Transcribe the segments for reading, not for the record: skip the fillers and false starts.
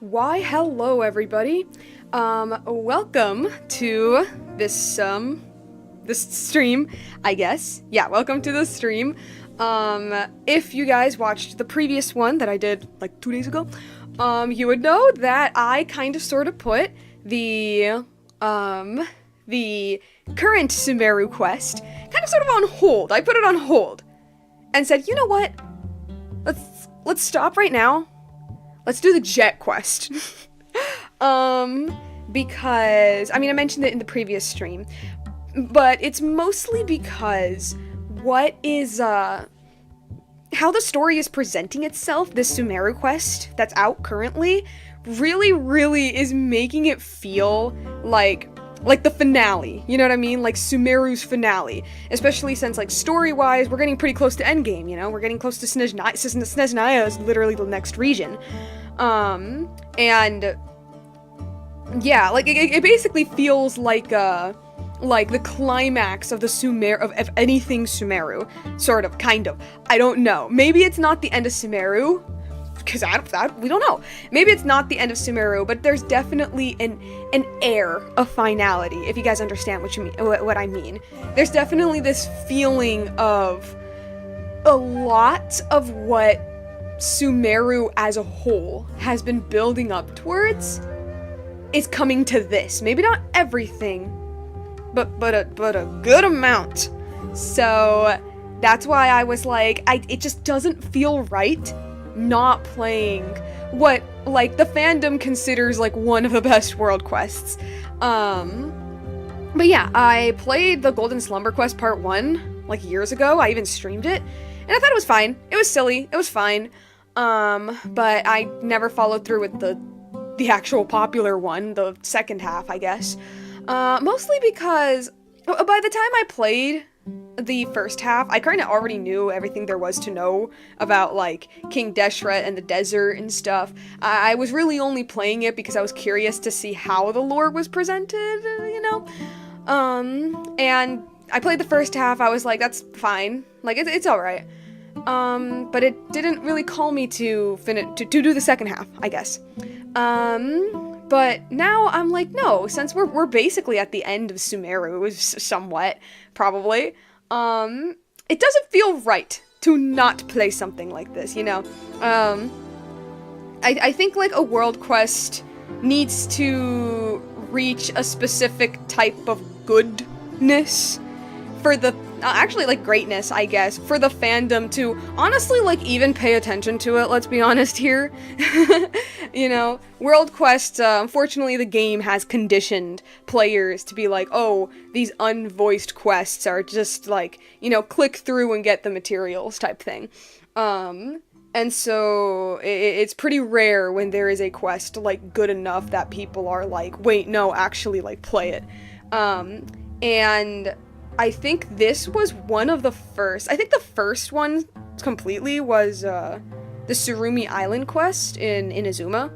Why, hello everybody. Welcome to this stream, I guess. Yeah, welcome to the stream. If you guys watched the previous one that I did like 2 days ago, you would know that I kind of sort of put the current Sumeru quest kind of sort of on hold. I put it on hold and said, you know what? Let's stop right now. Let's do the Jeht quest. Because, I mean, I mentioned it in the previous stream, but it's mostly because how the story is presenting itself, this Sumeru quest that's out currently, really is making it feel like the finale, you know what I mean? Like Sumeru's finale. Especially since, like, story-wise, we're getting pretty close to endgame, you know? We're getting close to Snezhnaya is literally the next region. And yeah, like, it basically feels like the climax of the of anything Sumeru. Sort of, kind of. I don't know. Maybe it's not the end of Sumeru, because we don't know. Maybe it's not the end of Sumeru, but there's definitely an air of finality, if you guys understand what I mean. There's definitely this feeling of a lot of what Sumeru as a whole has been building up towards is coming to this. Maybe not everything, but a good amount. So that's why I was like, it just doesn't feel right not playing what, like, the fandom considers, like, one of the best world quests. But yeah, I played the Golden Slumber Quest Part 1, like, years ago. I even streamed it, and I thought it was fine. It was silly. It was fine. But I never followed through with the actual popular one, the second half, I guess. Mostly because by the time I played the first half, I kind of already knew everything there was to know about, like, King Deshret and the desert and stuff. I was really only playing it because I was curious to see how the lore was presented, you know? And I played the first half, I was like, that's fine. Like, it's alright. But it didn't really call me to do the second half, I guess. But now I'm like, no, since we're basically at the end of Sumeru, somewhat, probably, it doesn't feel right to not play something like this, you know? I think, like, a world quest needs to reach a specific type of goodness for the, actually, like, greatness, I guess, for the fandom to honestly, like, even pay attention to it, let's be honest here. You know, world quests, unfortunately the game has conditioned players to be like, oh, these unvoiced quests are just, like, you know, click through and get the materials type thing. And so it's pretty rare when there is a quest, like, good enough that people are like, wait, no, actually, like, play it. And I think this was one of the first. I think the first one completely was the Surumi Island quest in Inazuma.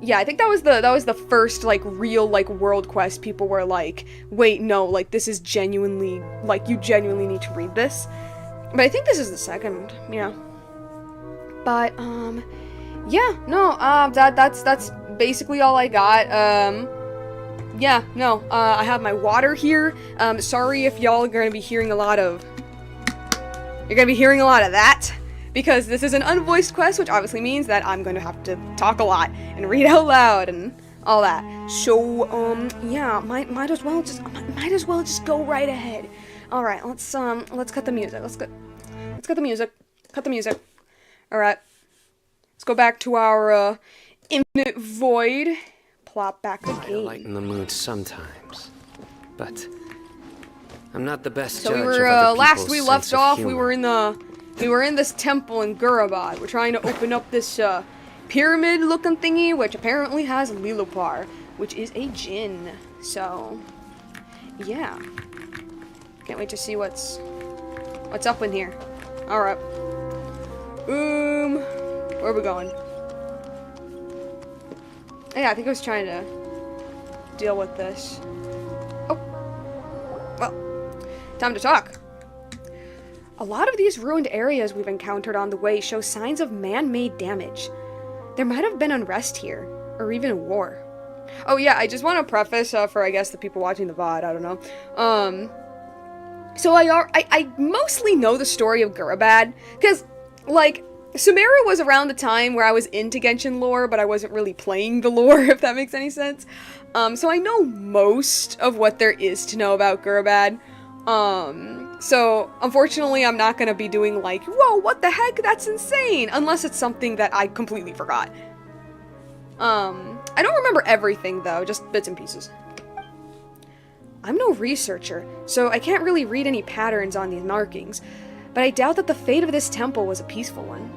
Yeah, I think that was the first, like, real, like, world quest people were like, wait, no, like, this is genuinely, like, you genuinely need to read this. But I think this is the second, yeah. But yeah, no, that's basically all I got. Yeah, no, I have my water here. Sorry if y'all are gonna be hearing a lot of... You're gonna be hearing a lot of that, because this is an unvoiced quest, which obviously means that I'm gonna have to talk a lot and read out loud and all that. So, yeah, might as well just go right ahead. All right, let's cut the music. Let's cut the music. Cut the music. All right, let's go back to our infinite void. Plop back the game. I lighten the mood sometimes, but I'm not the best so judge we were, of other last we people's left sense of off, humor. we were in this temple in Gurabad. We're trying to open up this pyramid-looking thingy, which apparently has Lilopar, which is a djinn. So, yeah, can't wait to see what's up in here. All right, where are we going? Yeah, I think I was trying to deal with this. Oh, well, time to talk. A lot of these ruined areas we've encountered on the way show signs of man-made damage. There might have been unrest here, or even a war. Oh yeah, I just want to preface for, I guess, the people watching the VOD, I don't know. So I mostly know the story of Gurabad, because, like, Sumeru was around the time where I was into Genshin lore, but I wasn't really playing the lore, if that makes any sense. So I know most of what there is to know about Gurabad. So unfortunately I'm not gonna be doing like, whoa, what the heck, that's insane, unless it's something that I completely forgot. I don't remember everything though, just bits and pieces. I'm no researcher, so I can't really read any patterns on these markings, but I doubt that the fate of this temple was a peaceful one.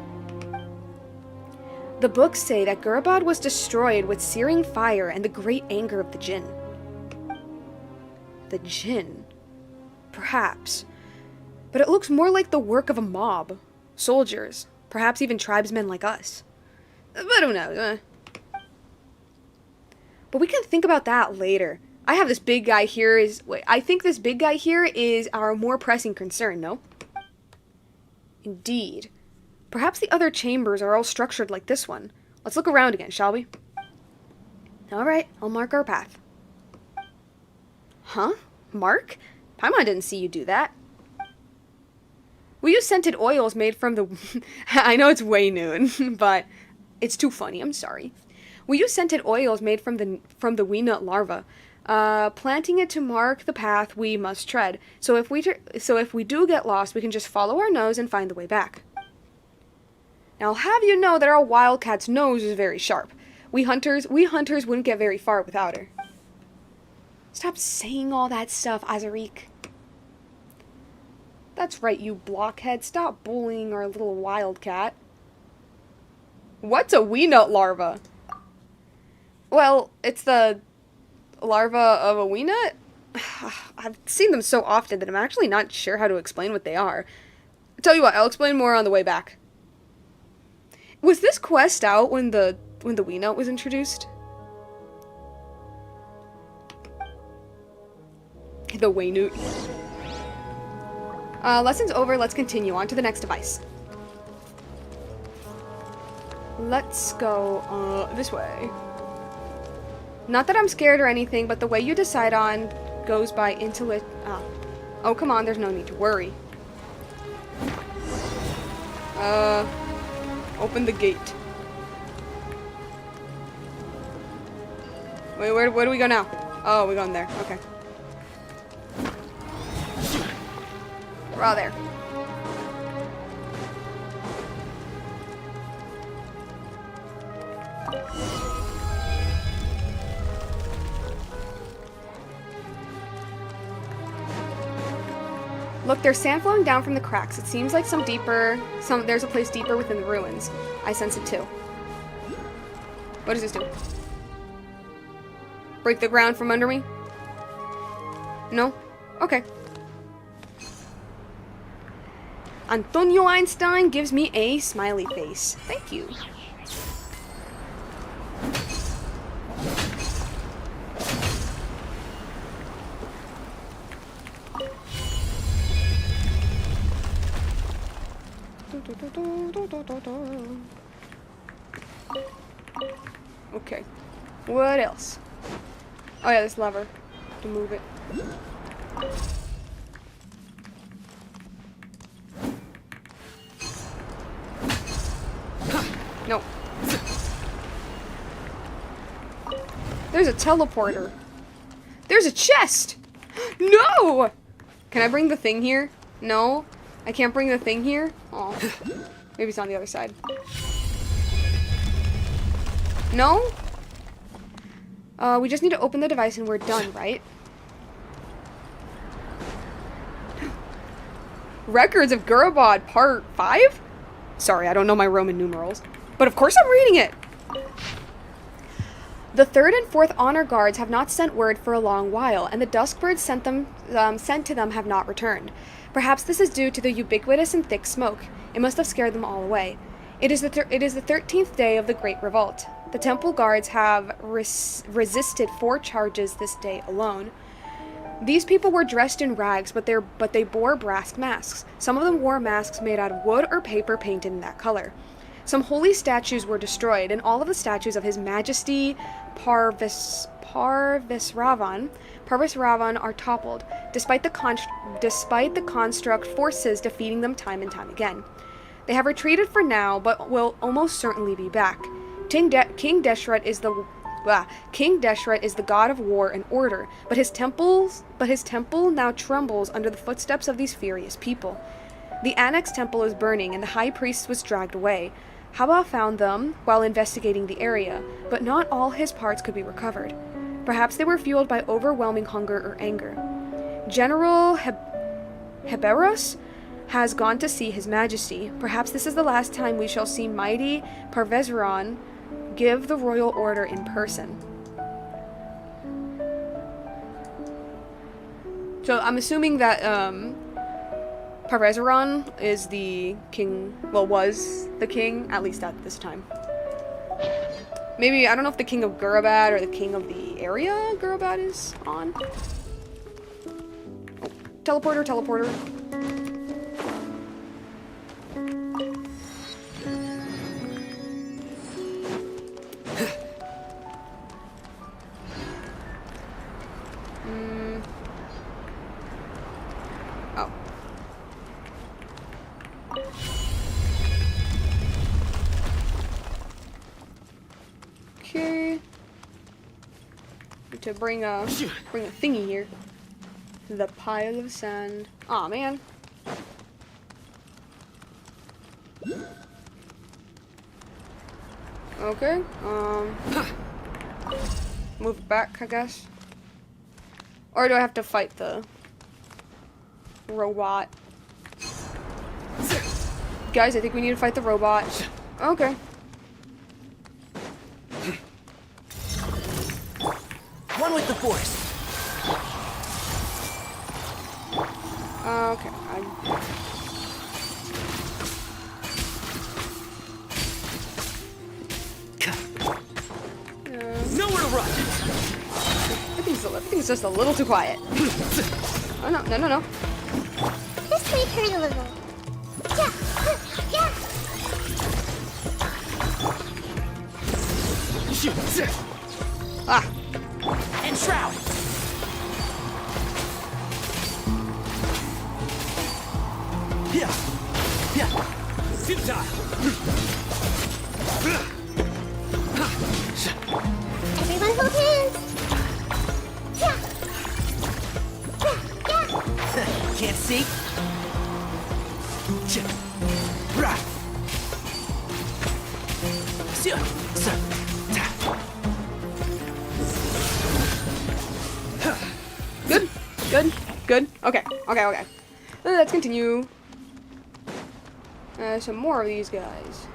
The books say that Gurabad was destroyed with searing fire and the great anger of the Jinn. The Jinn? Perhaps. But it looks more like the work of a mob. Soldiers. Perhaps even tribesmen like us. But who knows? But we can think about that later. I have this big guy here I think this big guy here is our more pressing concern, no? Indeed. Perhaps the other chambers are all structured like this one. Let's look around again, shall we? Alright, I'll mark our path. Huh? Mark? Paimon didn't see you do that. We use scented oils made from the... I know it's way noon, but it's too funny, I'm sorry. We use scented oils made from the wee nut larva, planting it to mark the path we must tread. So if we do get lost, we can just follow our nose and find the way back. Now I'll have you know that our wildcat's nose is very sharp. We hunters wouldn't get very far without her. Stop saying all that stuff, Azarik. That's right, you blockhead. Stop bullying our little wildcat. What's a wee nut larva? Well, it's the larva of a wee nut? I've seen them so often that I'm actually not sure how to explain what they are. I'll tell you what, I'll explain more on the way back. Was this quest out when the wee nut was introduced? The Waynute. Lesson's over, let's continue on to the next device. Let's go, this way. Not that I'm scared or anything, but the way you decide on goes by oh, come on, there's no need to worry. Open the gate. Wait, where do we go now? Oh, we're going there, okay. We're all there. Look, there's sand flowing down from the cracks. It seems like there's a place deeper within the ruins. I sense it too. What does this do? Break the ground from under me? No? Okay. Antonio Einstein gives me a smiley face. Thank you. Okay. What else? Oh yeah, this lever. To move it. No. There's a teleporter. There's a chest! No! Can I bring the thing here? No? I can't bring the thing here? Oh. Maybe it's on the other side. No? We just need to open the device and we're done, right? Records of Gurabad, Part 5? Sorry, I don't know my Roman numerals. But of course I'm reading it! The 3rd and 4th honor guards have not sent word for a long while, and the Duskbirds sent to them have not returned. Perhaps this is due to the ubiquitous and thick smoke. It must have scared them all away. It is the 13th day of the Great Revolt. The temple guards have resisted 4 charges this day alone. These people were dressed in rags, but they bore brass masks. Some of them wore masks made out of wood or paper painted in that color. Some holy statues were destroyed, and all of the statues of His Majesty Parvisravan are toppled, despite the construct forces defeating them time and time again. They have retreated for now, but will almost certainly be back. King Deshret is the god of war and order, but his temple now trembles under the footsteps of these furious people. The Annex temple is burning, and the high priest was dragged away. Haba found them while investigating the area, but not all his parts could be recovered. Perhaps they were fueled by overwhelming hunger or anger. General Heberus has gone to see His Majesty. Perhaps this is the last time we shall see mighty Parvezran give the royal order in person. So I'm assuming that Parvezran is the king, well, was the king, at least at this time. Maybe, I don't know if the king of Gurabad or the king of the area Gurabad is on. Oh, teleporter. Oh. Okay. Need to bring a thingy here. The pile of sand. Aw, man. Okay. Move it back, I guess. Or do I have to fight the robot? Guys, I think we need to fight the robot. Okay. One with the force. Okay. Nowhere to run. Everything's just a little too quiet. Oh no. This might hurt a little. Yeah. Shoot. Ah. And shroud. Yeah. Futile. Everyone hold hands. Can't see. Good. Okay. Let's continue. Some more of these guys.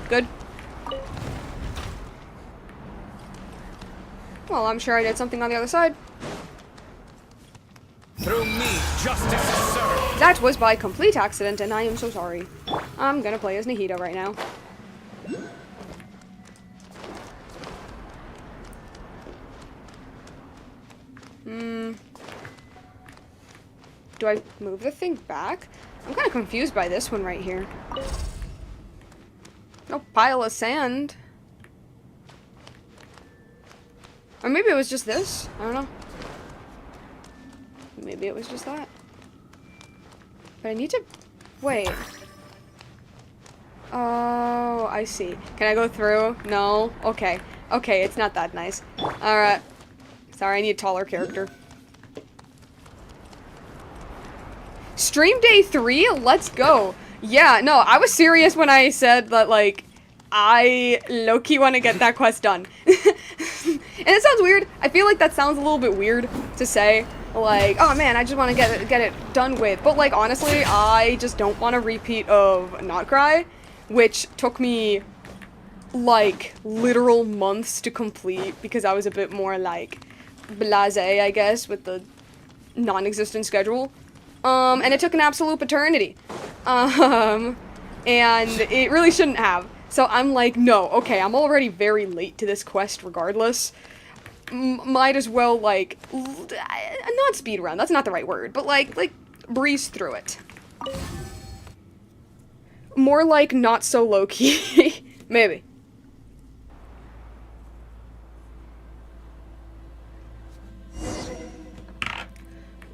Good. Well, I'm sure I did something on the other side. Through me, justice is served. That was by complete accident, and I am so sorry. I'm gonna play as Nahida right now. Do I move the thing back? I'm kind of confused by this one right here. No pile of sand. Or maybe it was just this. I don't know. Maybe it was just that. But I need to... Wait. Oh, I see. Can I go through? No? Okay. Okay, it's not that nice. Alright. Sorry, I need a taller character. Stream day 3? Let's go. Yeah, no, I was serious when I said that, like, I low-key want to get that quest done. And it sounds weird. I feel like that sounds a little bit weird to say. Like, oh man, I just want to get it done with. But, like, honestly, I just don't want a repeat of Not Cry, which took me, like, literal months to complete because I was a bit more, like, blasé, I guess, with the non-existent schedule. And it took an absolute eternity. And it really shouldn't have. So I'm like, no, okay, I'm already very late to this quest regardless. might as well, like, not speed run, that's not the right word, but like, breeze through it. More like not so low-key. Maybe.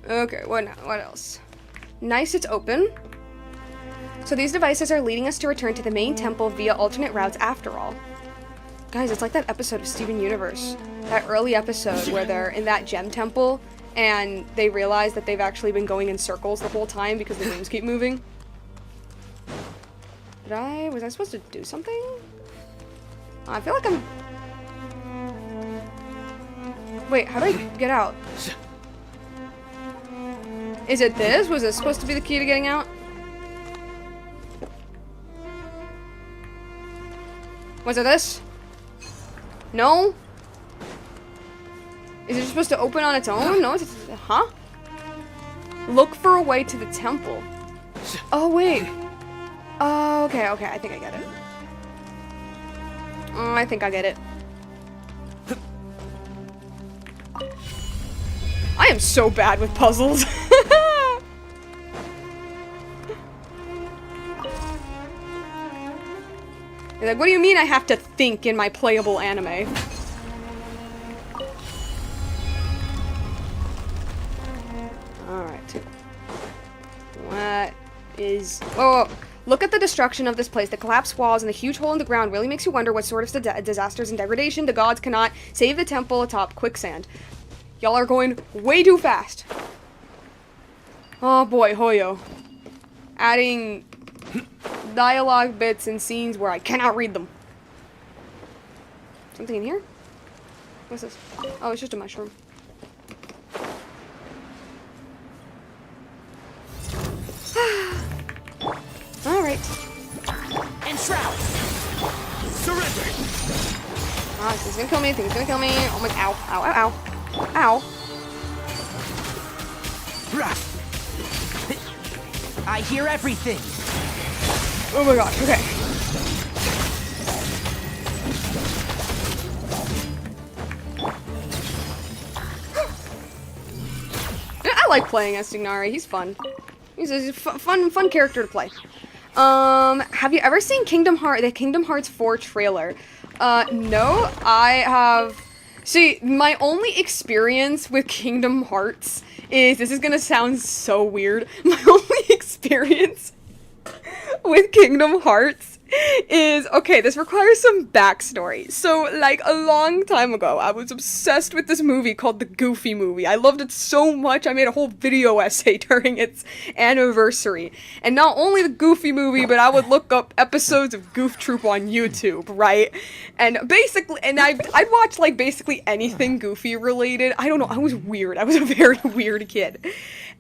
Okay, what now? What else? Nice, it's open. So these devices are leading us to return to the main temple via alternate routes after all. Guys, it's like that episode of Steven Universe. That early episode where they're in that gem temple and they realize that they've actually been going in circles the whole time because the rooms keep moving. Was I supposed to do something? I feel like I'm... Wait, how do I get out? Is it this? Was it supposed to be the key to getting out? Was it this? No? Is it just supposed to open on its own? No, it's... Huh? Look for a way to the temple. Oh, wait. Oh, okay, I think I get it. I think I get it. I am so bad with puzzles. You're like, what do you mean I have to think in my playable anime? Alright. What is... Oh, look at the destruction of this place. The collapsed walls and the huge hole in the ground really makes you wonder what sort of disasters and degradation the gods cannot save the temple atop quicksand. Y'all are going way too fast. Oh boy, Hoyo. Adding dialogue bits and scenes where I cannot read them. Something in here? What's this? Oh, it's just a mushroom. Alright. Enshroud! Surrender! Ah, this is gonna kill me, this is gonna kill me. Oh my, ow, ow, ow, ow. Ow. I hear everything. Oh my gosh, okay. I like playing as Signari, he's fun. He's a fun character to play. Have you ever seen the Kingdom Hearts 4 trailer? No, I have... See, my only experience with Kingdom Hearts is... This is gonna sound so weird. My only experience with Kingdom Hearts is... Okay, this requires some backstory. So, like, a long time ago, I was obsessed with this movie called The Goofy Movie. I loved it so much, I made a whole video essay during its anniversary. And not only The Goofy Movie, but I would look up episodes of Goof Troop on YouTube, right? And basically, and I'd watch, like, basically anything Goofy related. I don't know, I was weird. I was a very weird kid.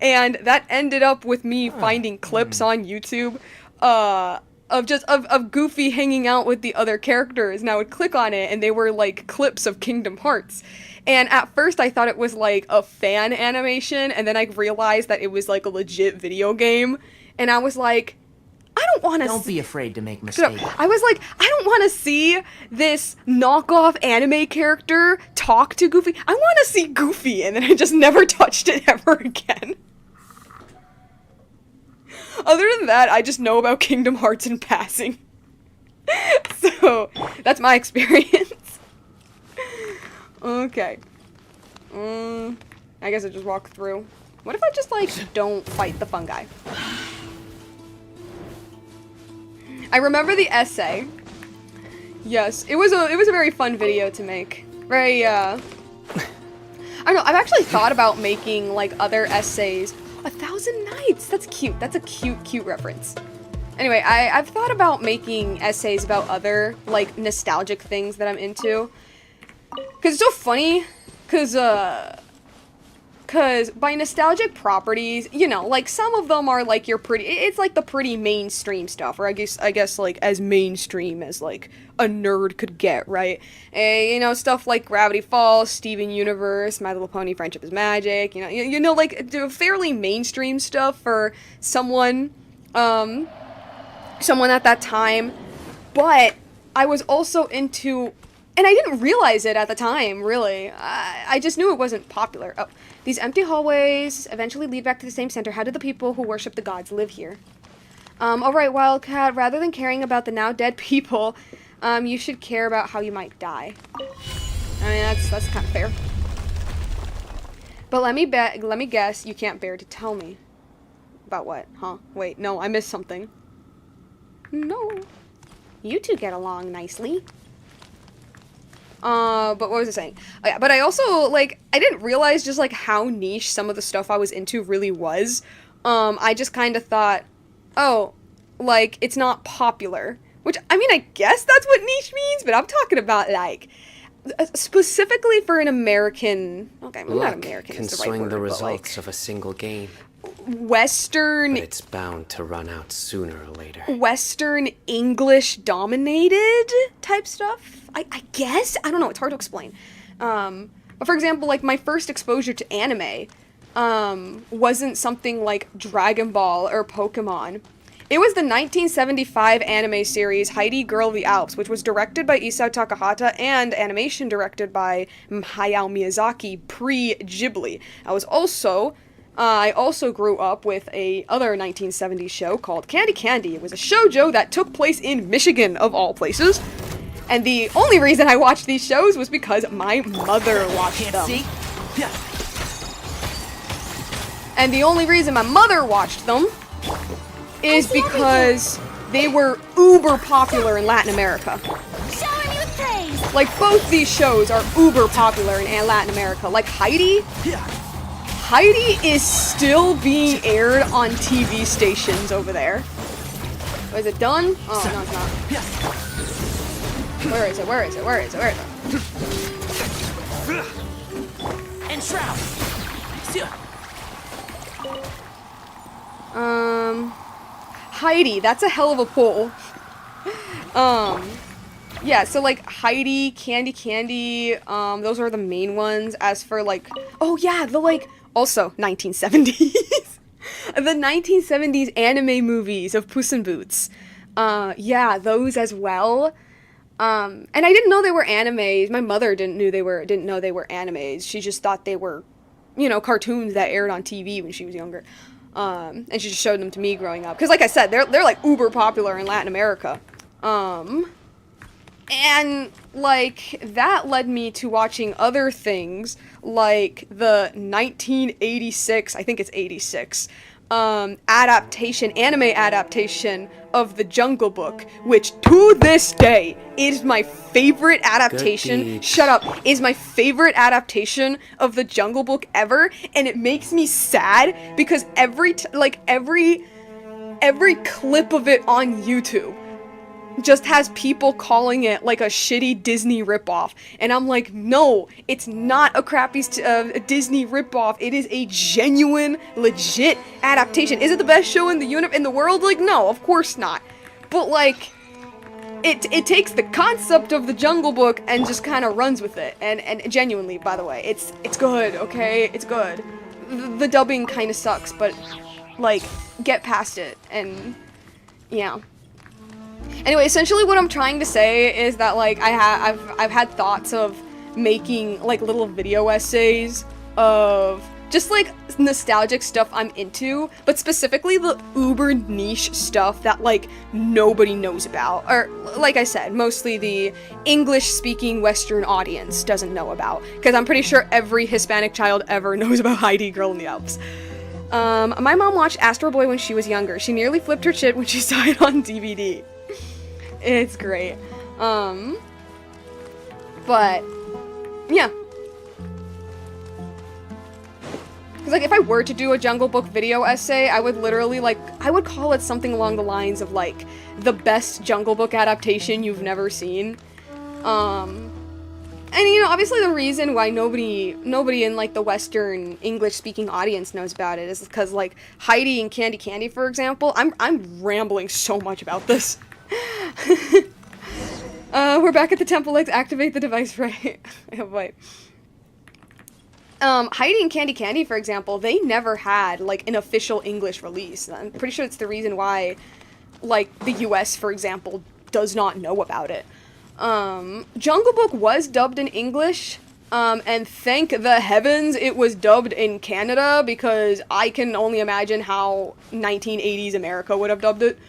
And that ended up with me finding clips on YouTube, of Goofy hanging out with the other characters, and I would click on it, and they were, like, clips of Kingdom Hearts. And at first, I thought it was, like, a fan animation, and then I realized that it was, like, a legit video game, and I was like, I don't want to... Don't be afraid to make mistakes. I was like, I don't want to see this knockoff anime character talk to Goofy. I want to see Goofy, and then I just never touched it ever again. Other than that, I just know about Kingdom Hearts in passing. So, that's my experience. Okay. I guess I just walk through. What if I just, like, don't fight the fun guy? I remember the essay. Yes, it was a very fun video to make. Very, I don't know, I've actually thought about making, like, other essays. 1,000 Nights! That's cute. That's a cute reference. Anyway, I've thought about making essays about other, like, nostalgic things that I'm into. Cause it's so funny, cause by nostalgic properties, you know, like, some of them are, like, it's, like, the pretty mainstream stuff, or I guess, like, as mainstream as, like, a nerd could get, right? You know, stuff like Gravity Falls, Steven Universe, My Little Pony, Friendship is Magic, you know, like, fairly mainstream stuff for someone at that time, but I was also into And I didn't realize it at the time, really. I just knew it wasn't popular. Oh, these empty hallways eventually lead back to the same center. How did the people who worship the gods live here? Alright, Wildcat, rather than caring about the now dead people, you should care about how you might die. I mean, that's kind of fair. But let me guess, you can't bear to tell me. About what? Huh? Wait, no, I missed something. No. You two get along nicely. But what was I saying? Oh, yeah, but I also, like, I didn't realize just, like, how niche some of the stuff I was into really was. I just kind of thought, oh, like, it's not popular. Which, I mean, I guess that's what niche means, but I'm talking about, like, specifically for an American... Okay, I'm not American, can is the right swing word, the but, results like, of a single game. Western... But it's bound to run out sooner or later. Western English dominated type stuff, I guess. I don't know, it's hard to explain. But for example, like my first exposure to anime wasn't something like Dragon Ball or Pokemon. It was the 1975 anime series Heidi Girl the Alps, which was directed by Isao Takahata and animation directed by Hayao Miyazaki pre-Ghibli. I also grew up with a other 1970s show called Candy Candy. It was a shoujo that took place in Michigan, of all places. And the only reason I watched these shows was because my mother watched them. See? Yeah. And the only reason my mother watched them is because they were uber popular in Latin America. Shower me with praise. Like, both these shows are uber popular in Latin America. Like, Heidi is still being aired on TV stations over there. Oh, is it done? Oh, no, it's not. Where is it? Where is it? Where is it? Where is it? And Shroud. Heidi, that's a hell of a pull. Yeah, so like Heidi, Candy Candy, those are the main ones. As for like, oh yeah, the like, also 1970s. The 1970s anime movies of Puss in Boots. Yeah, those as well. And I didn't know they were animes. My mother didn't know they were animes. She just thought they were, you know, cartoons that aired on TV when she was younger. And she just showed them to me growing up. Because like I said, they're like uber popular in Latin America. And like that led me to watching other things like the 1986, I think it's 86, anime adaptation of The Jungle Book, which to this day is my favorite adaptation. Shut up. Is my favorite adaptation of The Jungle Book ever, and it makes me sad because every clip of it on YouTube just has people calling it like a shitty Disney ripoff, and I'm like, no, it's not a crappy Disney ripoff. It is a genuine, legit adaptation. Is it the best show in the world? Like, no, of course not. But like, it takes the concept of The Jungle Book and just kind of runs with it. And genuinely, by the way, it's good. Okay, it's good. The dubbing kind of sucks, but like, get past it. And yeah. Anyway, essentially what I'm trying to say is that, like, I've had thoughts of making, like, little video essays of just, like, nostalgic stuff I'm into, but specifically the uber niche stuff that, like, nobody knows about. Or, like I said, mostly the English-speaking Western audience doesn't know about, because I'm pretty sure every Hispanic child ever knows about Heidi Girl in the Alps. My mom watched Astro Boy when she was younger. She nearly flipped her shit when she saw it on DVD. It's great. But, yeah. Because, like, if I were to do a Jungle Book video essay, I would literally, like, I would call it something along the lines of, like, the best Jungle Book adaptation you've never seen. And, you know, obviously the reason why nobody in, like, the Western English-speaking audience knows about it is because, like, Heidi and Candy Candy, for example, I'm rambling so much about this. We're back at the temple. Let's activate the device, right? Oh, wait. Heidi and Candy Candy, for example, they never had, like, an official English release. I'm pretty sure it's the reason why, like, the US, for example, does not know about it. Jungle Book was dubbed in English, and thank the heavens it was dubbed in Canada, because I can only imagine how 1980s America would have dubbed it.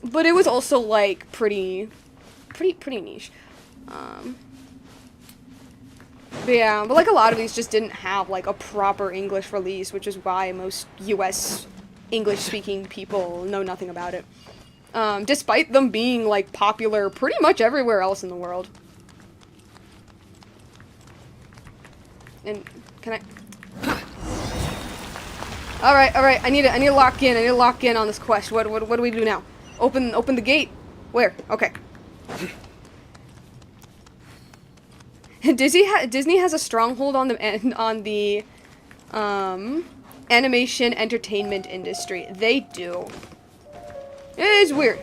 But it was also, like, pretty niche. But yeah, but like a lot of these just didn't have, like, a proper English release, which is why most US English-speaking people know nothing about it. Despite them being, like, popular pretty much everywhere else in the world. And, can I... Alright, I need to lock in. I need to lock in on this quest. What do we do now? Open the gate. Where? Okay. Disney has a stronghold on the animation entertainment industry. They do. It is weird.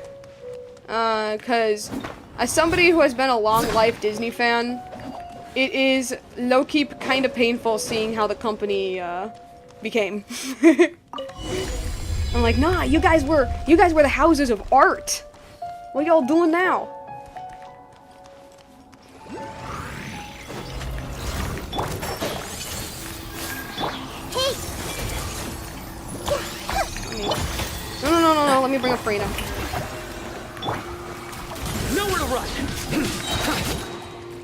Cause as somebody who has been a long life Disney fan, it is low-key kind of painful seeing how the company became. I'm like, nah, you guys were the houses of art. What are y'all doing now? No, let me bring up Frida. Nowhere to run.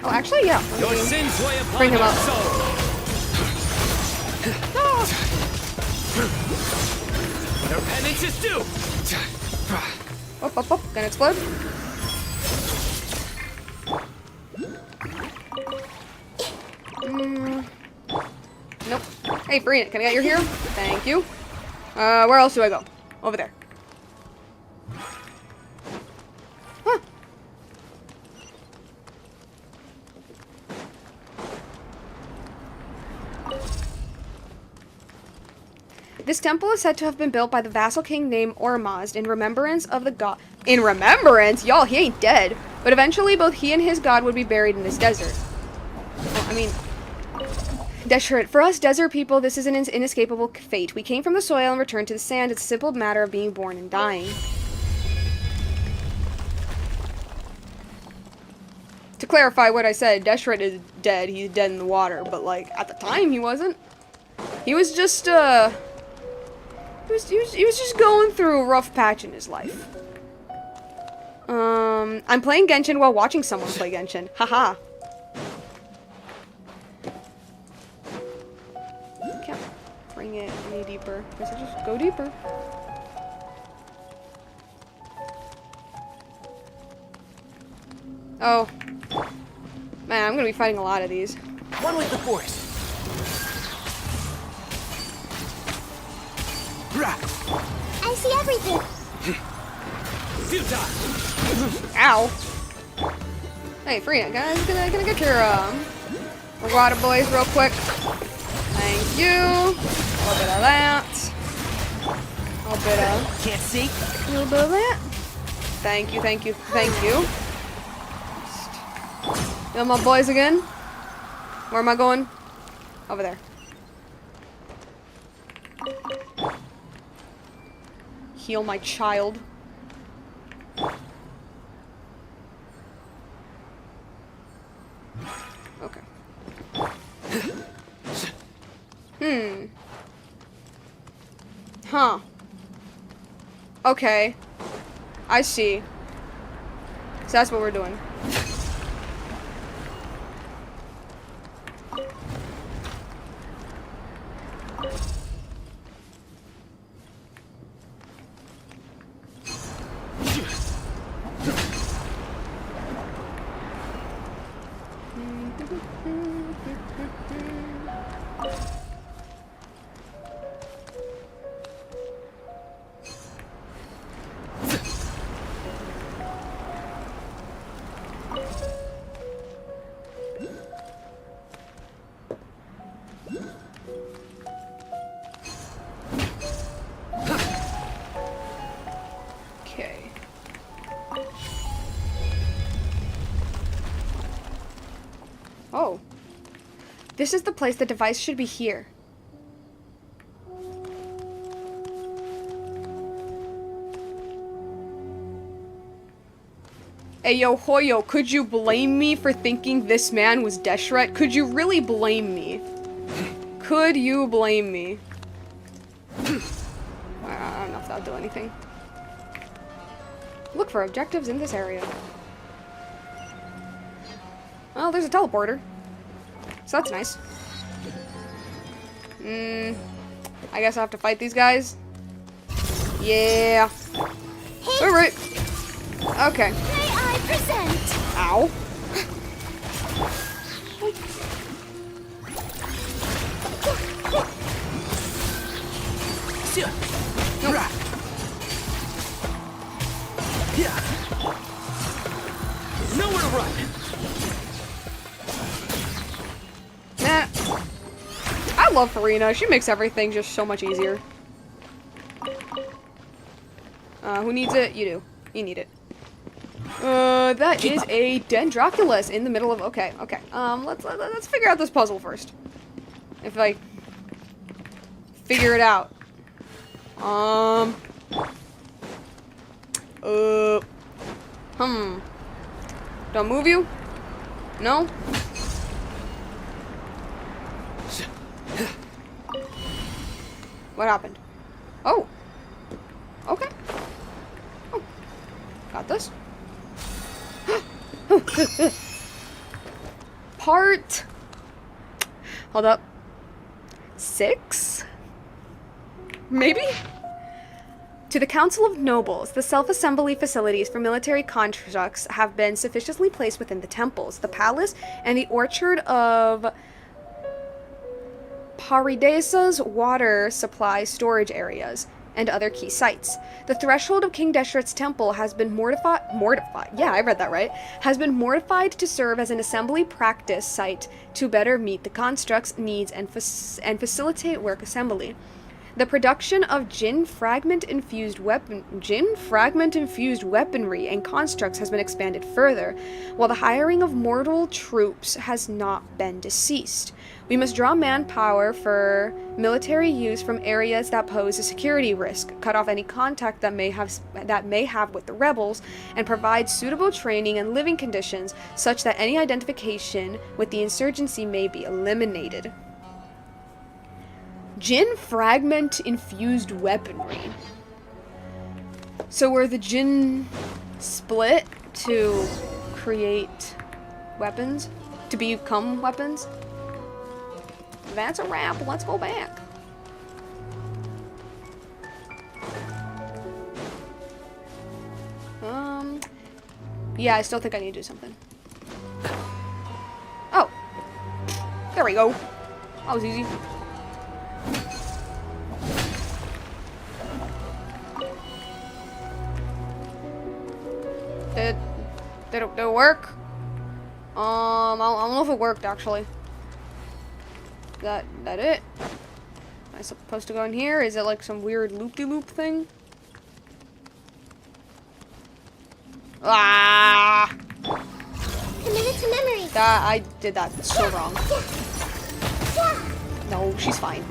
Oh, actually, yeah. Your sins weigh upon Bring him your up. soul. Your penance is due. Up. Gonna explode. Nope. Hey, Brina, can I get your hero? Thank you. Where else do I go? Over there. Huh. This temple is said to have been built by the vassal king named Ormazd in remembrance of the god. In remembrance? Y'all, he ain't dead. But eventually, both he and his god would be buried in this desert. Well, I mean... Jeht. For us desert people, this is an inescapable fate. We came from the soil and returned to the sand. It's a simple matter of being born and dying. To clarify what I said, Jeht is dead. He's dead in the water. But, like, at the time, he wasn't. He was just, He was just going through a rough patch in his life. I'm playing Genshin while watching someone play Genshin. Haha. Can't bring it any deeper. Guess I'll just go deeper. Oh. Man, I'm gonna be fighting a lot of these. One with the force. I see everything. Futile. Ow. Hey, Frida, can I get your water boys real quick? Thank you. A little bit of that. A little bit of... Can't see. A little bit of that. Thank you. Heal my boys again. Where am I going? Over there. Heal my child. Okay. Huh. Okay. I see. So that's what we're doing. Oh. This is the place. The device should be here. Hey, yo, Hoyo, could you blame me for thinking this man was Deshret? Could you really blame me? Could you blame me? I don't know if that'll do anything. Look for objectives in this area. Well, there's a teleporter. So that's nice. I guess I have to fight these guys. Yeah. Alright. Okay. May I present? Ow. Nowhere to run. Nah. I love Farina. She makes everything just so much easier. Who needs it? You do. You need it. That is a Dendroculus in the middle of. Okay. Let's figure out this puzzle first. If I figure it out. Don't move you? No? What happened? Oh. Okay. Oh. Got this. Part. Hold up. 6? Maybe? To the Council of Nobles, the self-assembly facilities for military constructs have been sufficiently placed within the temples, the palace, and the orchard of Paridesa's water supply storage areas, and other key sites. The threshold of King Deshret's temple has been mortified, yeah, I read that right, has been mortified to serve as an assembly practice site to better meet the construct's needs and facilitate work assembly. The production of Jinn fragment-infused weaponry and constructs has been expanded further, while the hiring of mortal troops has not been ceased. We must draw manpower for military use from areas that pose a security risk, cut off any contact that may have with the rebels, and provide suitable training and living conditions such that any identification with the insurgency may be eliminated. Jinn fragment-infused weaponry. So were the Jinn split to create weapons? To become weapons? That's a wrap. Let's go back. Yeah, I still think I need to do something. Oh. There we go. That was easy. Did it work? I don't know if it worked actually. That it? Am I supposed to go in here? Is it like some weird loop-de-loop thing? Ah! Committed to memory. I did that so wrong. No, she's fine.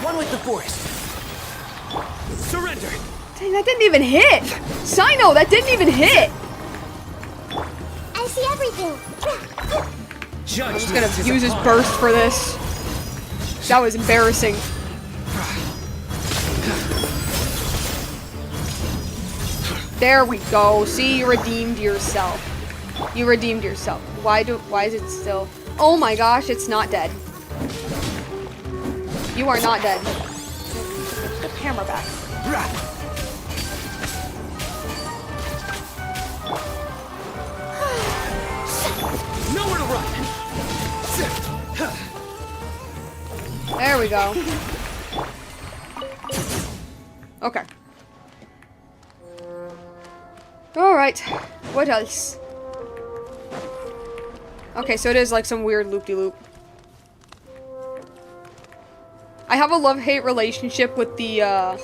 One with the force. Surrender. Dang, that didn't even hit! Sino, that didn't even hit! I see everything. I'm just gonna use his burst for this. That was embarrassing. There we go. See, you redeemed yourself. You redeemed yourself. Why is it still? Oh my gosh, it's not dead. You are not dead. Put the camera back. Nowhere to run. There we go. Okay. Alright. What else? Okay, so it is like some weird loop-de-loop. I have a love-hate relationship with the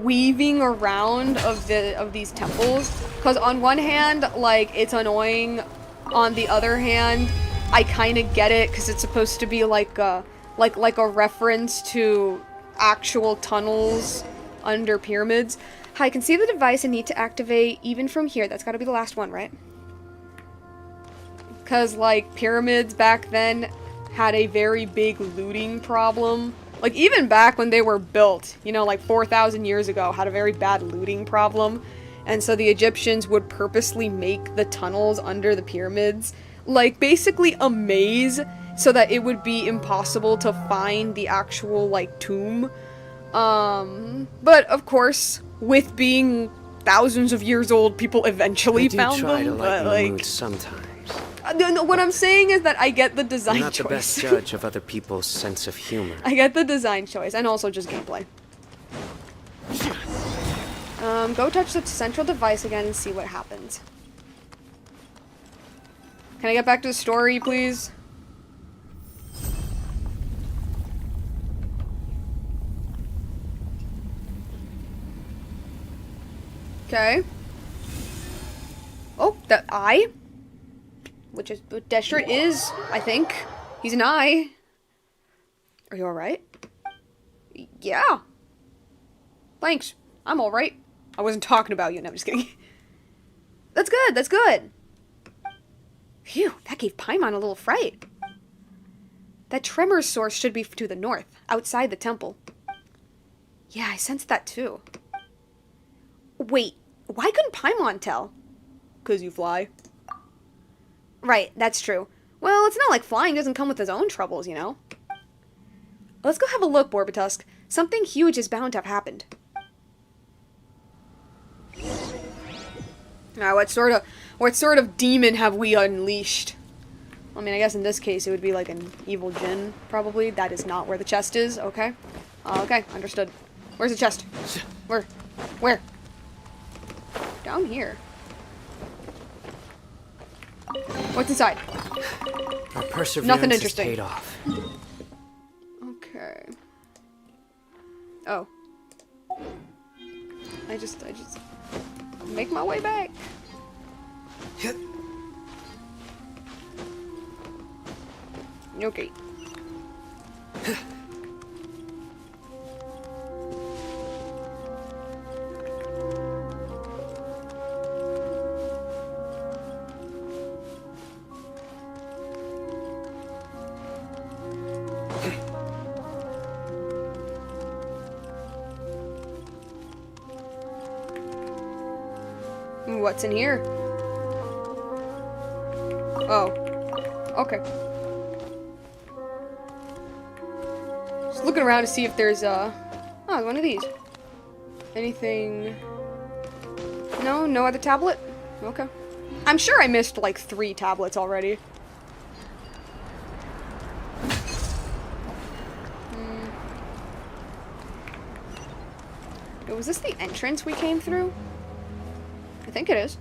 weaving around of these temples, because on one hand, like, it's annoying. On the other hand, I kind of get it because it's supposed to be like a reference to actual tunnels under pyramids. I can see the device and need to activate even from here. That's got to be the last one, right? Because, like, pyramids back then had a very big looting problem. Like, even back when they were built, you know, like 4,000 years ago, had a very bad looting problem. And so the Egyptians would purposely make the tunnels under the pyramids, like, basically a maze, so that it would be impossible to find the actual, like, tomb. But, of course, with being thousands of years old, people eventually found try them, to but, lighten the like... mood sometimes. No, what I'm saying is that I get the design I'm not choice. the best judge of other people's sense of humor. I get the design choice, and also just gameplay. Go touch the central device again and see what happens. Can I get back to the story, please? Okay. Oh, that eye? Which is what Desher is, I think. He's an eye. Are you alright? Yeah. Thanks. I'm alright. I wasn't talking about you, no, I'm just kidding. That's good, that's good. Phew, that gave Paimon a little fright. That tremor source should be to the north, outside the temple. Yeah, I sensed that too. Wait, why couldn't Paimon tell? 'Cause you fly. Right, that's true. Well, it's not like flying doesn't come with its own troubles, you know? Let's go have a look, Borbatusk. Something huge is bound to have happened. Now, what sort of demon have we unleashed? I mean, I guess in this case it would be like an evil djinn, probably. That is not where the chest is, okay? Okay, understood. Where's the chest? Where? Where? Down here. What's inside? Our perseverance Nothing has interesting. paid off. Okay. Oh. I just make my way back. Okay. What's in here? Oh. Okay. Just looking around to see if there's oh, one of these. Anything? No? No other tablet? Okay. I'm sure I missed like 3 tablets already. Was this the entrance we came through? I think it is.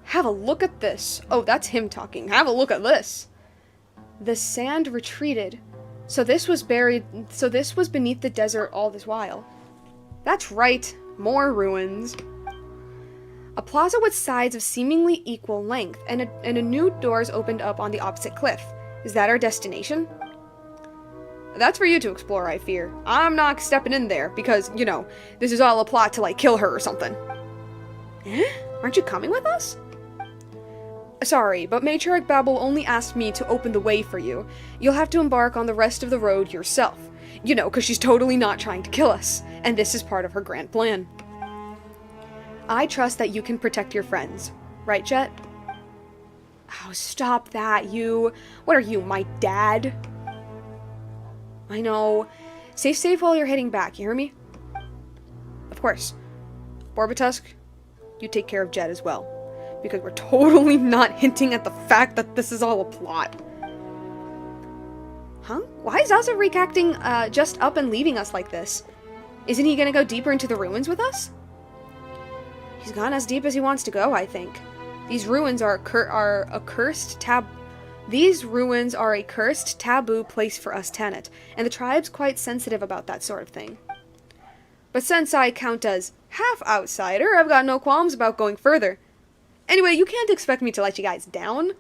Have a look at this. Oh, that's him talking. Have a look at this. The sand retreated. So this was beneath the desert all this while. That's right. More ruins. A plaza with sides of seemingly equal length, and a new doors opened up on the opposite cliff. Is that our destination? That's for you to explore, I fear. I'm not stepping in there, because, you know, this is all a plot to, like, kill her or something. Eh? Aren't you coming with us? Sorry, but Matriarch Babel only asked me to open the way for you. You'll have to embark on the rest of the road yourself. You know, because she's totally not trying to kill us, and this is part of her grand plan. I trust that you can protect your friends. Right, Jeht? Oh, stop that, you. What are you, my dad? I know. Stay safe while you're heading back, you hear me? Of course. Borbatusk, you take care of Jeht as well. Because we're totally not hinting at the fact that this is all a plot. Huh? Why is Azarik acting just up and leaving us like this? Isn't he gonna go deeper into the ruins with us? He's gone as deep as he wants to go, I think. These ruins are a cursed taboo place for us Tanit, and the tribe's quite sensitive about that sort of thing. But since I count as half outsider, I've got no qualms about going further. Anyway, you can't expect me to let you guys down.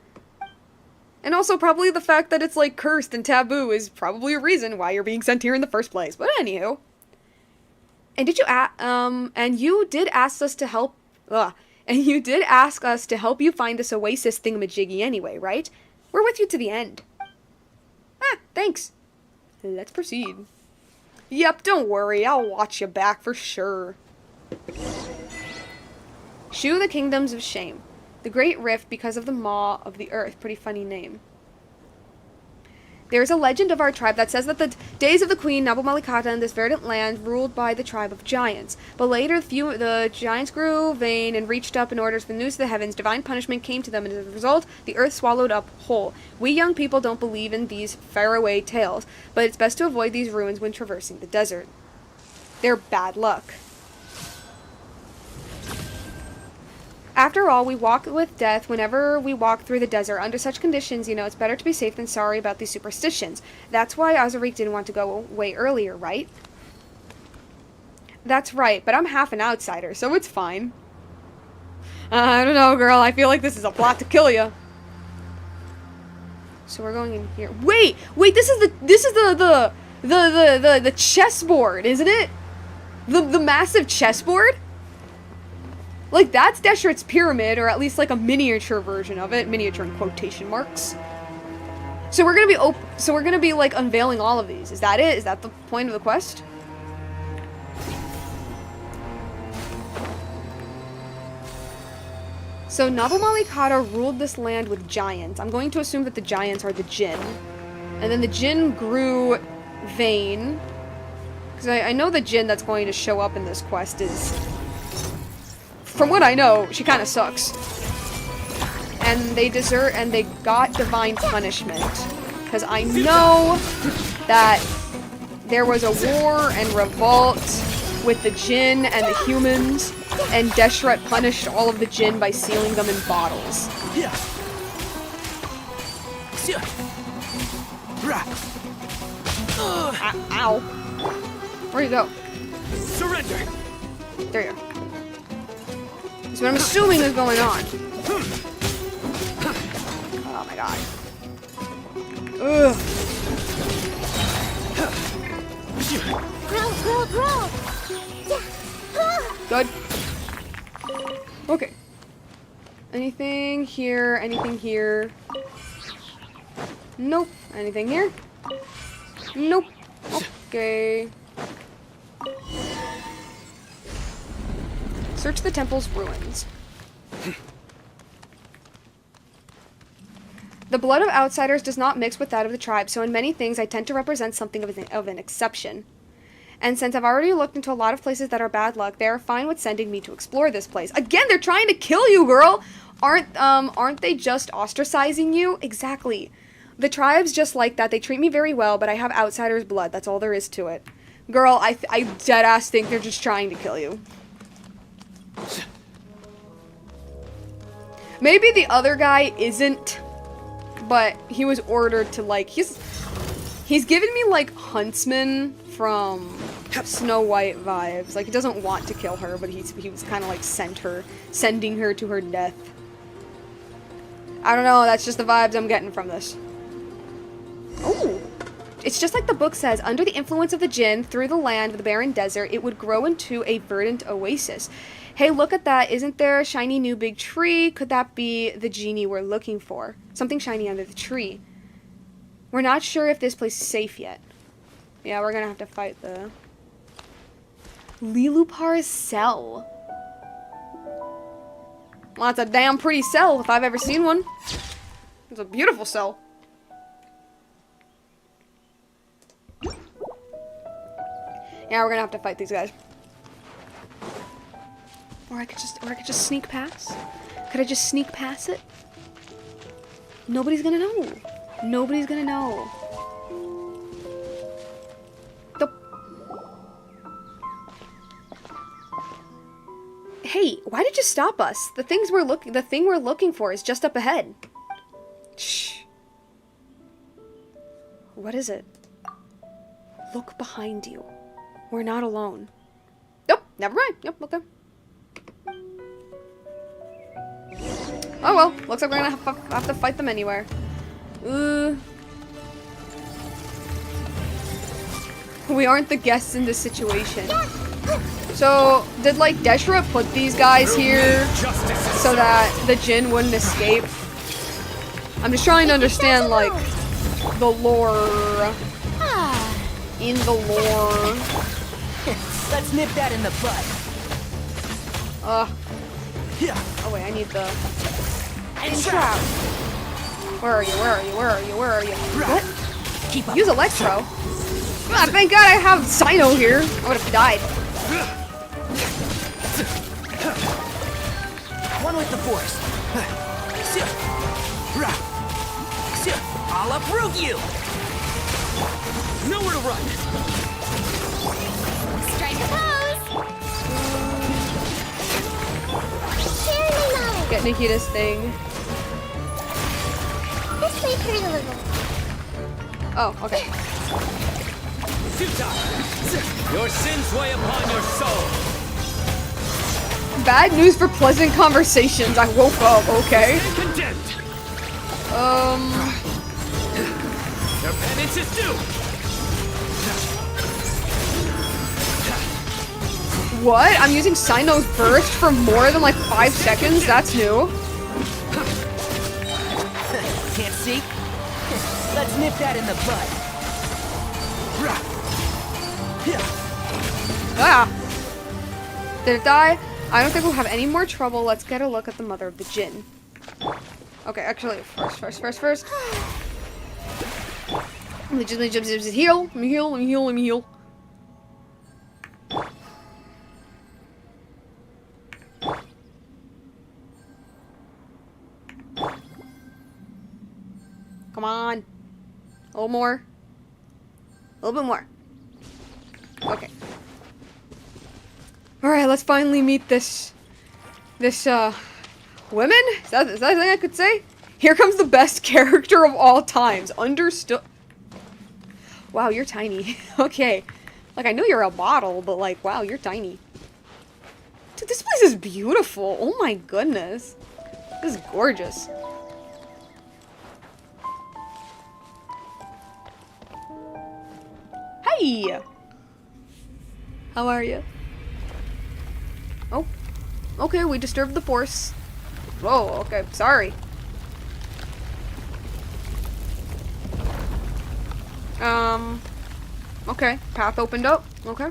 And also probably the fact that it's like cursed and taboo is probably a reason why you're being sent here in the first place. But anywho. And you did ask us to help And you did ask us to help you find this oasis thingamajiggy anyway, right? We're with you to the end. Ah, thanks. Let's proceed. Yep, don't worry. I'll watch you back for sure. Shu the Kingdoms of Shame. The Great Rift because of the Maw of the Earth. Pretty funny name. There is a legend of our tribe that says that the days of the Queen Nabu Malikata in this verdant land ruled by the tribe of giants. But later, the giants grew vain and reached up in order to the news of the heavens. Divine punishment came to them, and as a result, the earth swallowed up whole. We young people don't believe in these faraway tales, but it's best to avoid these ruins when traversing the desert. They're bad luck. After all, we walk with death whenever we walk through the desert. Under such conditions, you know, it's better to be safe than sorry about these superstitions. That's why Azariq didn't want to go away earlier, right? That's right, but I'm half an outsider, so it's fine. I don't know, girl. I feel like this is a plot to kill you. So we're going in here. Wait, this is the chessboard, isn't it? The massive chessboard? Like, that's Deshret's pyramid, or at least, like, a miniature version of it. Miniature in quotation marks. So we're gonna be, like, unveiling all of these. Is that it? Is that the point of the quest? So, Nabu Malikata ruled this land with giants. I'm going to assume that the giants are the Jinn. And then the Jinn grew vain. Because I know the Jinn that's going to show up in this quest is... From what I know, she kind of sucks. And they got divine punishment. Because I know that there was a war and revolt with the Jinn and the humans, and Deshret punished all of the Jinn by sealing them in bottles. Ow. Where'd you go? Surrender. There you go. That's what I'm assuming is going on. Oh my god. Ugh. Grow. Good. Okay. Anything here? Anything here? Nope. Anything here? Nope. Okay. Search the temple's ruins. The blood of outsiders does not mix with that of the tribe, so in many things I tend to represent something of an exception. And since I've already looked into a lot of places that are bad luck, they are fine with sending me to explore this place. Again, they're trying to kill you, girl! Aren't they just ostracizing you? Exactly. The tribe's just like that. They treat me very well, but I have outsider's blood. That's all there is to it. Girl, I deadass think they're just trying to kill you. Maybe the other guy isn't, but he was ordered to, like, he's giving me, like, Huntsman from Snow White vibes. Like, he doesn't want to kill her, but he was kind of, like, sending her to her death. I don't know, that's just the vibes I'm getting from this. Ooh. It's just like the book says, under the influence of the Jinn, through the land of the barren desert, it would grow into a verdant oasis. Hey, look at that. Isn't there a shiny new big tree? Could that be the genie we're looking for? Something shiny under the tree. We're not sure if this place is safe yet. Yeah, we're gonna have to fight the... Lilupar's cell. Well, that's a damn pretty cell if I've ever seen one. It's a beautiful cell. Yeah, we're gonna have to fight these guys. Or I could just sneak past. Could I just sneak past it? Nobody's gonna know. Nobody's gonna know. Hey, why did you stop us? The thing we're looking for is just up ahead. Shh. What is it? Look behind you. We're not alone. Nope, never mind. Yep, okay. Oh well, looks like we're gonna have to fight them anywhere. We aren't the guests in this situation. So, did like Deshra put these guys here so that the Jinn wouldn't escape? I'm just trying to understand like the lore. In the lore. Let's nip that in the bud. Oh wait, I need the And trap. Where are you? Where are you? Where are you? Where are you? What? Keep up. Use Electro. Ah, thank God I have Sino here. I would have died. One with the force. I'll uproot you. Nowhere to run. Strike a pose. Share my knowledge. Get Nikita's thing. This may hurt a little. Oh, okay. Futile. Your sins weigh upon your soul. Bad news for pleasant conversations. I woke up, okay. Stand condemned. Your penance is due. What? I'm using Sino's burst for more than like 5 seconds? That's new. Can't see? Let's nip that in the bud. Ah! Did it die? I don't think we'll have any more trouble. Let's get a look at the mother of the Jinn. Okay, actually, first. Let me just heal. Let me heal. Come on. A little more. A little bit more. Okay. Alright, let's finally meet this women? Is that a thing I could say? Here comes the best character of all times. Understood. Wow, you're tiny. Okay. Like, I knew you're a bottle, but like, wow, you're tiny. Dude, this place is beautiful. Oh my goodness. This is gorgeous. Hey! How are you? Oh. Okay, we disturbed the force. Whoa, okay, sorry. Okay, path opened up. Okay.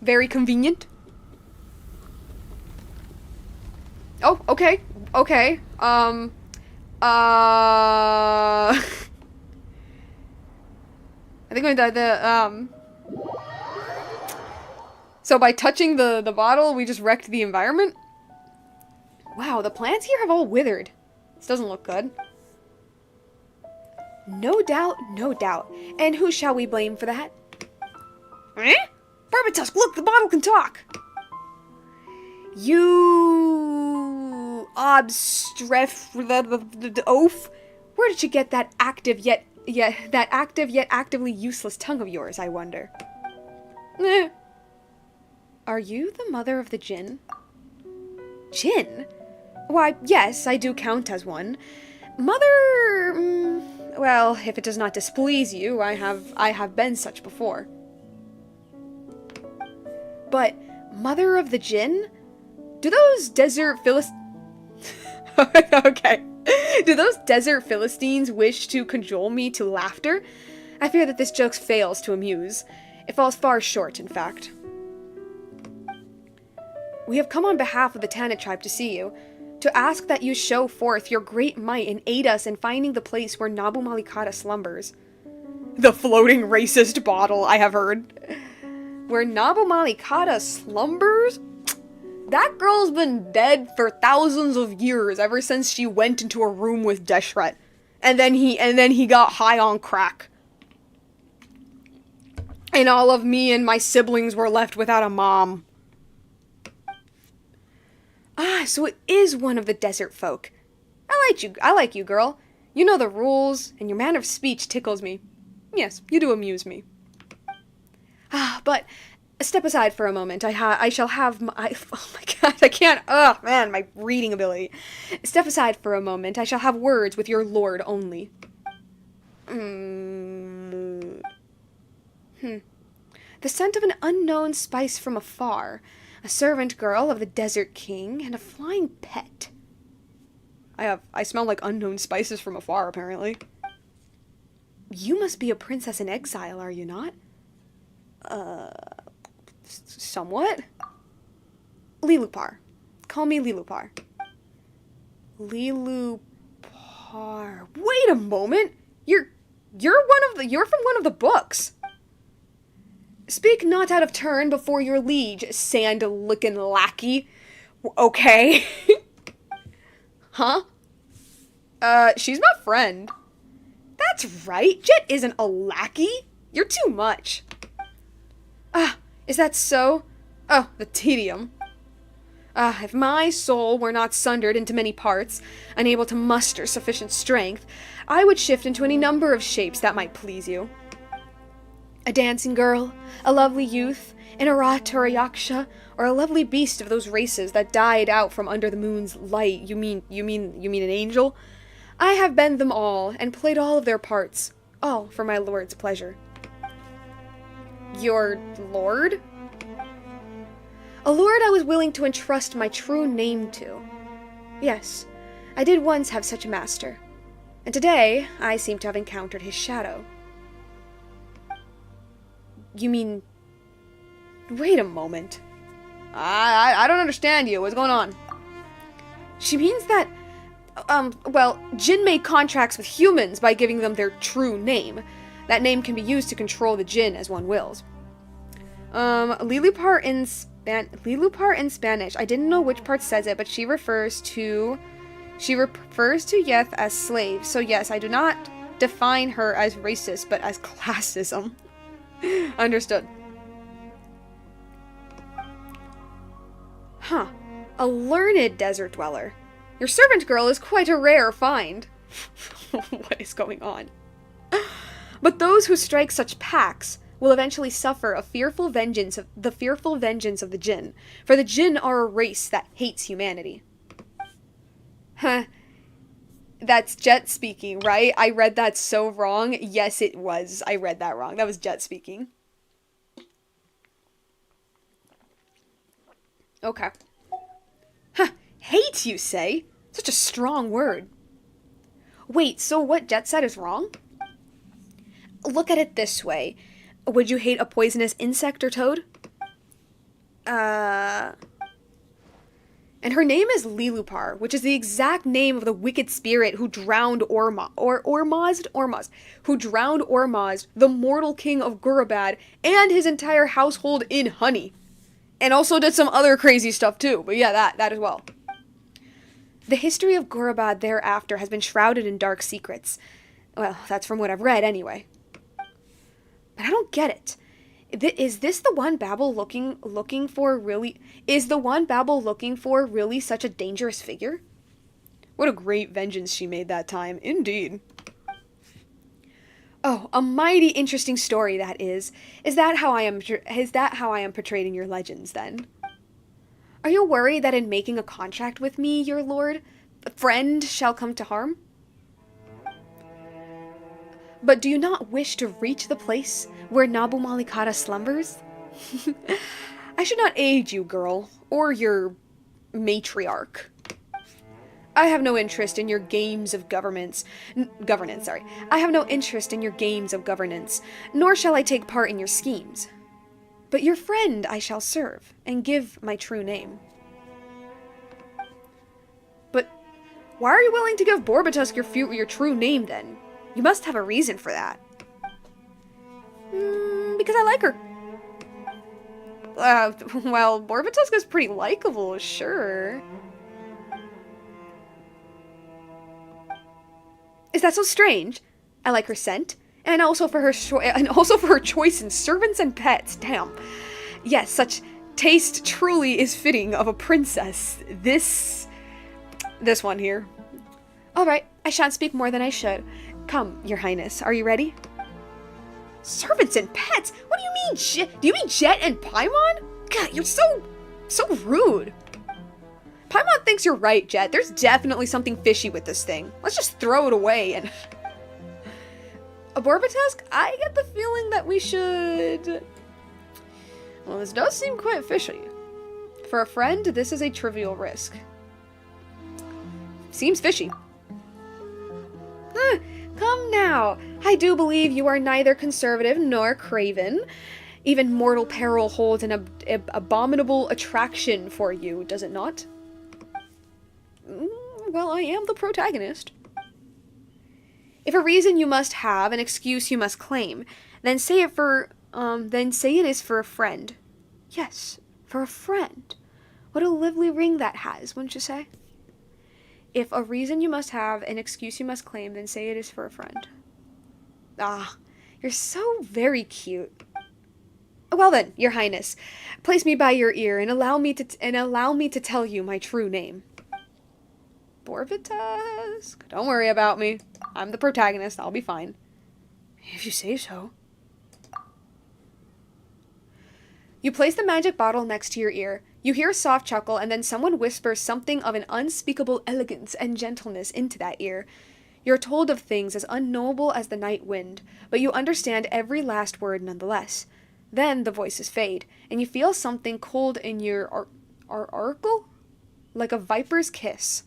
Very convenient. Oh, okay. Okay. I think so by touching the bottle, we just wrecked the environment. Wow, the plants here have all withered. This doesn't look good. No doubt, no doubt. And who shall we blame for that? Eh? Barbatusque, look, the bottle can talk! You... oaf? Where did you get that active yet actively useless tongue of yours, I wonder? Eh. Are you the mother of the Jinn? Jinn? Why, yes, I do count as one. Mother... well, if it does not displease you, I have been such before. But, mother of the Jinn? Do those desert okay. Do those desert Philistines wish to cajole me to laughter? I fear that this joke fails to amuse. It falls far short, in fact. We have come on behalf of the Tanit tribe to see you, to ask that you show forth your great might and aid us in finding the place where Nabu Malikata slumbers. The floating racist bottle, I have heard. Where Nabu Malikata slumbers? That girl's been dead for thousands of years, ever since she went into a room with Deshret. And then he got high on crack. And all of me and my siblings were left without a mom. Ah, so it is one of the desert folk. I like you, girl. You know the rules, and your manner of speech tickles me. Yes, you do amuse me. Ah, but step aside for a moment. I shall have my... oh my god, I can't... oh, man, my reading ability. Step aside for a moment. I shall have words with your lord only. the scent of an unknown spice from afar, a servant girl of the Desert King, and a flying pet. I smell like unknown spices from afar, apparently. You must be a princess in exile, are you not? Somewhat? Lilupar. Call me Lilupar. Lilupar. Wait a moment! You're from one of the books. Speak not out of turn before your liege, sand-licking lackey. Okay. Huh? She's my friend. That's right. Jeht isn't a lackey. You're too much. Is that so? Oh, the tedium. If my soul were not sundered into many parts, unable to muster sufficient strength, I would shift into any number of shapes that might please you. A dancing girl, a lovely youth, an Arat or a Yaksha, or a lovely beast of those races that died out from under the moon's light. You mean an angel? I have been them all, and played all of their parts, all for my lord's pleasure. Your lord? A lord I was willing to entrust my true name to. Yes, I did once have such a master, and today I seem to have encountered his shadow. You mean... Wait a moment. I don't understand you. What's going on? She means that, Jinn made contracts with humans by giving them their true name. That name can be used to control the Jinn as one wills. Lilupar in Spanish. I didn't know which part says it, but she refers to Jeht as slave. So yes, I do not define her as racist, but as classism. Understood. Huh. A learned desert dweller. Your servant girl is quite a rare find. What is going on? But those who strike such pacts will eventually suffer the fearful vengeance of the Jinn, for the Jinn are a race that hates humanity. Huh. That's Jeht speaking, right? I read that so wrong. Yes, it was. I read that wrong. That was Jeht speaking. Okay. Huh. Hate, you say? Such a strong word. Wait, so what Jeht said is wrong? Look at it this way. Would you hate a poisonous insect or toad? And her name is Lilupar, which is the exact name of the wicked spirit who drowned Ormazd, who drowned Ormazd, the mortal king of Gurabad, and his entire household in honey. And also did some other crazy stuff too, but yeah, that as well. The history of Gurabad thereafter has been shrouded in dark secrets. Well, that's from what I've read anyway. But I don't get it. Is this the one Babel looking for really... Is the one Babel looking for really such a dangerous figure? What a great vengeance she made that time, indeed. Oh, a mighty interesting story that is. Is that how I am portrayed in your legends, then? Are you worried that in making a contract with me, your lord, a friend shall come to harm? But do you not wish to reach the place where Nabu Malikata slumbers? I should not aid you, girl, or your matriarch. I have no interest in your games of governance. I have no interest in your games of governance, nor shall I take part in your schemes. But your friend I shall serve, and give my true name. But why are you willing to give Borbatusk your true name, then? You must have a reason for that. Because I like her. Well, Borbatusk is pretty likable, sure. Is that so strange? I like her scent, and also for her choice in servants and pets. Damn. Yes, such taste truly is fitting of a princess. This one here. All right, I shan't speak more than I should. Come, your highness, are you ready? Servants and pets? What do you mean, do you mean Jeht and Paimon? God, you're so rude. Paimon thinks you're right, Jeht. There's definitely something fishy with this thing. Let's just throw it away and... A Borbatusk? I get the feeling that we should... Well, this does seem quite fishy. For a friend, this is a trivial risk. Seems fishy. Come now. I do believe you are neither conservative nor craven. Even mortal peril holds an abominable attraction for you, does it not? Well, I am the protagonist. If a reason you must have, an excuse you must claim, then say it is for a friend. Yes, for a friend. What a lovely ring that has, wouldn't you say? If a reason you must have, an excuse you must claim, then say it is for a friend. Ah, you're so very cute. Well then, your highness, place me by your ear and allow me to tell you my true name. Borbitusk. Don't worry about me. I'm the protagonist. I'll be fine. If you say so. You place the magic bottle next to your ear. You hear a soft chuckle, and then someone whispers something of an unspeakable elegance and gentleness into that ear. You're told of things as unknowable as the night wind, but you understand every last word nonetheless. Then the voices fade, and you feel something cold in your ankle? Like a viper's kiss.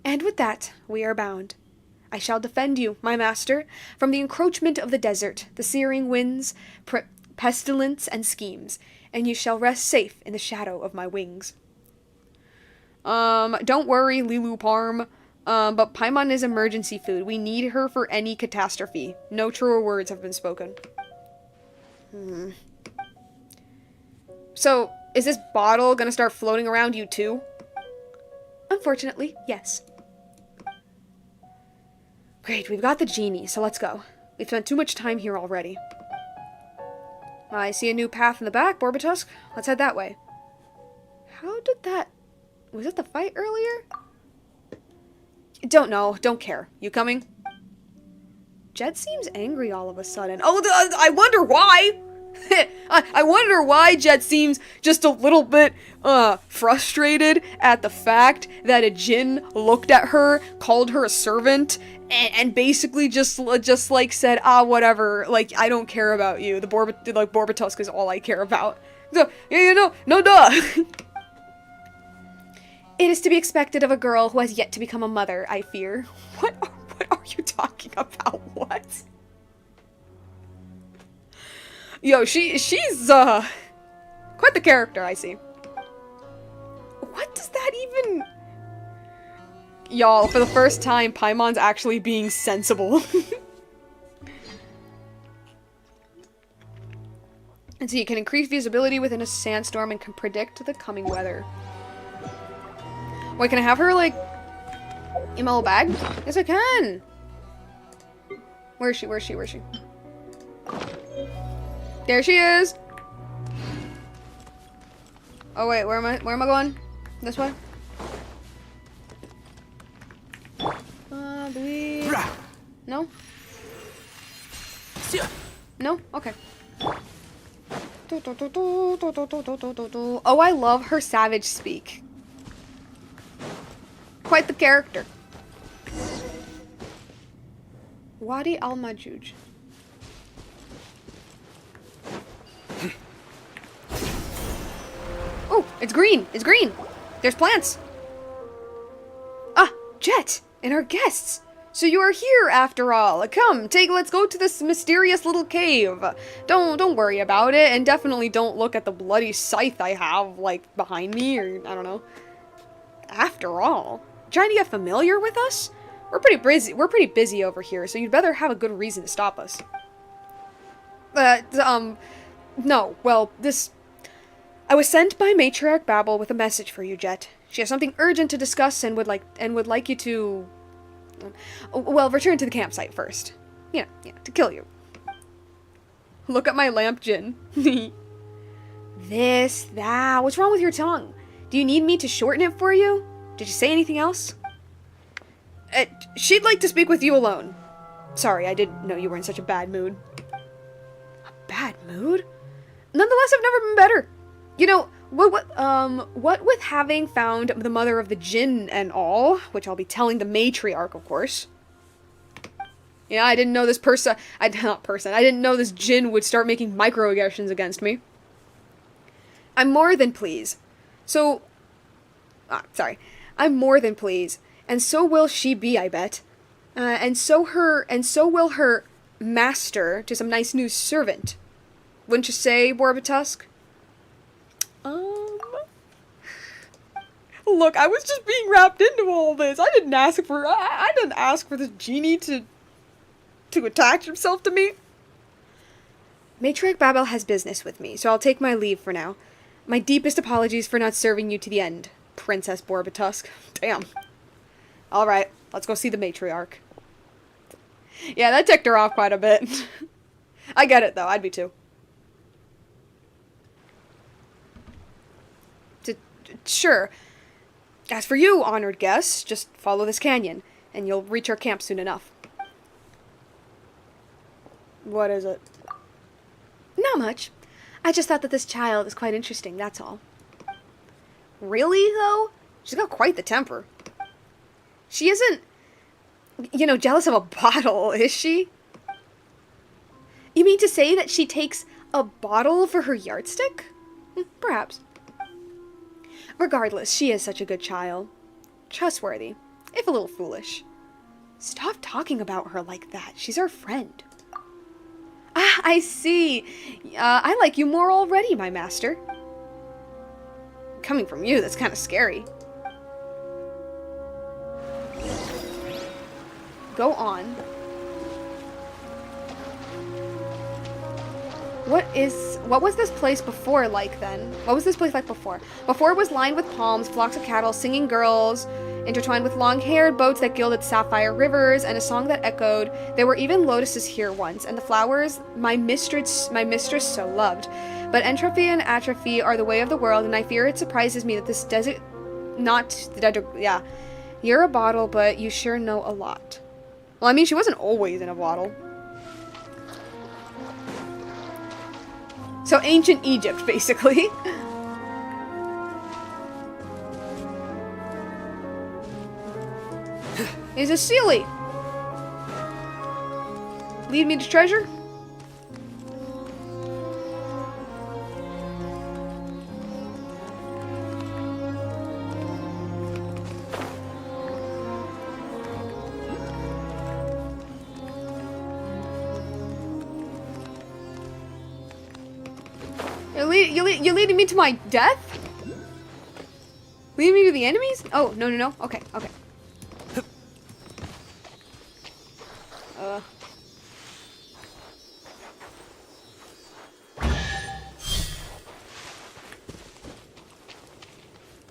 And with that, we are bound. I shall defend you, my master, from the encroachment of the desert, the searing winds, pestilence, and schemes, and you shall rest safe in the shadow of my wings. Don't worry, Lilu Parm, but Paimon is emergency food. We need her for any catastrophe. No truer words have been spoken. So, is this bottle gonna start floating around you too? Unfortunately, yes. Great, we've got the genie, so let's go. We've spent too much time here already. I see a new path in the back, Borbitusk. Let's head that way. How did that... Was it the fight earlier? Don't know. Don't care. You coming? Jeht seems angry all of a sudden. Oh, I wonder why! I wonder why Jeht seems just a little bit, frustrated at the fact that a djinn looked at her, called her a servant, and basically just like said, whatever, like, I don't care about you. Borbitusk is all I care about. So, no duh! It is to be expected of a girl who has yet to become a mother, I fear. What are you talking about? What? Yo, she's, quite the character, I see. What does that even... Y'all, for the first time, Paimon's actually being sensible. And so you can increase visibility within a sandstorm and can predict the coming weather. Wait, can I have her, like, in my little bag? Yes, I can! Where is she? Where is she? Where is she? There she is! Oh wait, where am I going? This way? Do we... No? No? Okay. Oh, I love her savage speak. Quite the character. Wadi al-Majuj. Oh, it's green! It's green! There's plants! Ah, Jeht! And our guests! So you are here after all. Come, let's go to this mysterious little cave. Don't worry about it, and definitely don't look at the bloody scythe I have, like, behind me, or, I don't know. After all. Trying to get familiar with us? We're pretty busy over here, so you'd better have a good reason to stop us. No, well, I was sent by Matriarch Babel with a message for you, Jeht. She has something urgent to discuss and would like you to... Well, return to the campsite first. Yeah, to kill you. Look at my lamp, Jin. That. What's wrong with your tongue? Do you need me to shorten it for you? Did you say anything else? She'd like to speak with you alone. Sorry, I didn't know you were in such a bad mood. A bad mood? Nonetheless, I've never been better. You know, what with having found the mother of the djinn and all, which I'll be telling the matriarch, of course. Yeah, I didn't know this I didn't know this Jin would start making microaggressions against me. I'm more than pleased. I'm more than pleased. And so will she be, I bet. And so will her master to some nice new servant. Wouldn't you say, Borbatusk? Look, I was just being wrapped into all this. I didn't ask for this genie to attach himself to me. Matriarch Babel has business with me, so I'll take my leave for now. My deepest apologies for not serving you to the end, Princess Borbatusk. Damn. Alright, let's go see the matriarch. Yeah, that ticked her off quite a bit. I get it, though. I'd be too. Sure. As for you, honored guests, just follow this canyon, and you'll reach our camp soon enough. What is it? Not much. I just thought that this child is quite interesting, that's all. Really, though? She's got quite the temper. She isn't, jealous of a bottle, is she? You mean to say that she takes a bottle for her yardstick? Perhaps. Regardless, she is such a good child. Trustworthy, if a little foolish. Stop talking about her like that. She's our friend. Ah, I see. I like you more already, my master. Coming from you, that's kind of scary. Go on. What was this place before like then? What was this place like before? Before it was lined with palms, flocks of cattle, singing girls, intertwined with long-haired boats that gilded sapphire rivers, and a song that echoed. There were even lotuses here once, and the flowers my mistress so loved. But entropy and atrophy are the way of the world, and I fear it surprises me that this desert, You're a bottle, but you sure know a lot. Well, I mean, she wasn't always in a bottle. So ancient Egypt, basically. Is a Sealy. Lead me to treasure? You're leading me to my death? Leading me to the enemies? Oh, no. Okay.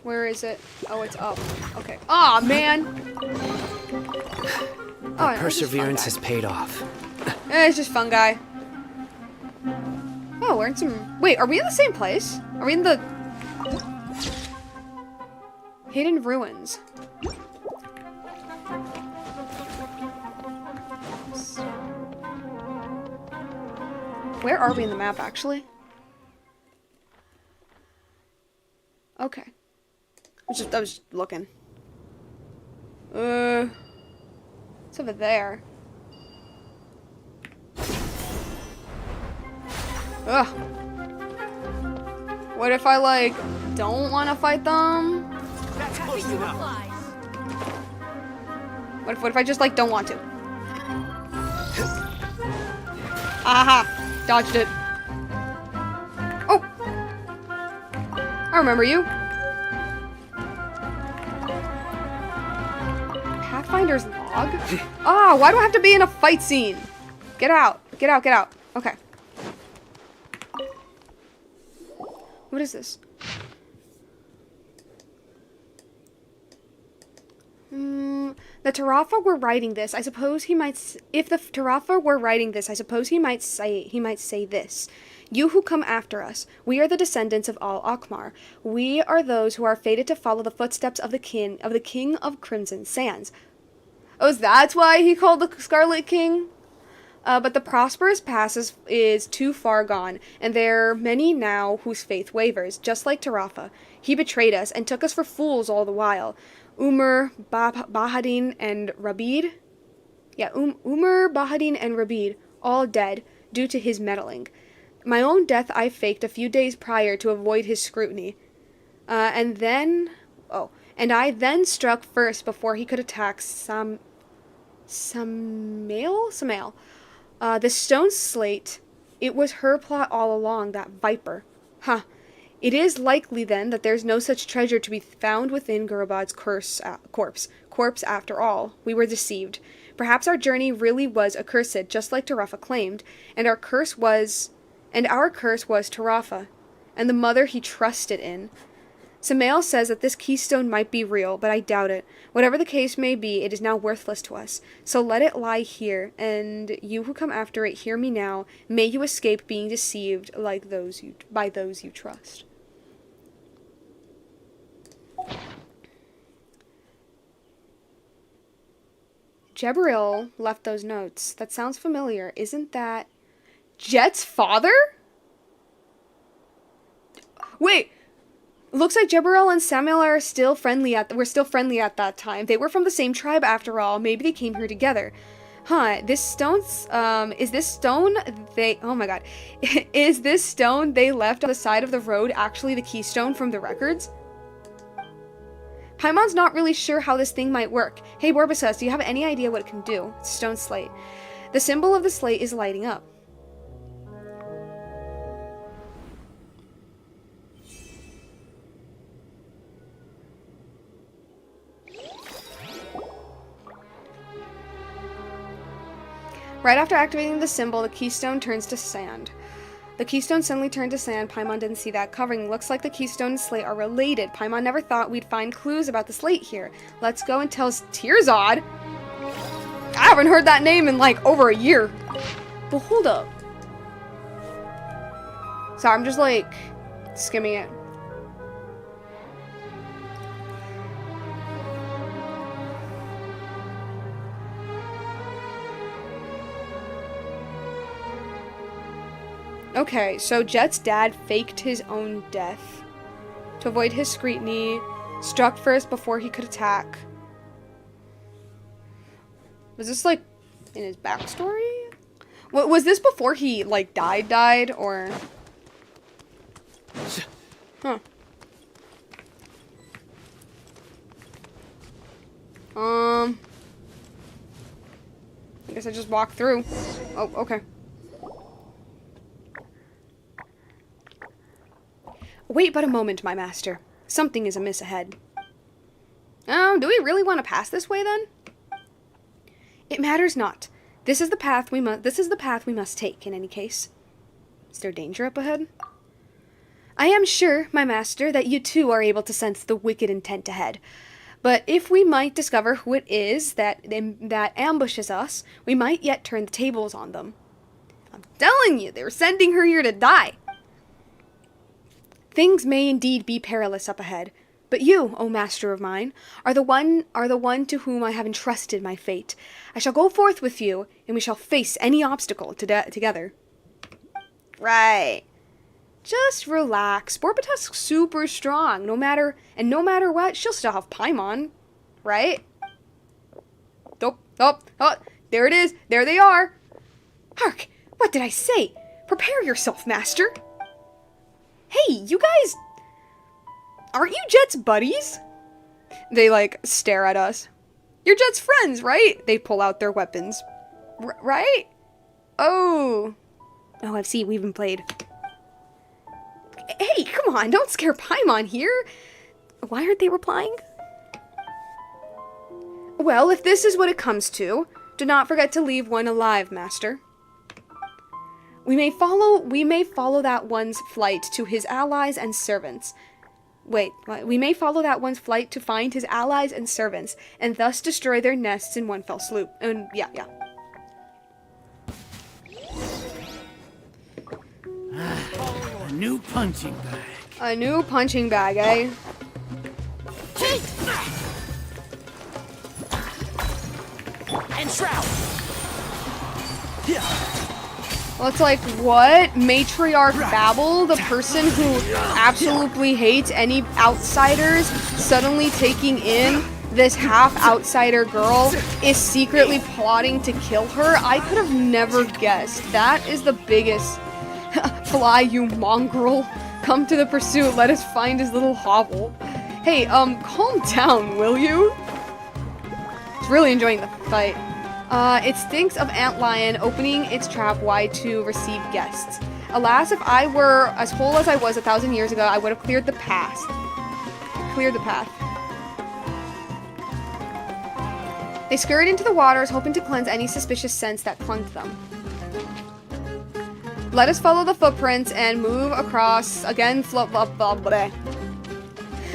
Where is it? Oh, it's up. Okay. Aw, man! Oh, Perseverance has paid off. It's just fungi. Oh, we're in some... Wait, are we in the same place? Are we in the... Hidden Ruins? Where are we in the map, actually? Okay. I was just looking. It's over there. Ugh. What if I, don't want to fight them? That's close enough. What if I just, don't want to? Aha! Dodged it. Oh! I remember you. Pathfinder's log? Ah, why do I have to be in a fight scene? Get out. Get out. Okay. What is this? The Tarafa were writing this. I suppose he might. If the Tarafa were writing this, I suppose he might say this. You who come after us, we are the descendants of Al Akmar. We are those who are fated to follow the footsteps of the king of Crimson Sands. Oh, that's why he called the Scarlet King? But the prosperous past is too far gone, and there are many now whose faith wavers, just like Tarafa. He betrayed us and took us for fools all the while. Umar, Bahadin, and Rabid? Yeah, Umar, Bahadin, and Rabid, all dead due to his meddling. My own death I faked a few days prior to avoid his scrutiny. And I then struck first before he could attack Samael? The stone slate, it was her plot all along, that viper. Huh. It is likely then that there's no such treasure to be found within Gurubad's corpse after all. We were deceived. Perhaps our journey really was accursed, just like Tarafa claimed, and our curse was Tarafa, and the mother he trusted in. Samael says that this keystone might be real, but I doubt it. Whatever the case may be, it is now worthless to us. So let it lie here, and you who come after it, hear me now. May you escape being deceived by those you trust. Jebril left those notes. That sounds familiar. Isn't that Jeht's father? Wait. Looks like Jebril and Samuel were still friendly at that time. They were from the same tribe after all. Maybe they came here together. Huh, this stone's, is this stone they left on the side of the road actually the keystone from the records? Paimon's not really sure how this thing might work. Hey, Borbasas, do you have any idea what it can do? It's a stone slate. The symbol of the slate is lighting up. Right after activating the symbol, the keystone turns to sand. The keystone suddenly turned to sand. Paimon didn't see that covering. Looks like the keystone and slate are related. Paimon never thought we'd find clues about the slate here. Let's go and tell Tirzad. I haven't heard that name in like over a year. But hold up. Sorry, I'm just like skimming it. Okay, so Jeht's dad faked his own death to avoid his scrutiny, struck first before he could attack. Was this like in his backstory? What was this before he like died or? Huh. I guess I just walked through. Oh, okay. Wait but a moment, my master. Something is amiss ahead. Do we really want to pass this way then? It matters not. This is the path we must take in any case. Is there danger up ahead? I am sure, my master, that you too are able to sense the wicked intent ahead. But if we might discover who it is that ambushes us, we might yet turn the tables on them. I'm telling you, they were sending her here to die. Things may indeed be perilous up ahead, but you, O master of mine, are the one to whom I have entrusted my fate. I shall go forth with you, and we shall face any obstacle together. Right. Just relax. Borbatusk's super strong. No matter what, she'll still have Paimon, right? Oh, there it is. There they are. Hark! What did I say? Prepare yourself, master. Hey, you guys, aren't you Jeht's buddies? They, like, stare at us. You're Jeht's friends, right? They pull out their weapons. Right? Oh, I see, we even played. Hey, come on, don't scare Paimon here. Why aren't they replying? Well, if this is what it comes to, do not forget to leave one alive, master. We may follow that one's flight to his allies and servants. Wait, what? We may follow that one's flight to find his allies and servants, and thus destroy their nests in one fell swoop. And yeah. A new punching bag. A new punching bag, eh? And shroud. Yeah. Well, it's like, what? Matriarch Babel, the person who absolutely hates any outsiders, suddenly taking in this half outsider girl is secretly plotting to kill her. I could have never guessed. That is the biggest fly, you mongrel. Come to the pursuit. Let us find his little hovel. Hey, calm down, will you? It's really enjoying the fight. It stinks of antlion opening its trap wide to receive guests. Alas, if I were as whole as I was 1,000 years ago, I would have cleared the path. Cleared the path. They scurried into the waters, hoping to cleanse any suspicious scents that clung to them. Let us follow the footprints and move across again.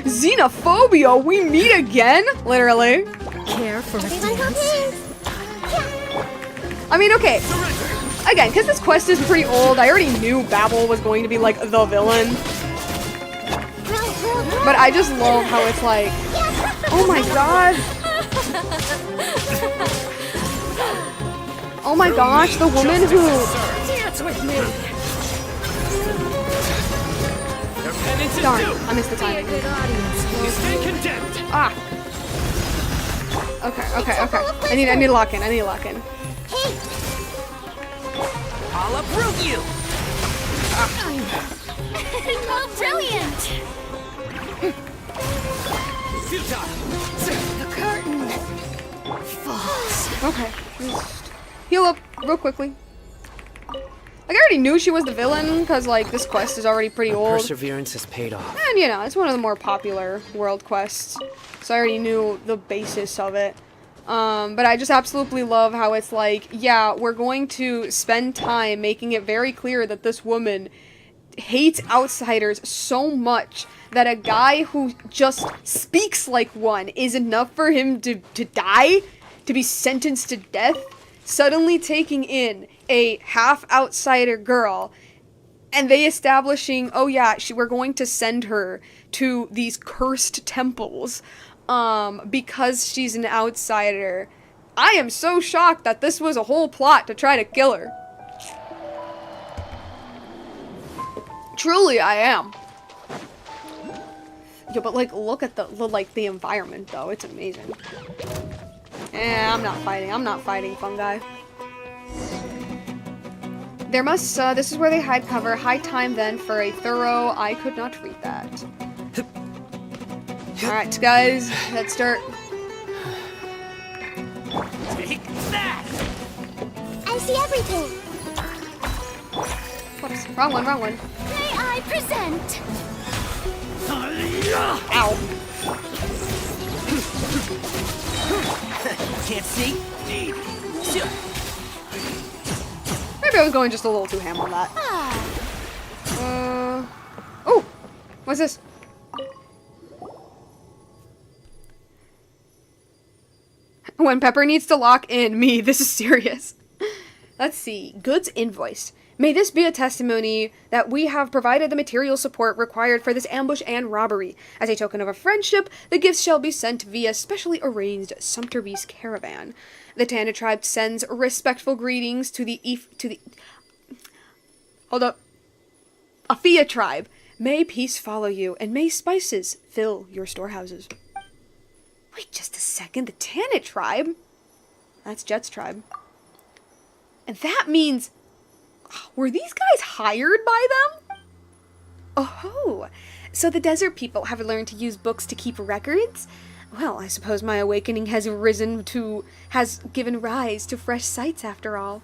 Xenophobia, we meet again? Literally. Care for a Everyone come dance? in. I mean, okay. Again, because this quest is pretty old, I already knew Babel was going to be, like, the villain. But I just love how it's like, oh my god. Oh my gosh, the woman who... Dance with me! Darn, I missed the timing. Good audience. Ah. Okay. I need to lock in. Hey, I'll uproot you! oh, brilliant. The curtain falls. Okay. Just heal up real quickly. Like, I already knew she was the villain, because, like, this quest is already pretty old. Perseverance has paid off. And, you know, it's one of the more popular world quests. So I already knew the basis of it. But I just absolutely love how it's like, yeah, we're going to spend time making it very clear that this woman hates outsiders so much that a guy who just speaks like one is enough for him to die, to be sentenced to death, suddenly taking in a half outsider girl, and they establishing, oh yeah, we're going to send her to these cursed temples, because she's an outsider. I am so shocked that this was a whole plot to try to kill her. Truly, I am. Yo, but like, look at the environment though. It's amazing. I'm not fighting, fungi. There must, this is where they hide cover. High time then for a thorough, I could not read that. Alright, guys, let's start. Take that! I see everything. Whoops, wrong one. May I present? Ow. Can't see? Maybe I was going just a little too ham on that. Oh! What's this? When Pepper needs to lock in me, this is serious. Let's see. Goods invoice. May this be a testimony that we have provided the material support required for this ambush and robbery. As a token of our friendship, the gifts shall be sent via specially arranged Sumterbeast caravan. The Tana tribe sends respectful greetings to the Hold up. Afia tribe. May peace follow you, and may spices fill your storehouses. Wait just a second, the Tana tribe? That's Jeht's tribe. And that means... were these guys hired by them? Oh, so the desert people have learned to use books to keep records? Well, I suppose my awakening has given rise to fresh sights after all.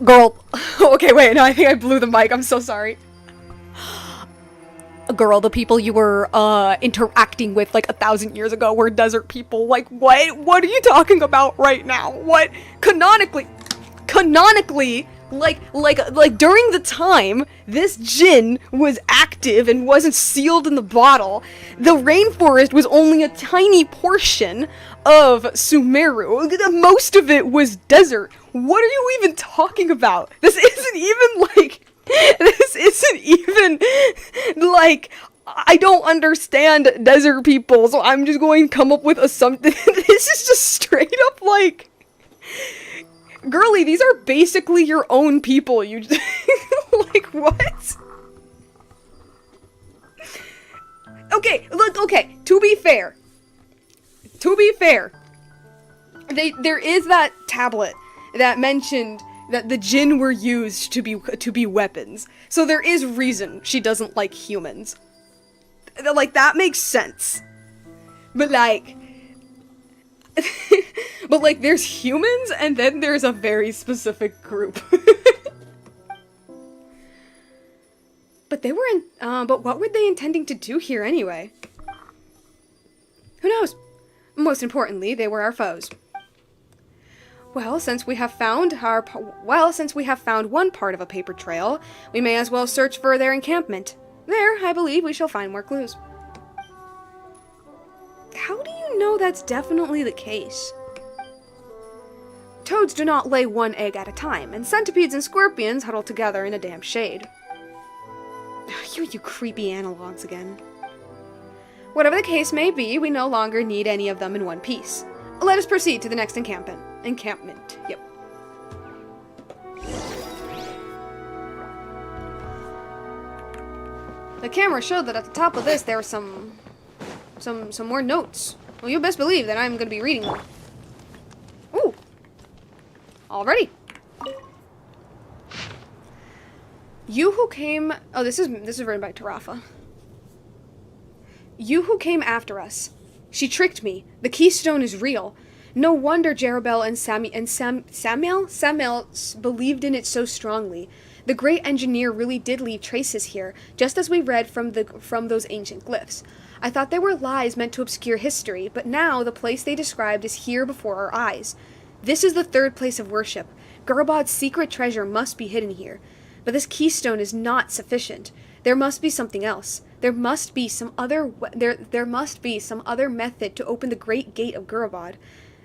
Girl. Okay, wait, no, I think I blew the mic. I'm so sorry. Girl, the people you were interacting with like 1,000 years ago were desert people. Like, what? What are you talking about right now? What? Canonically, like during the time this djinn was active and wasn't sealed in the bottle, the rainforest was only a tiny portion of Sumeru. Most of it was desert. What are you even talking about? This isn't even like, I don't understand desert people, so I'm just going to come up with something. This is just straight up like, girly, these are basically your own people. You like, what? Okay, look, okay, to be fair, there is that tablet that mentioned that the Jinn were used to be weapons. So there is reason she doesn't like humans. Like, that makes sense. But like, there's humans, and then there's a very specific group. But but what were they intending to do here anyway? Who knows? Most importantly, they were our foes. Well, since we have found one part of a paper trail, we may as well search for their encampment. There, I believe we shall find more clues. How do you know that's definitely the case? Toads do not lay one egg at a time, and centipedes and scorpions huddle together in a damp shade. You creepy analogs again. Whatever the case may be, we no longer need any of them in one piece. Let us proceed to the next encampment. Yep. The camera showed that at the top of this there were some more notes. Well, you best believe that I'm going to be reading them. Ooh. Already. You who came... Oh, this is written by Tarafa. You who came after us. She tricked me. The keystone is real. No wonder Jerubel and Samuel believed in it so strongly. The great engineer really did leave traces here, just as we read from those ancient glyphs. I thought they were lies meant to obscure history, but now the place they described is here before our eyes. This is the third place of worship. Gurabad's secret treasure must be hidden here. But this keystone is not sufficient. There must be something else. There must be some other method to open the great gate of Gurabad.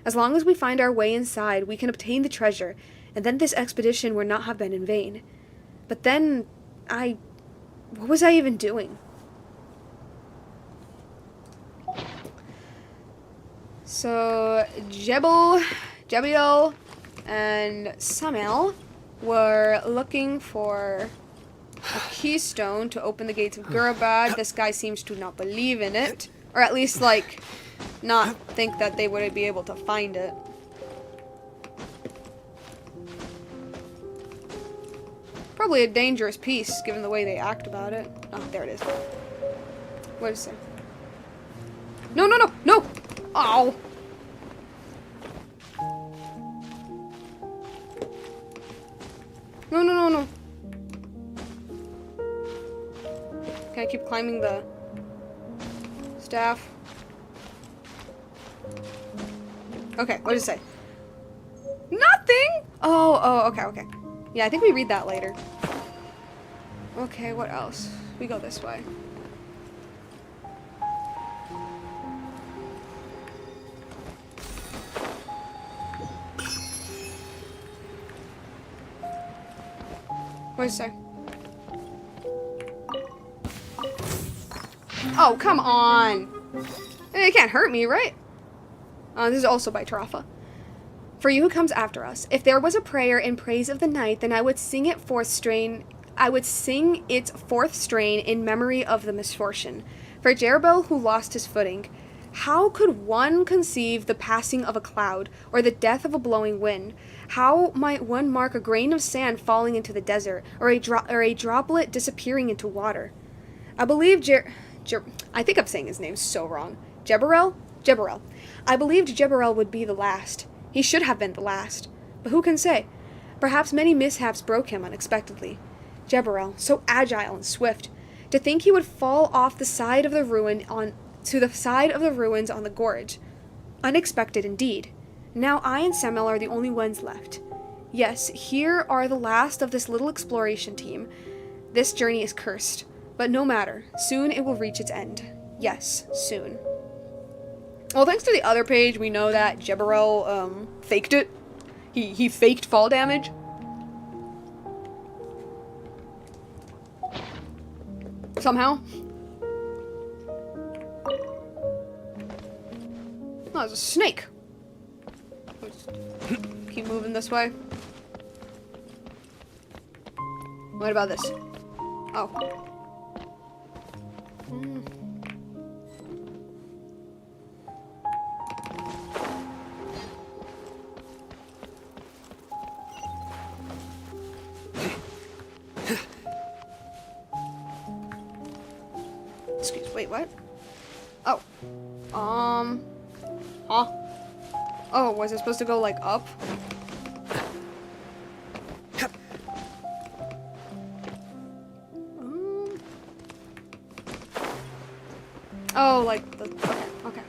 As long as we find our way inside, we can obtain the treasure, and then this expedition would not have been in vain. But then, what was I even doing? So, Jebiel, and Samuel were looking for a keystone to open the gates of Gurabad. This guy seems to not believe in it. Or at least, like, not think that they would be able to find it. Probably a dangerous piece, given the way they act about it. Oh, there it is. What is it? No, no, no, no! Oh! No, no, no, no. Can I keep climbing the staff? Okay, what does it say? Nothing! Oh, okay, okay. Yeah, I think we read that later. Okay, what else? We go this way. What does it say? Oh, come on! It can't hurt me, right? This is also by Tarafa. For you who comes after us, if there was a prayer in praise of the night, then I would sing its fourth strain in memory of the misfortune. For Jerubel who lost his footing, how could one conceive the passing of a cloud, or the death of a blowing wind? How might one mark a grain of sand falling into the desert, or a droplet disappearing into water? I believe I think I'm saying his name so wrong. Jeberel? I believed Jeberel would be the last. He should have been the last. But who can say? Perhaps many mishaps broke him unexpectedly. Jeberel, so agile and swift. To think he would fall off the side of the ruins on the gorge. Unexpected indeed. Now I and Samuel are the only ones left. Yes, here are the last of this little exploration team. This journey is cursed. But no matter. Soon it will reach its end. Yes, soon. Well, thanks to the other page, we know that Jeberel, faked it. He faked fall damage. Somehow. Oh, there's a snake. Let's keep moving this way. What about this? Oh. Wait, what? Oh. Huh? Oh, was it supposed to go, like, up? Oh, like, the... Okay,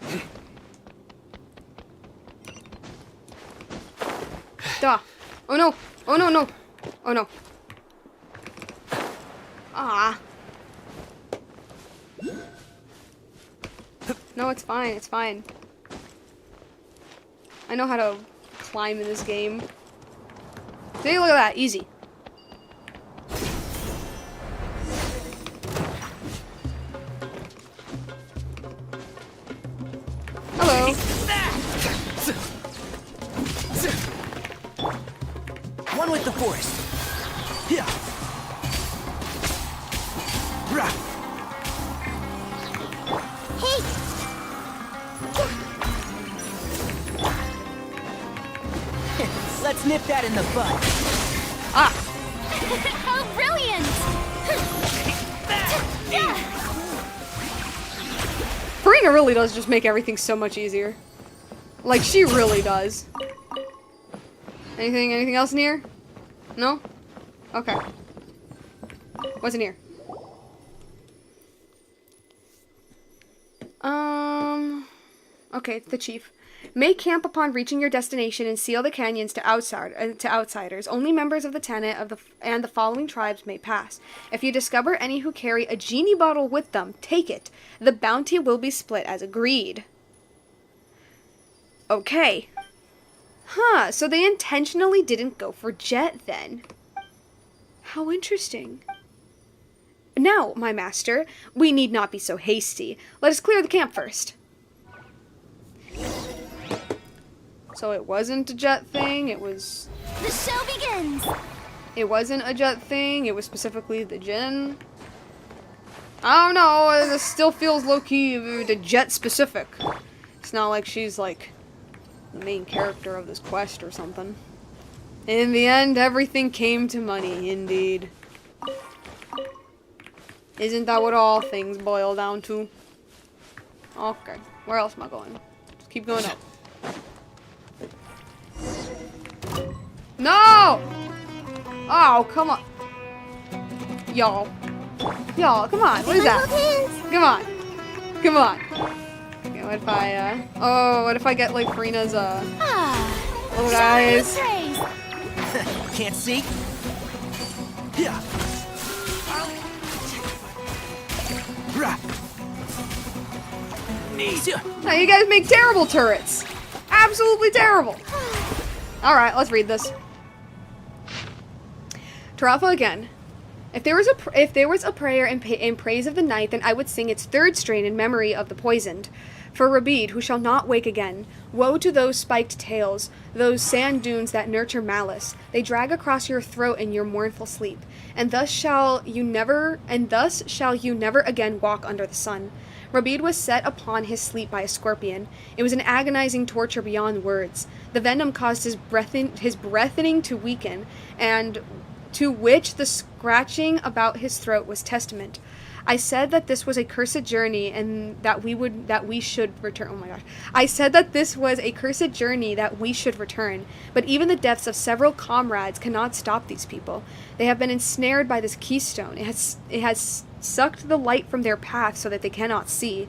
okay. Duh. Oh, no. Oh, no, no. Oh, no. Ah. No, it's fine. It's fine. I know how to climb in this game. See, look at that. Easy. Hello. One with the force. Yeah. Rah. Hey! Let's nip that in the bud. Ah. How brilliant! Farina really does just make everything so much easier. Like, she really does. Anything else in here? No? Okay. What's in here? Okay, it's the chief. Make camp upon reaching your destination and seal the canyons to outsiders. Only members of the tenant and the following tribes may pass. If you discover any who carry a genie bottle with them, take it. The bounty will be split as agreed. Okay. Huh, so they intentionally didn't go for Jeht then. How interesting. Now, my master, we need not be so hasty. Let us clear the camp first. So it wasn't a Jeht thing, it was... The show begins! It wasn't a Jeht thing, it was specifically the Jinn. I don't know, this still feels low-key the Jeht specific. It's not like she's like the main character of this quest or something. In the end, everything came to money, indeed. Isn't that what all things boil down to? Okay, where else am I going? Just keep going up. No! Oh, come on. Y'all. Y'all, come on. What is that? Come on. Come on. Okay, what if I, oh, what if I get, like, Farina's, little guys? Can't see? Yeah. Rah. Now, you guys make terrible turrets. Absolutely terrible. Alright, let's read this. Tarafa again. If there was a prayer in praise of the night, then I would sing its third strain in memory of the poisoned. For Rabid, who shall not wake again. Woe to those spiked tails, those sand dunes that nurture malice. They drag across your throat in your mournful sleep, and thus shall you never again walk under the sun. Rabid was set upon his sleep by a scorpion. It was an agonizing torture beyond words. The venom caused his breathing to weaken, and to which the scratching about his throat was testament. I said that this was a cursed journey and that we should return. Oh my gosh. I said that this was a cursed journey that we should return. But even the deaths of several comrades cannot stop these people. They have been ensnared by this keystone. It has sucked the light from their path so that they cannot see.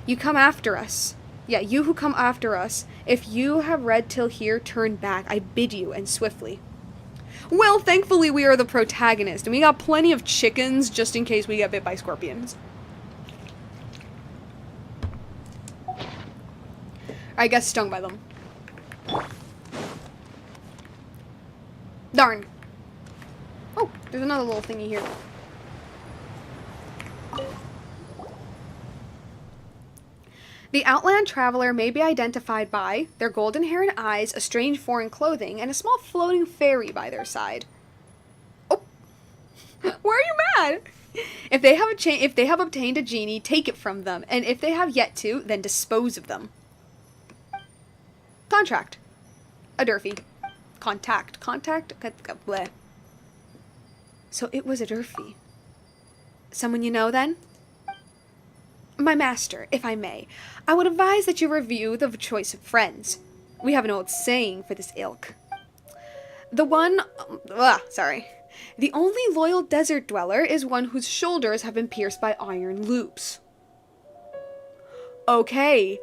You come after us. Yeah, you who come after us. If you have read till here, turn back. I bid you, and swiftly. Well, thankfully we are the protagonist, and we got plenty of chickens just in case we get bit by scorpions. I guess stung by them. Darn. Oh, there's another little thingy here. The outland traveler may be identified by their golden hair and eyes, a strange foreign clothing, and a small floating fairy by their side. Oh, why are you mad? If they have obtained a genie, take it from them, and if they have yet to, then dispose of them. Contract. A Durfee. Contact. Bleh. So it was a Durfee. Someone you know, then? My master, if I may, I would advise that you review the choice of friends. We have an old saying for this ilk. The only loyal desert dweller is one whose shoulders have been pierced by iron loops. Okay.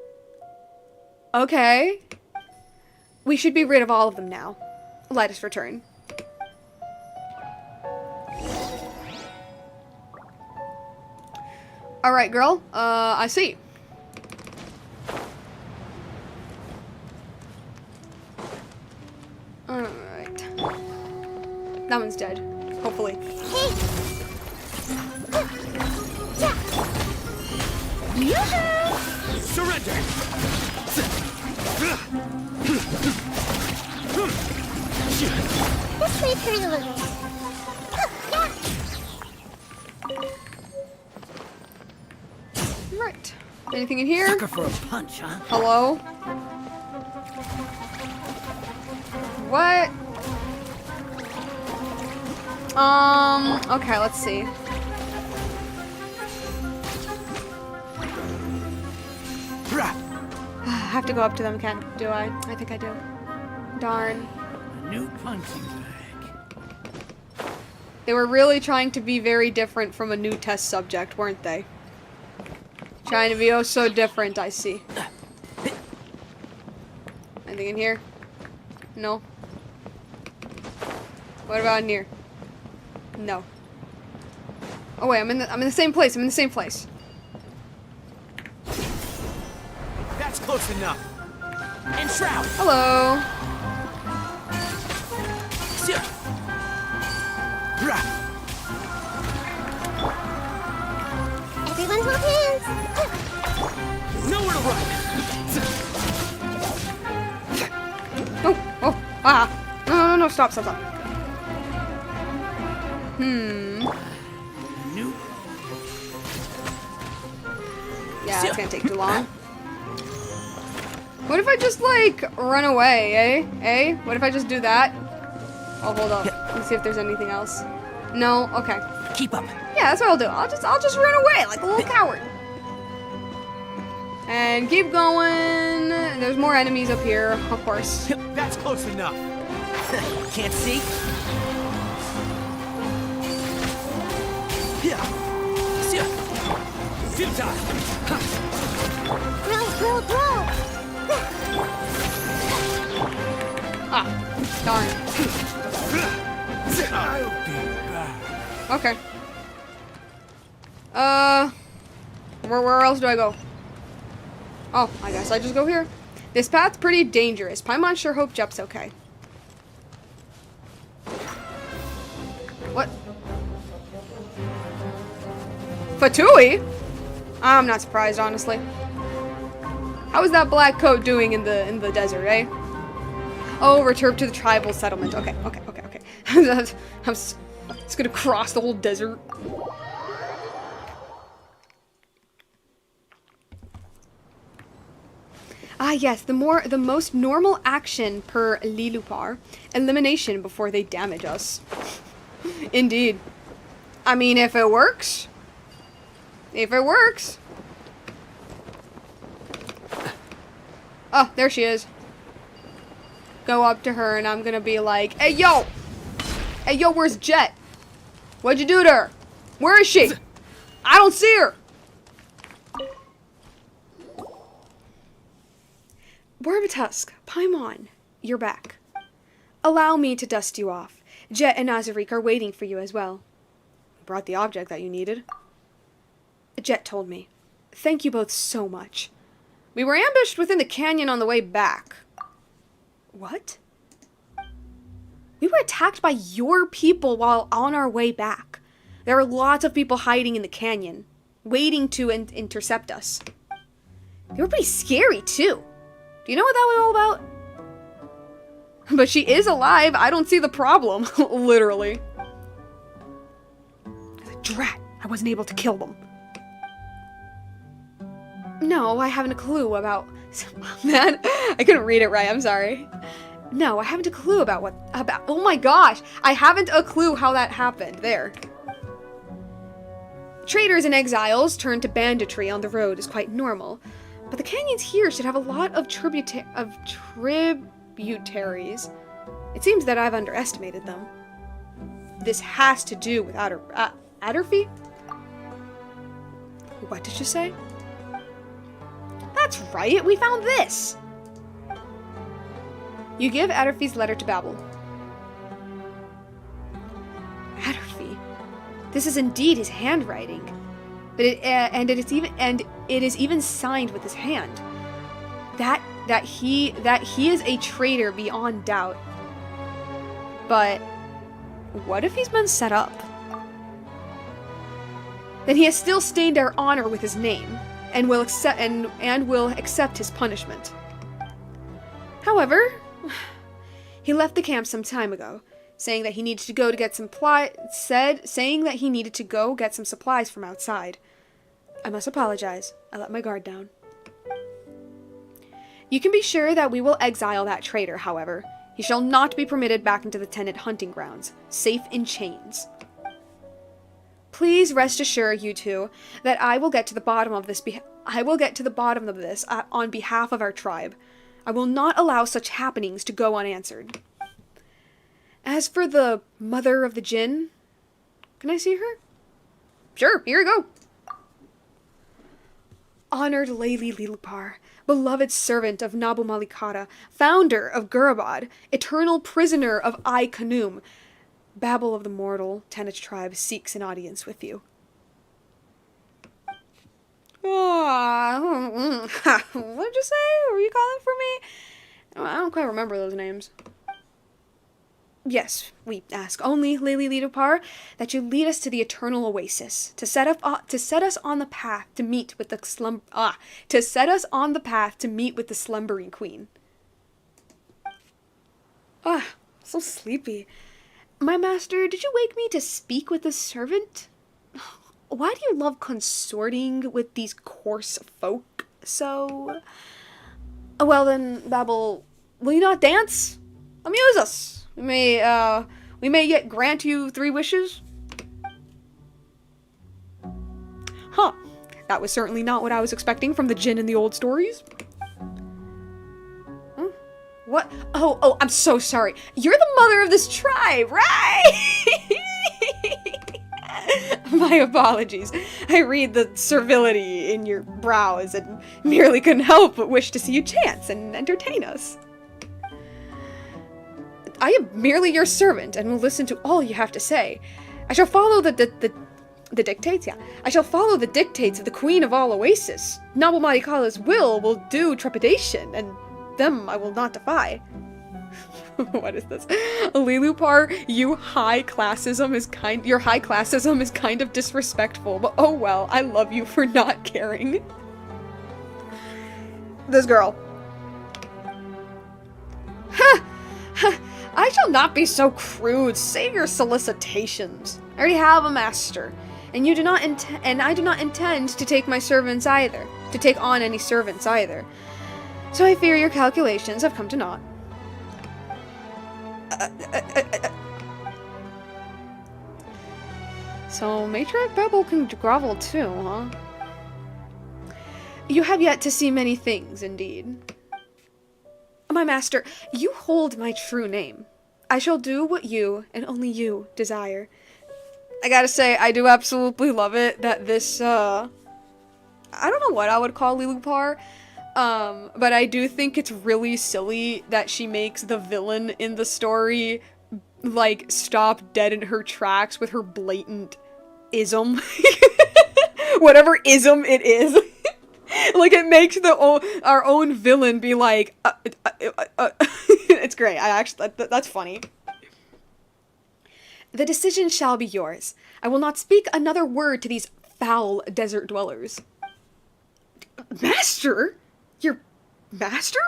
Okay. We should be rid of all of them now. Let us return. Alright, girl. I see. Alright. That one's dead. Hopefully. Hey! Yoo-hoo! Surrender! This may hurt a little. Right. Anything in here? Sucker for a punch, huh? Hello? What? Okay, let's see. I have to go up to them, do I? I think I do. Darn. A new punching bag. They were really trying to be very different from a new test subject, weren't they? Trying to be oh so different, I see. Anything in here? No. What about in here? No. Oh wait, I'm in the same place. I'm in the same place. That's close enough. And shroud. Hello. Everyone hold hands. Nowhere to run. Oh, ah. No, stop. New. Yeah, it's gonna take too long. What if I just, like, run away, eh? What if I just do that? Oh, hold up. Let's see if there's anything else. No? Okay. Keep up. Yeah, that's what I'll do. I'll just run away like a little coward. And keep going. There's more enemies up here, of course. That's close enough. Can't see? Yeah. Futile. Throw. Ah, darn. I'll be back. Okay. Where else do I go? Oh, I guess I just go here. This path's pretty dangerous. Paimon sure hope Jep's okay. What? Fatui? I'm not surprised, honestly. How is that black coat doing in the desert, eh? Oh, return to the tribal settlement. Okay. I'm just gonna cross the whole desert. Ah, yes, the most normal action per Lilupar. Elimination before they damage us. Indeed. I mean, if it works. Oh, there she is. Go up to her and I'm gonna be like, Hey, yo, where's Jeht? What'd you do to her? Where is she? I don't see her. Borbatusk, Paimon, you're back. Allow me to dust you off. Jeht and Nazarick are waiting for you as well. You brought the object that you needed. Jeht told me. Thank you both so much. We were ambushed within the canyon on the way back. What? We were attacked by your people while on our way back. There were lots of people hiding in the canyon, waiting to intercept us. They were pretty scary, too. Do you know what that was all about? But she is alive. I don't see the problem. Literally. Drat. I wasn't able to kill them. No, I haven't a clue about... Man, I couldn't read it right. I'm sorry. No, I haven't a clue about Oh my gosh. I haven't a clue how that happened. There. Traders and exiles turn to banditry on the road is quite normal, but the canyons here should have a lot of tributaries. It seems that I've underestimated them. This has to do with atrophy? What did you say? That's right, we found this! You give Atrophy's letter to Babel. Atrophy? This is indeed his handwriting. But it is even signed with his hand. That he is a traitor beyond doubt. But what if he's been set up? Then he has still stained our honor with his name, and will accept his punishment. However, he left the camp some time ago, saying that he needed to go to get some supplies from outside. I must apologize. I let my guard down. You can be sure that we will exile that traitor, however. He shall not be permitted back into the tenant hunting grounds, safe in chains. Please rest assured, you two, that I will get to the bottom of this. On behalf of our tribe. I will not allow such happenings to go unanswered. As for the mother of the Jinn, can I see her? Sure, here we go. Honored Lady Lilupar, beloved servant of Nabu Malikata, founder of Gurabad, eternal prisoner of Ai Khanum, Babel of the mortal, Tenach tribe seeks an audience with you. Oh, what did you say? Were you calling for me? I don't quite remember those names. Yes, we ask only, Lady Lidopar, that you lead us to the eternal oasis, to set us on the path to meet with the slumbering queen. So sleepy. My master, did you wake me to speak with the servant? Why do you love consorting with these coarse folk so? Well then, Babel, will you not dance? Amuse us. We may yet grant you 3 wishes. Huh. That was certainly not what I was expecting from the Jinn in the old stories. Huh? What? Oh, I'm so sorry. You're the mother of this tribe, right? My apologies. I read the servility in your brows and merely couldn't help but wish to see you chance and entertain us. I am merely your servant and will listen to all you have to say. I shall follow the dictates, yeah. I shall follow the dictates of the Queen of all Oasis. Nabu Malikala's will do trepidation, and them I will not defy. What is this? Lilupar, your high classism is kind of disrespectful, but oh well, I love you for not caring. This girl. Ha! I shall not be so crude. Save your solicitations. I already have a master, and I do not intend to take my servants either. To take on any servants either. So I fear your calculations have come to naught. So Matriarch Babel can grovel too, huh? You have yet to see many things, indeed. My master, you hold my true name. I shall do what you, and only you, desire. I gotta say, I do absolutely love it that this, I don't know what I would call Lilupar, but I do think it's really silly that she makes the villain in the story, like, stop dead in her tracks with her blatant ism. Whatever ism it is. Like, it makes our own villain be like, It's great. That's funny. The decision shall be yours. I will not speak another word to these foul desert dwellers. Master? Your master?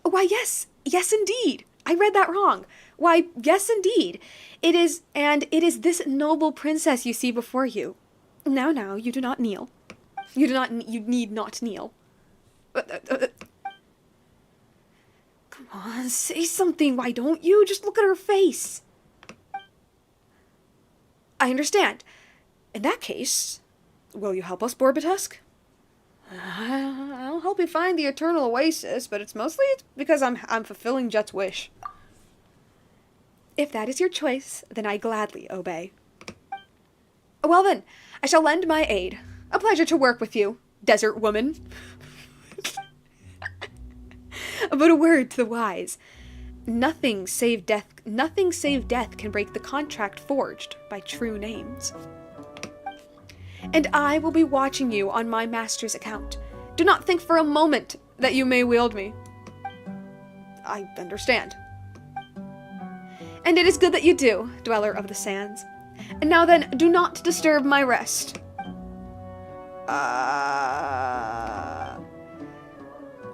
Why, yes. Yes, indeed. I read that wrong. Why, yes, indeed. It is this noble princess you see before you. Now, you do not kneel. You need not kneel. Come on, say something, why don't you? Just look at her face. I understand. In that case, will you help us, Borbitusk? I'll help you find the Eternal Oasis, but it's mostly because I'm fulfilling Jeht's wish. If that is your choice, then I gladly obey. Well then, I shall lend my aid. A pleasure to work with you, desert woman. But a word to the wise. Nothing save death can break the contract forged by true names. And I will be watching you on my master's account. Do not think for a moment that you may wield me. I understand. And it is good that you do, Dweller of the Sands. And now then, do not disturb my rest.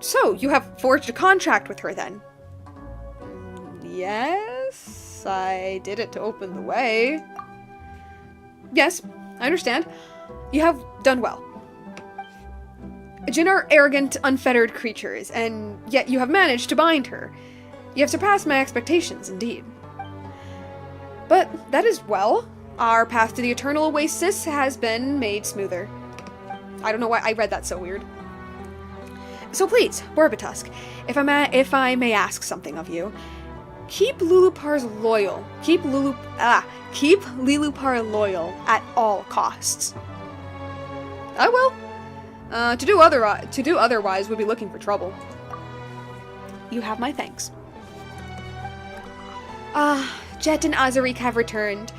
So, you have forged a contract with her then? Yes, I did it to open the way. Yes, I understand. You have done well. Jinn are arrogant, unfettered creatures, and yet you have managed to bind her. You have surpassed my expectations, indeed. But that is well. Our path to the Eternal Oasis has been made smoother. I don't know why I read that so weird. So please, Borbitusk, if I may ask something of you, keep Lulupar's loyal. Keep Lilupar loyal at all costs. I will. To do otherwise would be looking for trouble. You have my thanks. Jeht and Azarik have returned.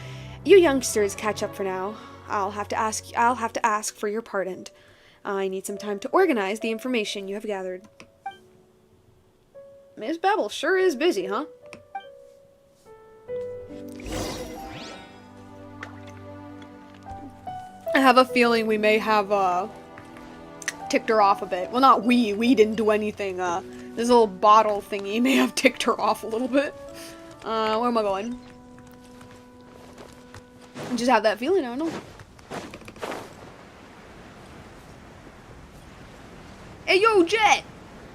You youngsters catch up for now. I'll have to ask for your pardon. I need some time to organize the information you have gathered. Miss Babel sure is busy, huh? I have a feeling we may have ticked her off a bit. Well, not we didn't do anything. This little bottle thingy may have ticked her off a little bit. Where am I going? I just have that feeling, I don't know. Hey, yo, Jeht!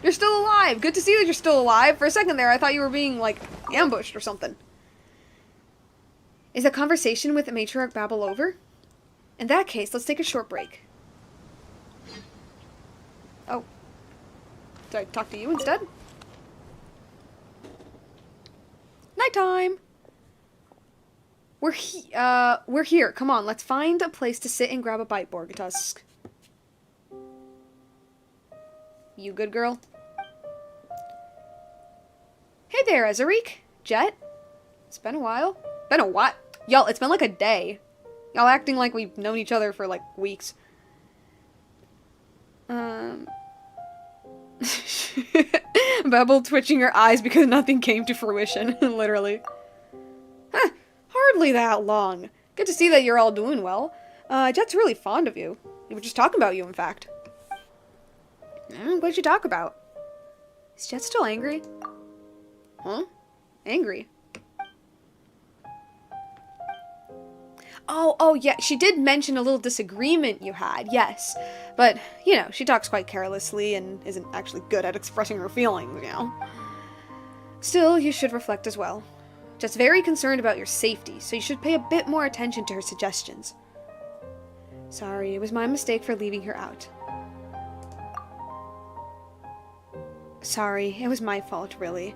You're still alive! Good to see that you're still alive. For a second there, I thought you were being, like, ambushed or something. Is the conversation with Matriarch Babel over? In that case, let's take a short break. Oh. Did I talk to you instead? Nighttime! We're here. Come on, let's find a place to sit and grab a bite, Borbitusk. You good girl? Hey there, Azarik. Jeht? It's been a while. Been a what? Y'all, it's been like a day. Y'all acting like we've known each other for like weeks. Babel twitching her eyes because nothing came to fruition, literally. Huh, hardly that long. Good to see that you're all doing well. Jeht's really fond of you. We were just talking about you, in fact. What did you talk about? Is Jeht still angry? Huh? Angry? Oh, yeah, she did mention a little disagreement you had, yes. But, you know, she talks quite carelessly and isn't actually good at expressing her feelings, you know. Still, you should reflect as well. Jeht's very concerned about your safety, so you should pay a bit more attention to her suggestions. Sorry, it was my mistake for leaving her out. Sorry, it was my fault, really.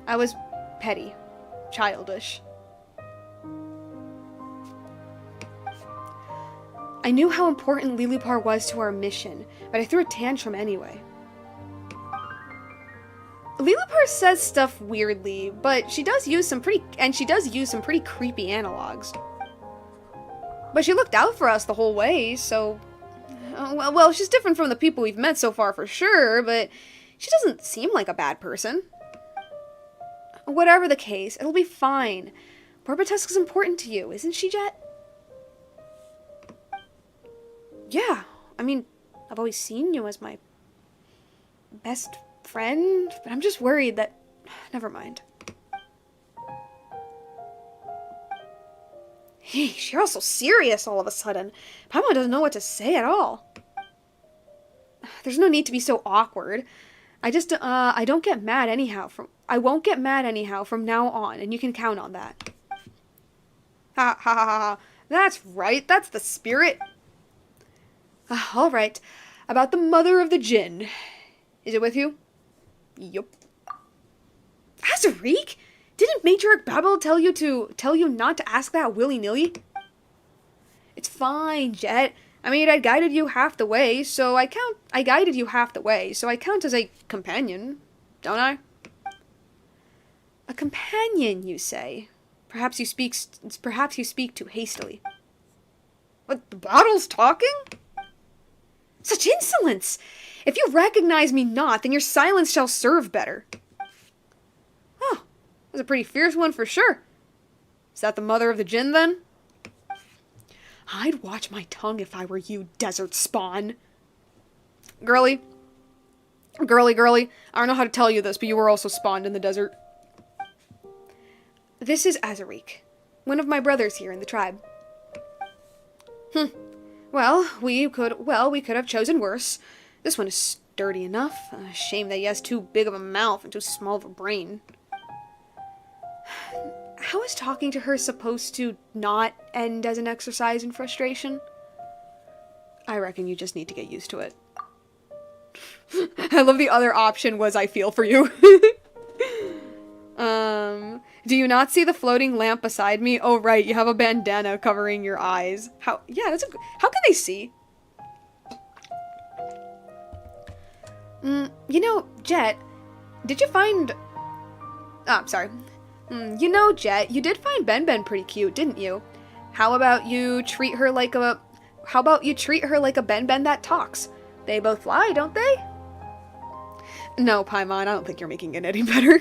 I was petty, childish. I knew how important Lilupar was to our mission, but I threw a tantrum anyway. Lilupar says stuff weirdly, but she does use some pretty creepy analogs. But she looked out for us the whole way, so... well, she's different from the people we've met so far for sure, but she doesn't seem like a bad person. Whatever the case, it'll be fine. Borbitusk is important to you, isn't she, Jeht? Yeah, I mean, I've always seen you as my best friend, but I'm just worried that... Never mind. She's also serious all of a sudden. Paimon doesn't know what to say at all. There's no need to be so awkward. I don't get mad anyhow I won't get mad anyhow from now on, and you can count on that. Ha ha ha ha. That's right, that's the spirit. All right, about the mother of the djinn. Is it with you? Yup. Azariq? Didn't Matriarch Babel tell you not to ask that willy-nilly? It's fine, Jeht. I mean, I guided you half the way, so I guided you half the way, so I count as a companion, don't I? A companion, you say? Perhaps you speak too hastily. What, the bottle's talking? Such insolence! If you recognize me not, then your silence shall serve better. Oh, that's a pretty fierce one for sure. Is that the mother of the djinn, then? I'd watch my tongue if I were you, desert spawn. Girly. Girly. I don't know how to tell you this, but you were also spawned in the desert. This is Azariq, one of my brothers here in the tribe. Well, we could have chosen worse. This one is sturdy enough. Shame that he has too big of a mouth and too small of a brain. How is talking to her supposed to not end as an exercise in frustration? I reckon you just need to get used to it. I love the other option was I feel for you. Do you not see the floating lamp beside me? Oh, right, you have a bandana covering your eyes. How can they see? You know, Jeht, did you find... Oh, I'm sorry. You know, Jeht, you did find Ben pretty cute, didn't you? How about you treat her like a Ben that talks? They both fly, don't they? No, Paimon, I don't think you're making it any better.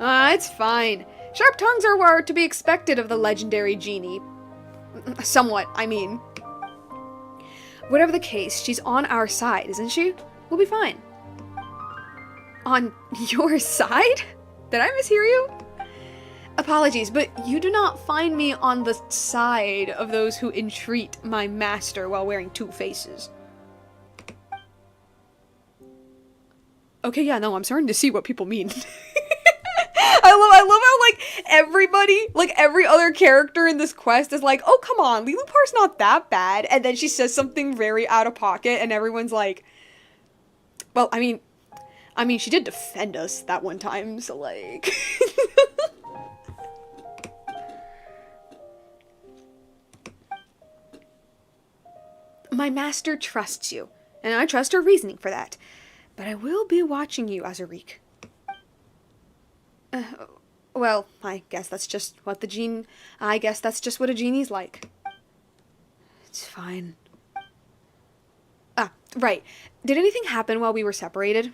It's fine. Sharp tongues are to be expected of the legendary genie. Somewhat, I mean. Whatever the case, she's on our side, isn't she? We'll be fine. On your side? Did I mishear you? Apologies, but you do not find me on the side of those who entreat my master while wearing two faces. Okay, yeah, no, I'm starting to see what people mean. I love how, like, everybody, like, every other character in this quest is like, oh, come on, Lilupar's not that bad, and then she says something very out of pocket, and everyone's like, well, I mean, she did defend us that one time, so, like... My master trusts you, and I trust her reasoning for that. But I will be watching you, Azariq. Well, I guess that's just what a genie's like. It's fine. Ah, right. Did anything happen while we were separated?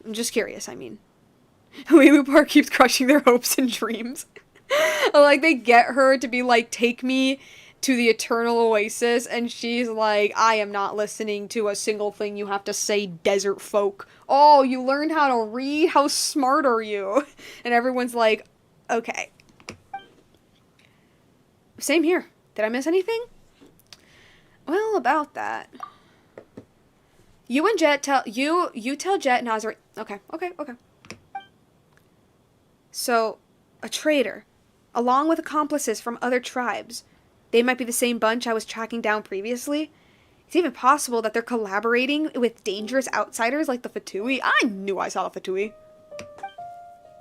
I'm just curious, I mean. Lilupar keeps crushing their hopes and dreams. Like, they get her to be like, take me to the Eternal Oasis, and she's like, I am not listening to a single thing you have to say, desert folk. Oh, you learned how to read? How smart are you? And everyone's like, okay. Same here. Did I miss anything? Well, about that. You and Jeht tell Jeht and Azariq. Okay. So, a traitor, along with accomplices from other tribes. They might be the same bunch I was tracking down previously. It's even possible that they're collaborating with dangerous outsiders like the Fatui. I knew I saw the Fatui.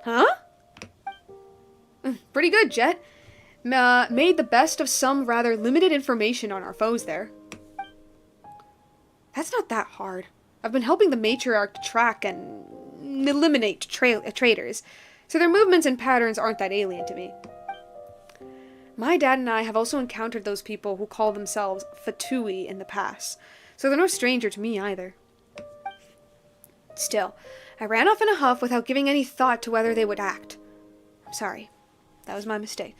Huh? Pretty good, Jeht. Made the best of some rather limited information on our foes there. That's not that hard. I've been helping the matriarch to track and eliminate traitors, so their movements and patterns aren't that alien to me. My dad and I have also encountered those people who call themselves Fatui in the past, so they're no stranger to me either. Still, I ran off in a huff without giving any thought to whether they would act. I'm sorry. That was my mistake.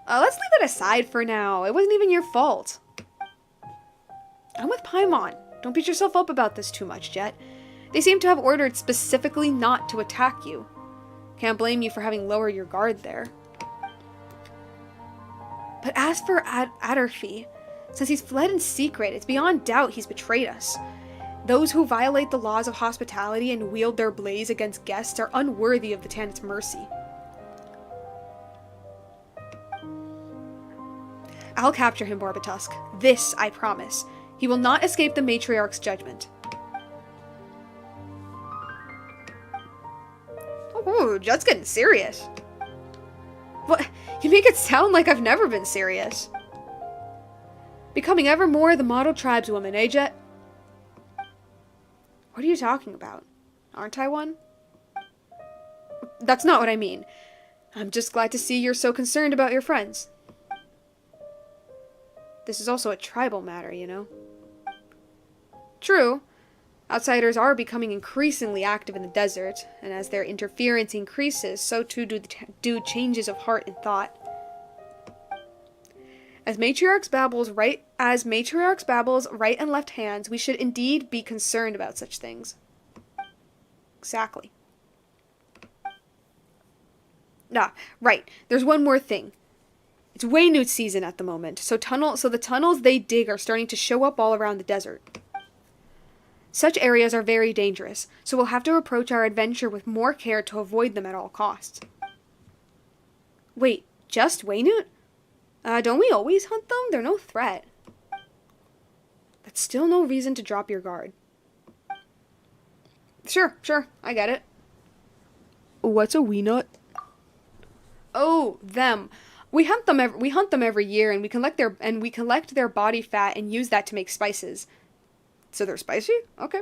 Let's leave that aside for now. It wasn't even your fault. I'm with Paimon. Don't beat yourself up about this too much, Jeht. They seem to have ordered specifically not to attack you. Can't blame you for having lowered your guard there. But as for Adderfi, since he's fled in secret, it's beyond doubt he's betrayed us. Those who violate the laws of hospitality and wield their blades against guests are unworthy of the Tanit's mercy. I'll capture him, Barbatusk. This I promise. He will not escape the matriarch's judgment. Oh, Jeht's getting serious. What? You make it sound like I've never been serious. Becoming ever more the model tribeswoman, eh, Jeht? What are you talking about? Aren't I one? That's not what I mean. I'm just glad to see you're so concerned about your friends. This is also a tribal matter, you know? True. Outsiders are becoming increasingly active in the desert, and as their interference increases, so too do changes of heart and thought. As matriarchs babbles right and left hands, we should indeed be concerned about such things. Exactly. Right. There's one more thing. It's Waynute season at the moment, so the tunnels they dig are starting to show up all around the desert. Such areas are very dangerous, so we'll have to approach our adventure with more care to avoid them at all costs. Wait, just Waynute? Don't we always hunt them? They're no threat. That's still no reason to drop your guard. Sure, I get it. What's a Waynute? Oh, them. We hunt them every year, and we collect their body fat and use that to make spices. So they're spicy? Okay.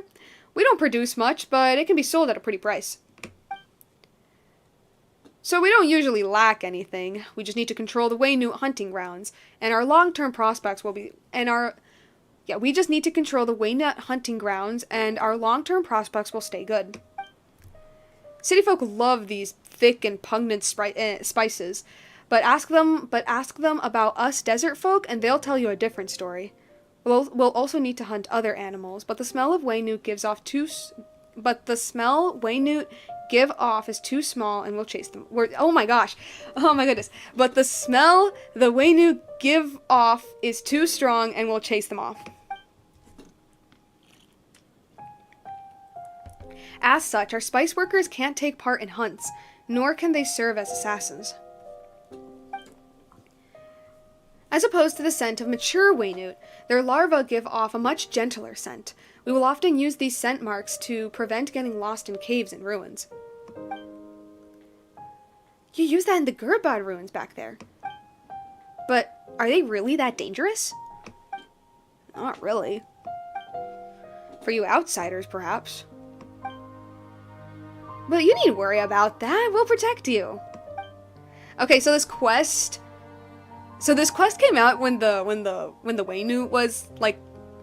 We don't produce much, but it can be sold at a pretty price. So we don't usually lack anything. We just need to control the Waynute hunting grounds, and our long-term prospects will be we just need to control the Waynute hunting grounds, and our long-term prospects will stay good. City folk love these thick and pungent spices, but ask them about us desert folk, and they'll tell you a different story. We'll also need to hunt other animals, but the smell Waynute give off is too small, and we'll chase them. Oh my goodness! But the smell the Waynute give off is too strong, and we'll chase them off. As such, our spice workers can't take part in hunts, nor can they serve as assassins. As opposed to the scent of mature Waynute, their larvae give off a much gentler scent. We will often use these scent marks to prevent getting lost in caves and ruins. You use that in the Gurbad ruins back there. But are they really that dangerous? Not really. For you outsiders, perhaps. But you needn't worry about that. We'll protect you. Okay, so this quest came out when the Waynute was like,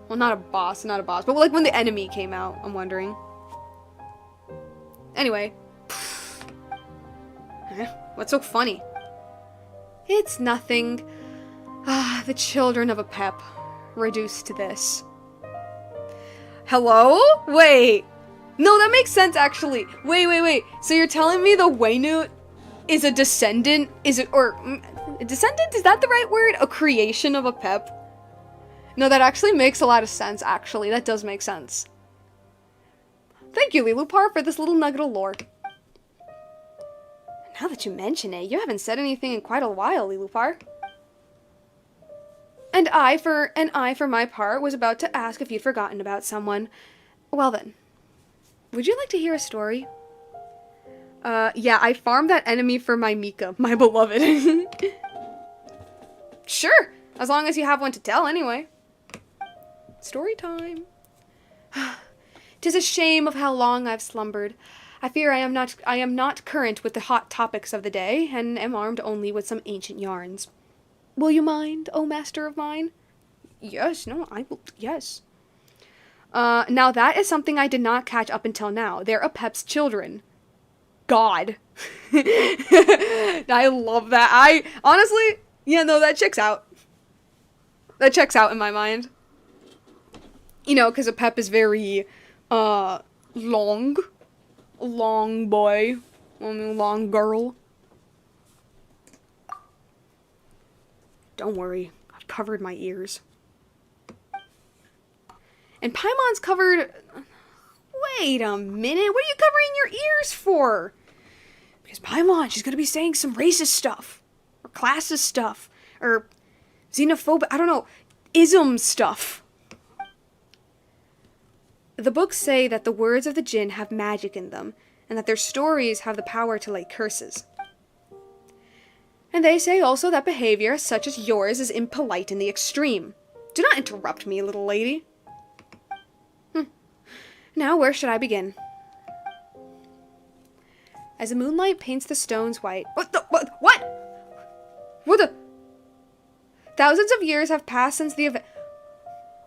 well, not a boss, but like when the enemy came out, I'm wondering. Anyway. What's so funny? It's nothing. The children of a pep. Reduced to this. Hello? Wait. No, that makes sense, actually. Wait. So you're telling me the Waynute is a descendant? Descendant? Is that the right word? A creation of a pep? No, that actually makes a lot of sense, actually. That does make sense. Thank you, Lilupar, for this little nugget of lore. Now that you mention it, you haven't said anything in quite a while, Lilupar. And I, for my part, was about to ask if you'd forgotten about someone. Well then, would you like to hear a story? Yeah, I farmed that enemy for my Mika, my beloved. Sure, as long as you have one to tell, anyway. Story time. 'Tis a shame of how long I've slumbered. I fear I am not current with the hot topics of the day, and am armed only with some ancient yarns. Will you mind, O master of mine? Yes, no, I will, yes. Now that is something I did not catch up until now. They're a Pep's children. God. I love that. Honestly, yeah, no, that checks out. That checks out in my mind. You know, because a Pep is very, long boy. Long girl. Don't worry, I've covered my ears. And Paimon's covered... Wait a minute, what are you covering your ears for? Because Paimon, she's gonna be saying some racist stuff. Or classist stuff. Or xenophobic, I don't know, ism stuff. The books say that the words of the Jinn have magic in them, and that their stories have the power to lay curses. And they say also that behavior such as yours is impolite in the extreme. Do not interrupt me, little lady. Now, where should I begin? As the moonlight paints the stones white... What? What the... Thousands of years have passed since the event...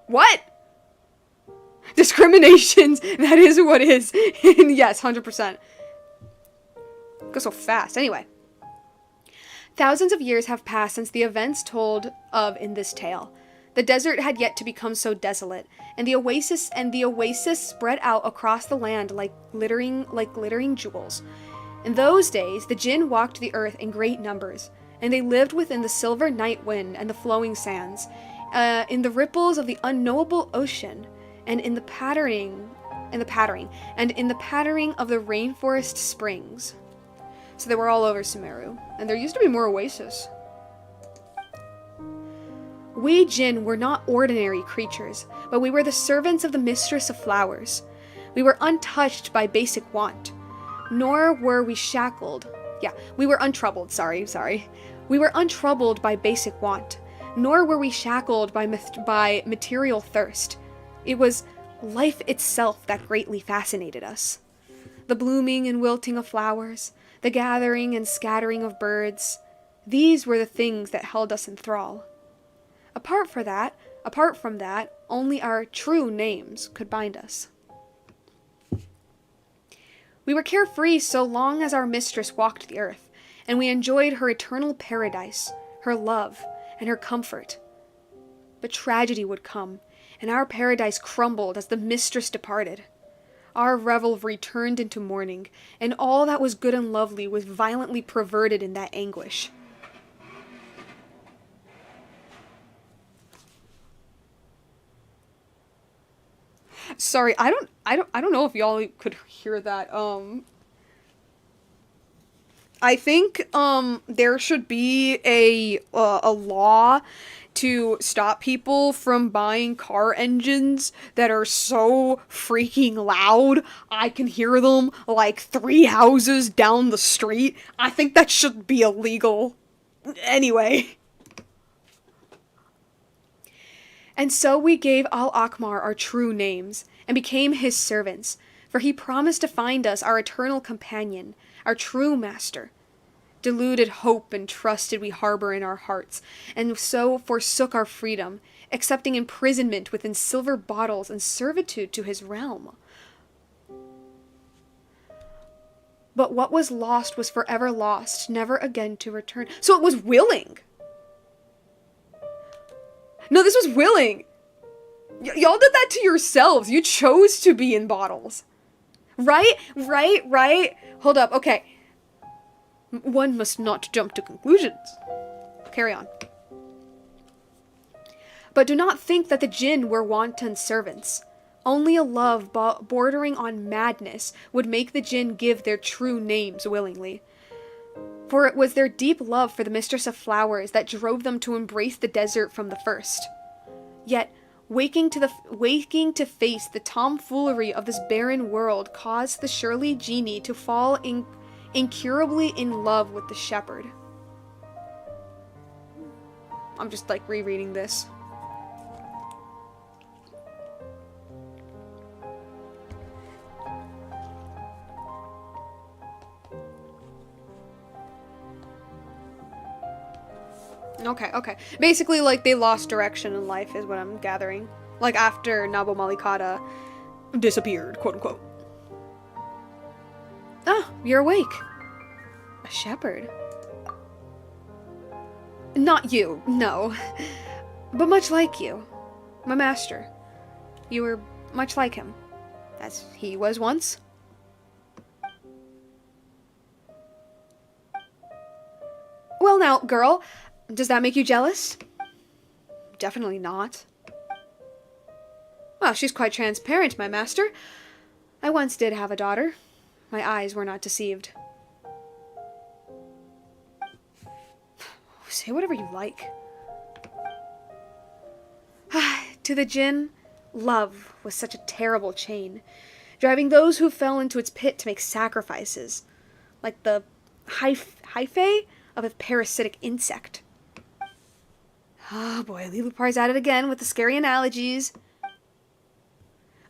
What? Discriminations! That is what is. Yes, 100%. Go so fast. Anyway. Thousands of years have passed since the events told of in this tale. The desert had yet to become so desolate, and the oasis spread out across the land like glittering jewels. In those days, the Jinn walked the earth in great numbers, and they lived within the silver night wind and the flowing sands, in the ripples of the unknowable ocean, and in the pattering of the rainforest springs. So they were all over Sumeru, and there used to be more oases. We Jinn were not ordinary creatures, but we were the servants of the Mistress of Flowers. We were untouched by basic want, nor were we shackled. We were untroubled, sorry. We were untroubled by basic want, nor were we shackled by material thirst. It was life itself that greatly fascinated us. The blooming and wilting of flowers, the gathering and scattering of birds, these were the things that held us in thrall. Apart from that, only our true names could bind us. We were carefree so long as our mistress walked the earth, and we enjoyed her eternal paradise, her love, and her comfort. But tragedy would come, and our paradise crumbled as the mistress departed. Our revelry turned into mourning, and all that was good and lovely was violently perverted in that anguish. Sorry, I don't know if y'all could hear that. I think there should be a law to stop people from buying car engines that are so freaking loud I can hear them like 3 houses down the street. I think that should be illegal. Anyway. And so we gave Al-Akmar our true names, and became his servants, for he promised to find us our eternal companion, our true master. Deluded hope and trust did we harbor in our hearts, and so forsook our freedom, accepting imprisonment within silver bottles and servitude to his realm. But what was lost was forever lost, never again to return. So it was willing! No, this was willing. Y'all did that to yourselves. You chose to be in bottles. Right? Hold up, okay. One must not jump to conclusions. Carry on. But do not think that the Jinn were wanton servants. Only a love bordering on madness would make the Jinn give their true names willingly. For it was their deep love for the Mistress of Flowers that drove them to embrace the desert from the first. Yet, waking to face the tomfoolery of this barren world caused the surly genie to fall incurably in love with the shepherd. I'm just like rereading this. Okay. Basically, like, they lost direction in life is what I'm gathering. Like, after Nabo Malikata disappeared, quote-unquote. Oh, you're awake. A shepherd. Not you, no. But much like you. My master. You were much like him. As he was once. Well now, girl, does that make you jealous? Definitely not. Well, she's quite transparent, my master. I once did have a daughter. My eyes were not deceived. Say whatever you like. to the Jinn, love was such a terrible chain, driving those who fell into its pit to make sacrifices, like the hyphae of a parasitic insect. Oh boy, Lilupar's at it again with the scary analogies.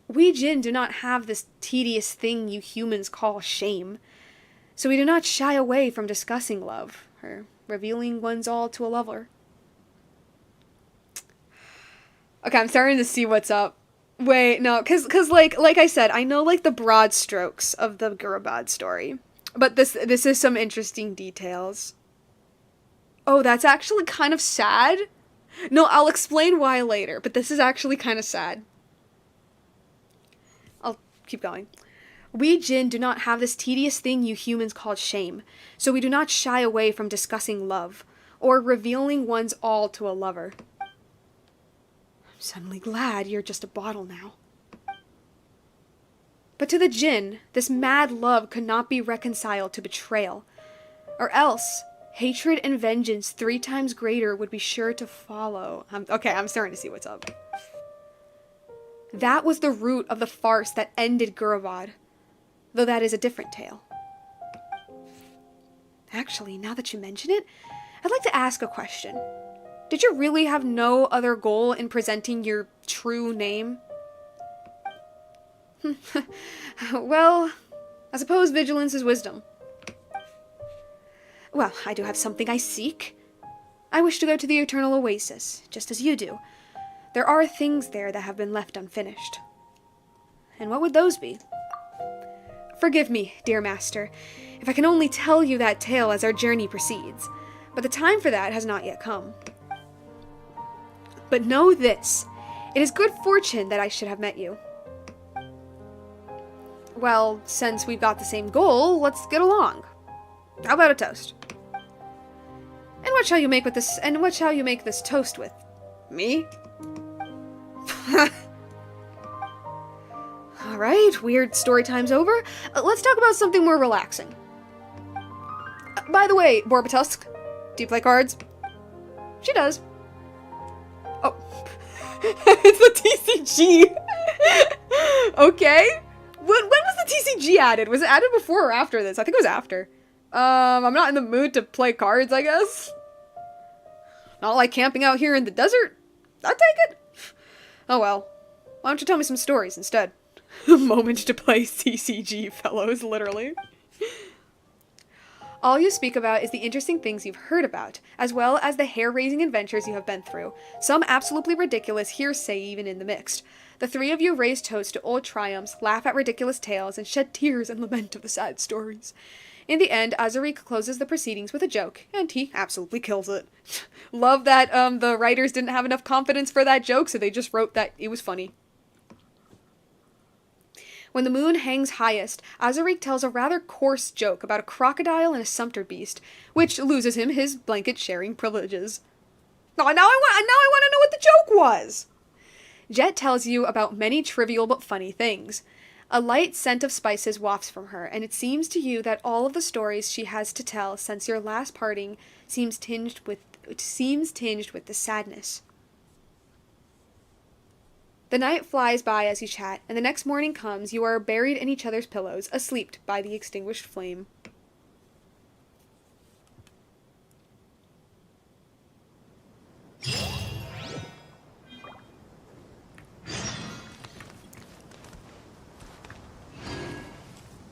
We Jinn do not have this tedious thing you humans call shame, so we do not shy away from discussing love, or revealing one's all to a lover. Okay, I'm starting to see what's up. Wait, no, cause like I said, I know like the broad strokes of the Gurabad story, but this is some interesting details. Oh, that's actually kind of sad. No, I'll explain why later, but this is actually kind of sad. I'll keep going. We Jinn do not have this tedious thing you humans call shame, so we do not shy away from discussing love, or revealing one's all to a lover. I'm suddenly glad you're just a bottle now. But to the Jinn, this mad love could not be reconciled to betrayal, or else hatred and vengeance 3 times greater would be sure to follow. Okay, I'm starting to see what's up. That was the root of the farce that ended Guravad, though that is a different tale. Actually, now that you mention it, I'd like to ask a question. Did you really have no other goal in presenting your true name? Well, I suppose vigilance is wisdom. Well, I do have something I seek. I wish to go to the Eternal Oasis, just as you do. There are things there that have been left unfinished. And what would those be? Forgive me, dear master, if I can only tell you that tale as our journey proceeds, but the time for that has not yet come. But know this, it is good fortune that I should have met you. Well, since we've got the same goal, let's get along. How about a toast? And what shall you make with this? And what shall you make this toast with? Me? All right, weird story time's over. Let's talk about something more relaxing. By the way, Borbatusk, do you play cards? She does. Oh, it's the TCG. Okay. When was the TCG added? Was it added before or after this? I think it was after. I'm not in the mood to play cards, I guess. Not like camping out here in the desert. I'll take it. Oh well. Why don't you tell me some stories instead? Moment to play CCG, fellows, literally. All you speak about is the interesting things you've heard about, as well as the hair-raising adventures you have been through, some absolutely ridiculous hearsay even in the mix. The 3 of you raise toasts to old triumphs, laugh at ridiculous tales, and shed tears and lament of the sad stories. In the end, Azarik closes the proceedings with a joke, and he absolutely kills it. Love that the writers didn't have enough confidence for that joke, so they just wrote that it was funny. When the moon hangs highest, Azarik tells a rather coarse joke about a crocodile and a sumpter beast, which loses him his blanket-sharing privileges. Oh, now I want to know what the joke was! Jeht tells you about many trivial but funny things. A light scent of spices wafts from her, and it seems to you that all of the stories she has to tell since your last parting seems tinged with the sadness. The night flies by as you chat, and the next morning comes, you are buried in each other's pillows, asleep by the extinguished flame.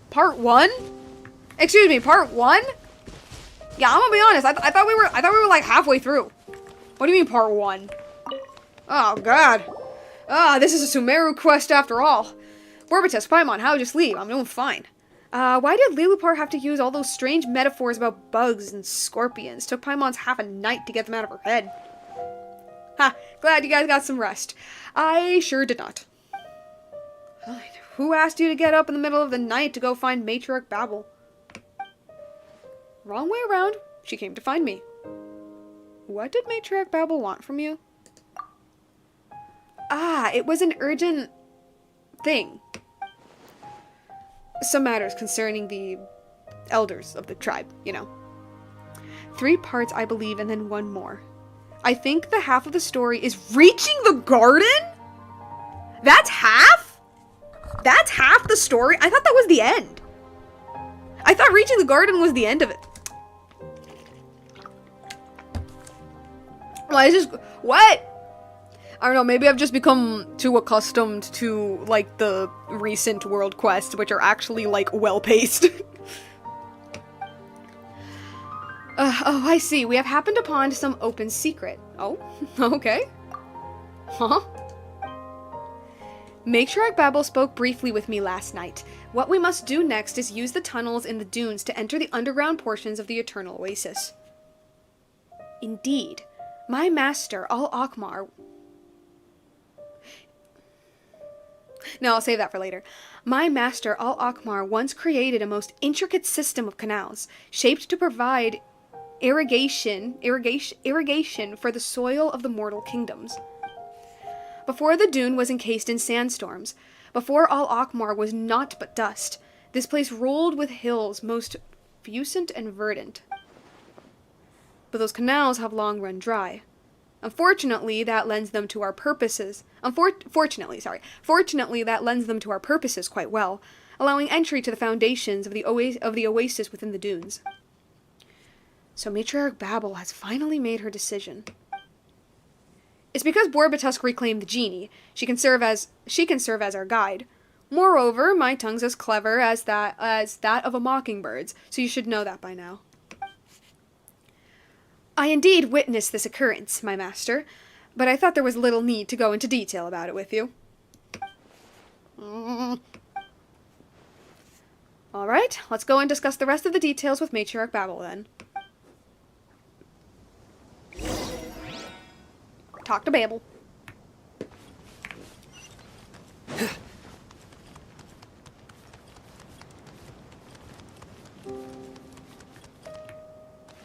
Part 1? Excuse me, part 1? Yeah, I'm gonna be honest, I thought we were like halfway through. What do you mean part 1? Oh god. This is a Sumeru quest after all. Borbatusk, Paimon, how'd you sleep? I'm doing fine. Why did Lilupar have to use all those strange metaphors about bugs and scorpions? Took Paimon's half a night to get them out of her head. Ha, glad you guys got some rest. I sure did not. Who asked you to get up in the middle of the night to go find Matriarch Babel? Wrong way around. She came to find me. What did Matriarch Babel want from you? It was an urgent thing. Some matters concerning the elders of the tribe, you know. 3 parts, I believe, and then 1 more. I think the half of the story is reaching the garden? That's half? That's half the story? I thought that was the end. I thought reaching the garden was the end of it. Well, I just... What? I don't know, maybe I've just become too accustomed to, like, the recent world quests, which are actually, like, well-paced. Oh, I see. We have happened upon some open secret. Oh, okay. Huh? Matriarch Babel spoke briefly with me last night. What we must do next is use the tunnels in the dunes to enter the underground portions of the Eternal Oasis. Indeed. My master, Al-Akmar... No, I'll save that for later. My master, Al-Akmar, once created a most intricate system of canals, shaped to provide irrigation for the soil of the mortal kingdoms. Before the dune was encased in sandstorms, before Al-Akmar was naught but dust, this place rolled with hills most fusant and verdant. But those canals have long run dry. Fortunately, that lends them to our purposes quite well, allowing entry to the foundations of the oasis within the dunes. So Matriarch Babel has finally made her decision. It's because Borbatusk reclaimed the genie. She can serve as our guide. Moreover, my tongue's as clever as that of a mockingbird's, so you should know that by now. I indeed witnessed this occurrence, my master, but I thought there was little need to go into detail about it with you. Alright, let's go and discuss the rest of the details with Matriarch Babel then. Talk to Babel.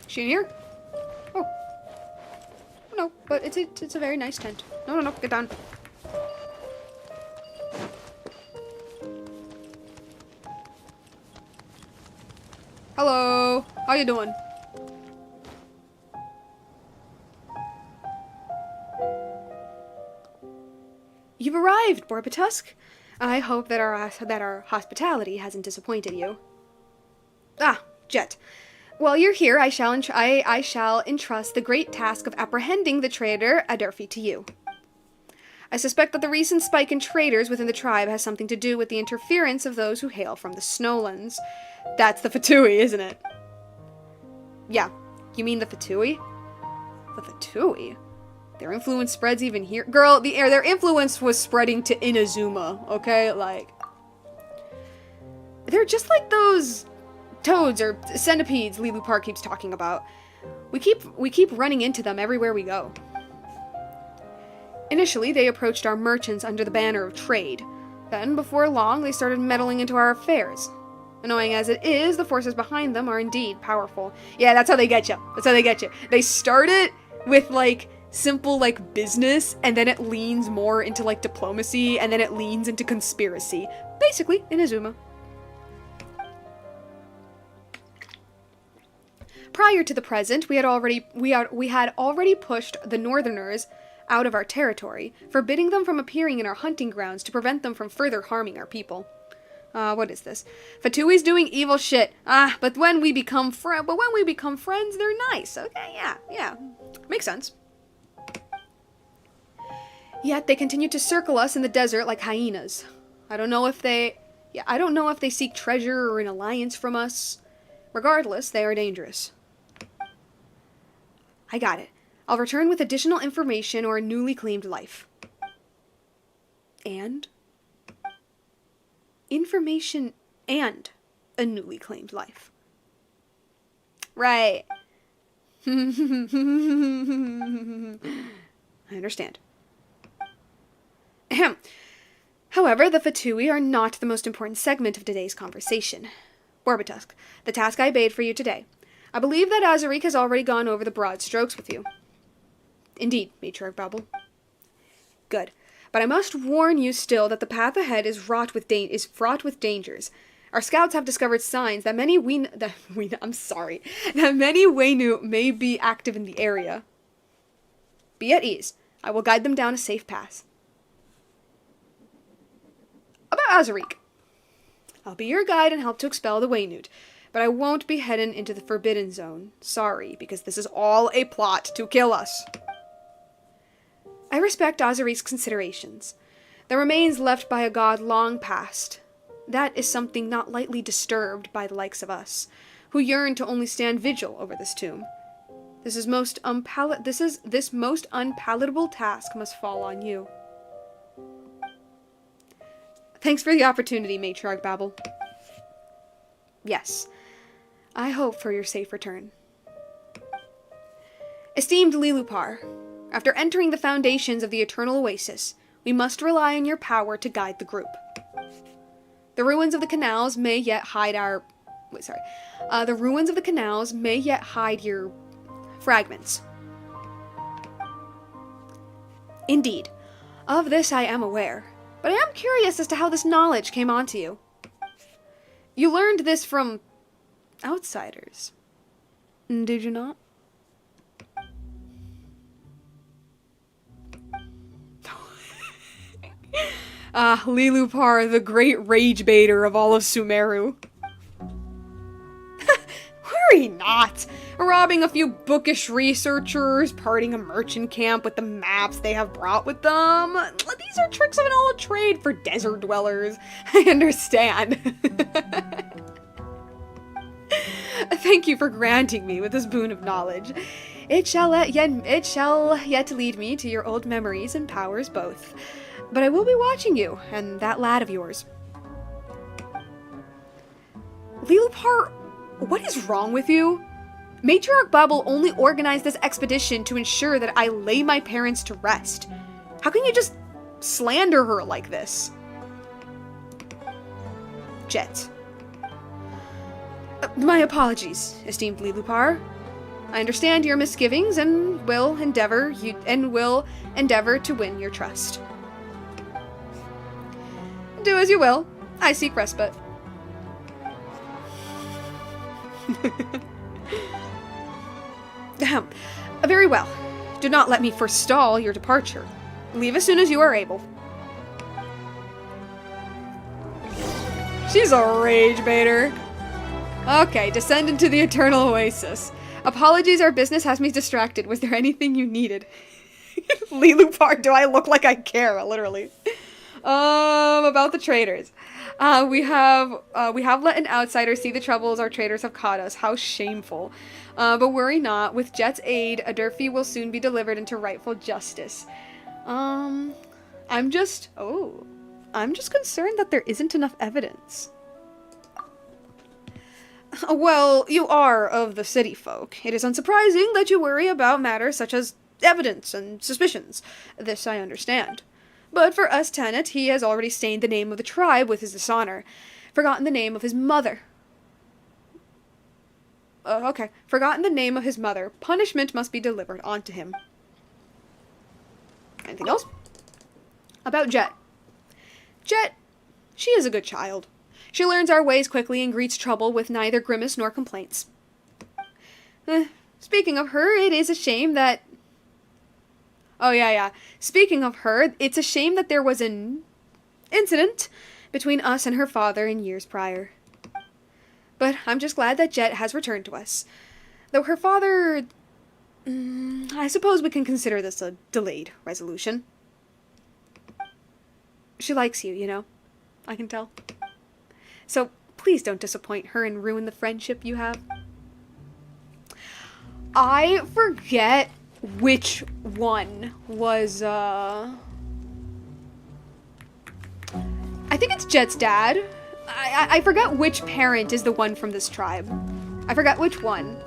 She in here? Oh. No, but it's a very nice tent. No, get down. Hello. How you doing? You've arrived, Borbatusk. I hope that our hospitality hasn't disappointed you. Ah, Jeht. While you're here, I shall entrust the great task of apprehending the traitor Aderfi to you. I suspect that the recent spike in traitors within the tribe has something to do with the interference of those who hail from the Snowlands. That's the Fatui, isn't it? Yeah, you mean the Fatui? The Fatui? Their influence spreads even here. Girl, their influence was spreading to Inazuma, okay? Like, they're just like those toads or centipedes Lilu Park keeps talking about. We keep running into them everywhere we go. Initially, they approached our merchants under the banner of trade. Then, before long, they started meddling into our affairs. Annoying as it is, the forces behind them are indeed powerful. Yeah, that's how they get you. That's how they get you. They start it with, like, simple, like, business, and then it leans more into, like, diplomacy, and then it leans into conspiracy. Basically, Inazuma. Prior to the present, we had already pushed the Northerners out of our territory, forbidding them from appearing in our hunting grounds to prevent them from further harming our people. What is this? Fatui's doing evil shit. But when we become friends, they're nice. Okay, yeah. Makes sense. Yet they continue to circle us in the desert like hyenas. I don't know if they seek treasure or an alliance from us. Regardless, they are dangerous. I got it. I'll return with additional information or a newly claimed life. And? Information and a newly claimed life. Right. I understand. Ahem. However, the Fatui are not the most important segment of today's conversation. Borbatusk, the task I bade for you today. I believe that Azarik has already gone over the broad strokes with you. Indeed, Matriarch Babel. Good. But I must warn you still that the path ahead is fraught with dangers. Our scouts have discovered signs that many Waynu may be active in the area. Be at ease. I will guide them down a safe path. Azariq. I'll be your guide and help to expel the Waynute, but I won't be heading into the Forbidden Zone. Sorry, because this is all a plot to kill us. I respect Azariq's considerations. The remains left by a god long past. That is something not lightly disturbed by the likes of us, who yearn to only stand vigil over this tomb. This most unpalatable task must fall on you. Thanks for the opportunity, Matriarch Babel. Yes, I hope for your safe return. Esteemed Lilupar, after entering the foundations of the Eternal Oasis, we must rely on your power to guide the group. The ruins of the canals may yet hide the ruins of the canals may yet hide your fragments. Indeed, of this I am aware, but I am curious as to how this knowledge came onto you. You learned this from outsiders, did you not? Lilupar, the great rage baiter of all of Sumeru. Worry not! Robbing a few bookish researchers, partying a merchant camp with the maps they have brought with them. These are tricks of an old trade for desert dwellers. I understand. Thank you for granting me with this boon of knowledge. It shall yet lead me to your old memories and powers both. But I will be watching you, and that lad of yours. Lilupar, what is wrong with you? Matriarch Babel only organized this expedition to ensure that I lay my parents to rest. How can you just slander her like this? Jeht. My apologies, esteemed Lilupar. I understand your misgivings and will endeavor to win your trust. Do as you will. I seek respite. Very well. Do not let me forestall your departure. Leave as soon as you are able. She's a rage baiter. Okay, descend into the Eternal Oasis. Apologies, our business has me distracted. Was there anything you needed? Lilupar, do I look like I care? Literally. About the traders. We have let an outsider see the troubles our traders have caught us. How shameful. But worry not. With Jeht's aid, Adurfi will soon be delivered into rightful justice. I'm just concerned that there isn't enough evidence. Well, you are of the city folk. It is unsurprising that you worry about matters such as evidence and suspicions. This I understand. But for us Tenet, he has already stained the name of the tribe with his dishonor. Forgotten the name of his mother. Forgotten the name of his mother. Punishment must be delivered onto him. Anything else? About Jeht. Jeht, she is a good child. She learns our ways quickly and greets trouble with neither grimace nor complaints. Speaking of her, it is a shame that... Oh, yeah. Speaking of her, it's a shame that there was an incident between us and her father in years prior. But I'm just glad that Jeht has returned to us. Though her father... I suppose we can consider this a delayed resolution. She likes you, you know. I can tell. So please don't disappoint her and ruin the friendship you have. I forget which one was, I think it's Jeht's dad. I forget which parent is the one from this tribe. I forgot which one.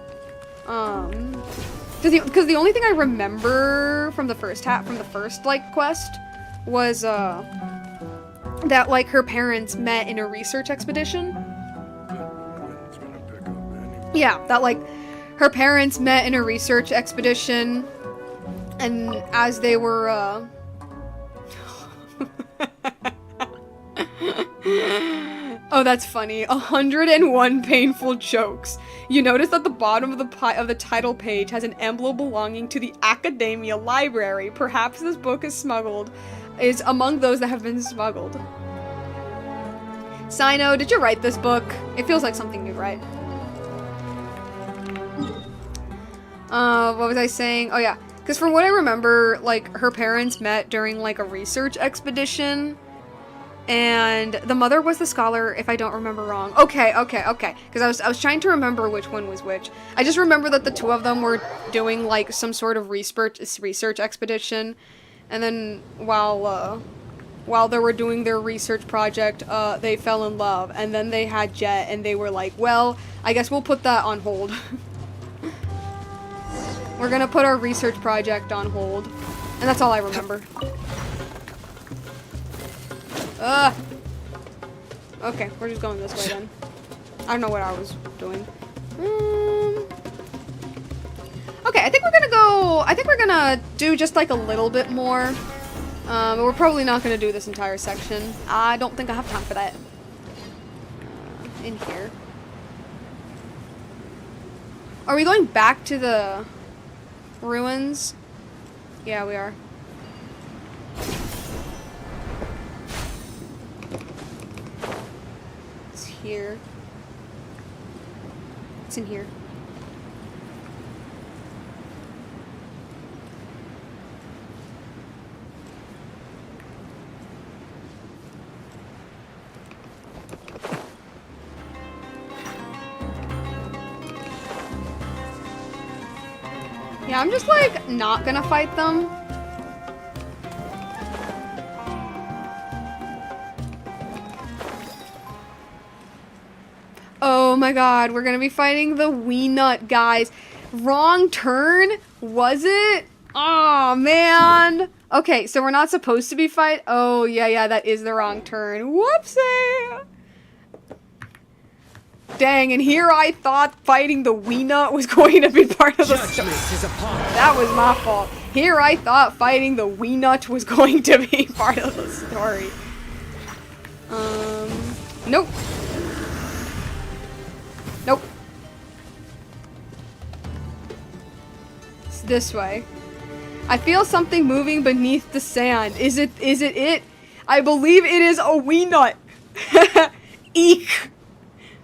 Because the only thing I remember from the first quest was, that, like, her parents met in a research expedition. Yeah, that, like, her parents met in a research expedition, and as they were, Oh, that's funny. 101 painful jokes. You notice that the bottom of the title page has an emblem belonging to the Academia Library. Perhaps this book is among those that have been smuggled. Sino, did you write this book? It feels like something you'd write. What was I saying? Oh yeah, because from what I remember, like, her parents met during, like, a research expedition, and the mother was the scholar, if I don't remember wrong. Okay, because I was trying to remember which one was which. I just remember that the two of them were doing, like, some sort of research expedition, and then while they were doing their research project, they fell in love, and then they had Jeht, and they were like, well, I guess we'll put that on hold. We're gonna put our research project on hold. And that's all I remember. Okay, we're just going this way then. I don't know what I was doing. Okay, I think we're gonna do just like a little bit more. But we're probably not gonna do this entire section. I don't think I have time for that. In here. Are we going back to the ruins? Yeah, we are. It's here. It's in here. Yeah, I'm just, like, not gonna fight them. Oh my god, we're gonna be fighting the Wee Nut guys. Wrong turn? Was it? Oh man. Okay, so we're not supposed to be Oh, yeah, that is the wrong turn. Whoopsie! Dang, and here I thought fighting the Wee Nut was going to be part of the story. That was my fault. Here I thought fighting the Wee Nut was going to be part of the story. Nope. Nope. It's this way. I feel something moving beneath the sand. Is it it? I believe it is a Wee Nut. Eek.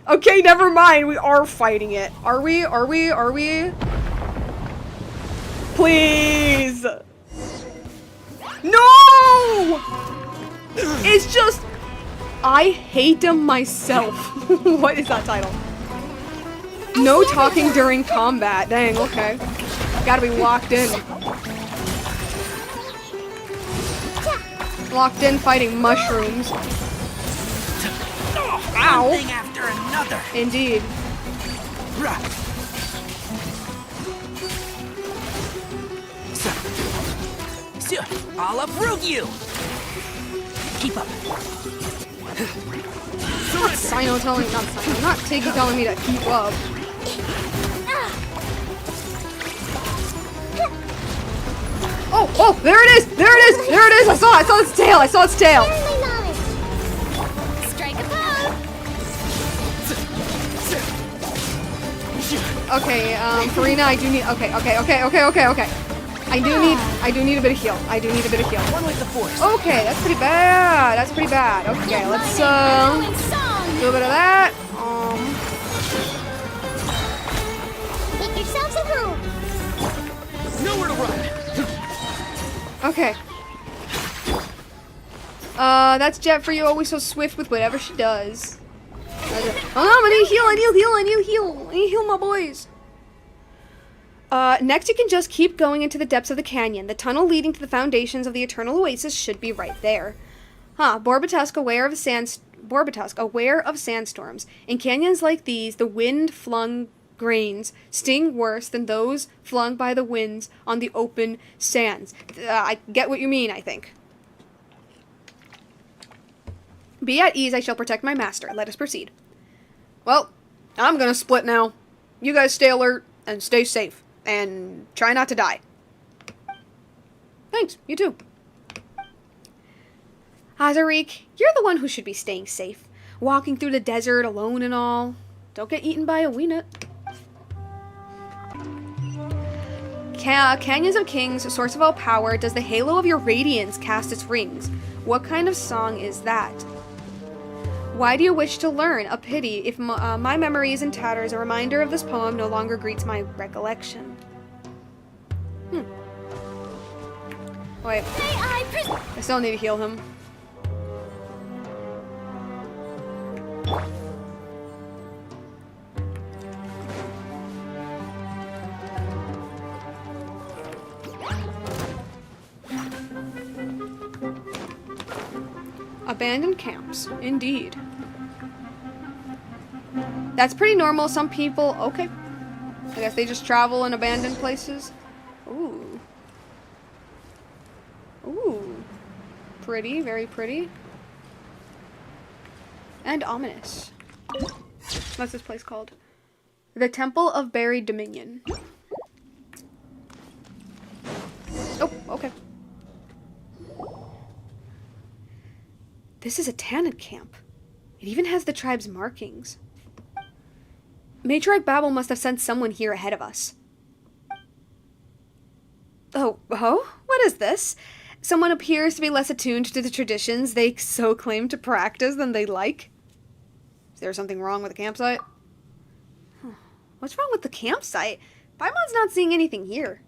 Okay, never mind. We are fighting it. Are we? Please. No! It's just... I hate him myself. What is that title? No talking during combat. Dang, okay. Gotta be locked in. Locked in fighting mushrooms. Ow! One thing after another. Indeed. I'll uproot you. Keep up. Not Sino telling, not Sino, not Tiggy telling me to keep up. Oh, there it is! I saw its tail! Strike a pose. Okay, Farina, I do need, okay. I do need a bit of heal. One with the force. Okay, that's pretty bad. Okay, let's, do a bit of that. Make yourselves at home. Nowhere to run. Okay. That's Jeht for you, always so swift with whatever she does. Oh no, I need heal my boys. Next you can just keep going into the depths of the canyon. The tunnel leading to the foundations of the Eternal Oasis should be right there. Borbatusk aware of sandstorms. In canyons like these, the wind-flung grains sting worse than those flung by the winds on the open sands. I get what you mean, I think. Be at ease, I shall protect my master. Let us proceed. Well, I'm gonna split now. You guys stay alert and stay safe. And try not to die. Thanks, you too. Hazarik, you're the one who should be staying safe. Walking through the desert alone and all. Don't get eaten by a Wee Nut. Canyons of Kings, source of all power, does the halo of your radiance cast its rings? What kind of song is that? Why do you wish to learn? A pity. If my memory is in tatters, a reminder of this poem no longer greets my recollection. Wait. I still need to heal him. Abandoned camps, indeed. That's pretty normal. Some people, okay. I guess they just travel in abandoned places. Ooh. Ooh. Pretty, very pretty. And ominous. What's this place called? The Temple of Buried Dominion. Oh, okay. This is a Tannin camp. It even has the tribe's markings. Matriarch Babel must have sent someone here ahead of us. Oh, what is this? Someone appears to be less attuned to the traditions they so claim to practice than they like. Is there something wrong with the campsite? What's wrong with the campsite? Paimon's not seeing anything here.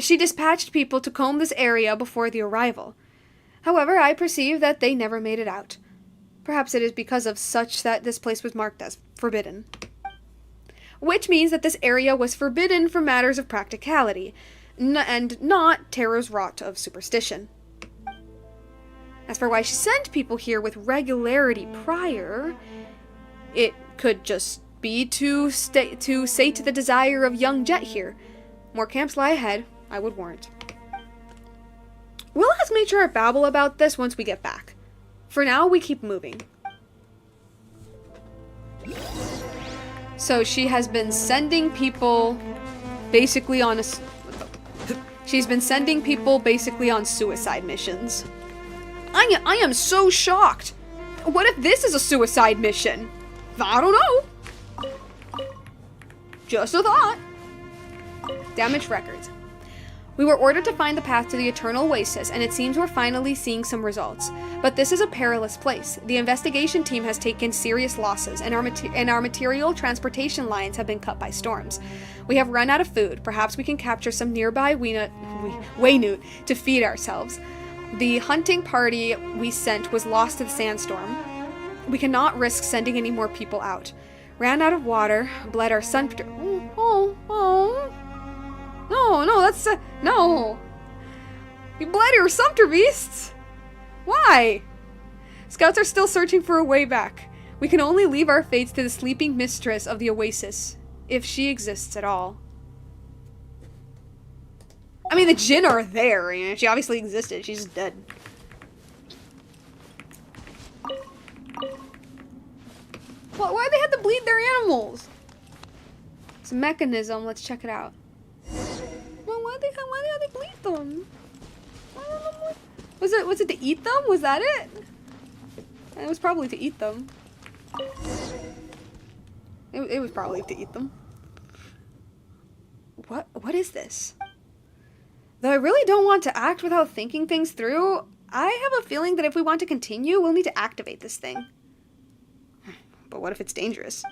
She dispatched people to comb this area before the arrival. However, I perceive that they never made it out. Perhaps it is because of such that this place was marked as forbidden. Which means that this area was forbidden for matters of practicality, and not terror's rot of superstition. As for why she sent people here with regularity prior, it could just be to sate the desire of young Jeht here. More camps lie ahead, I would warrant. We'll ask Matriarch Babel about this once we get back. For now, we keep moving. So she has been sending people basically on she's been sending people basically on suicide missions. I am so shocked. What if this is a suicide mission? I don't know. Just a thought. Damaged records. We were ordered to find the path to the Eternal Oasis, and it seems we're finally seeing some results. But this is a perilous place. The investigation team has taken serious losses, and our material transportation lines have been cut by storms. We have run out of food. Perhaps we can capture some nearby Waynut to feed ourselves. The hunting party we sent was lost to the sandstorm. We cannot risk sending any more people out. Ran out of water, bled our sumpter. No, that's no. You bled your sumpter beasts. Why? Scouts are still searching for a way back. We can only leave our fates to the sleeping mistress of the oasis, if she exists at all. I mean, the Jinn are there. You know, she obviously existed. She's just dead. Why do they have to bleed their animals? It's a mechanism. Let's check it out. Well, why do they bleed them? I don't know. Was it to eat them? Was that it? It was probably to eat them. It was probably to eat them. What is this? Though I really don't want to act without thinking things through, I have a feeling that if we want to continue, we'll need to activate this thing. But what if it's dangerous?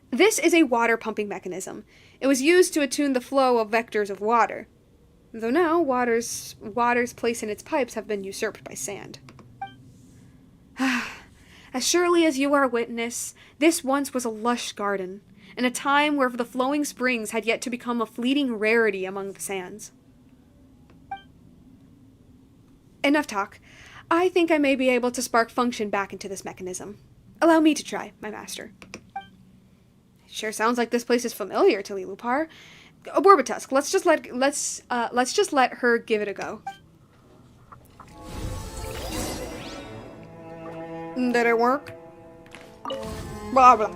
This is a water pumping mechanism. It was used to attune the flow of vectors of water. Though now, water's place in its pipes have been usurped by sand. As surely as you are witness, this once was a lush garden, in a time where the flowing springs had yet to become a fleeting rarity among the sands. Enough talk. I think I may be able to spark function back into this mechanism. Allow me to try, my master. It sure sounds like this place is familiar to Lilupar. Borbatusk, let's just let her give it a go. Did it work? Blah blah.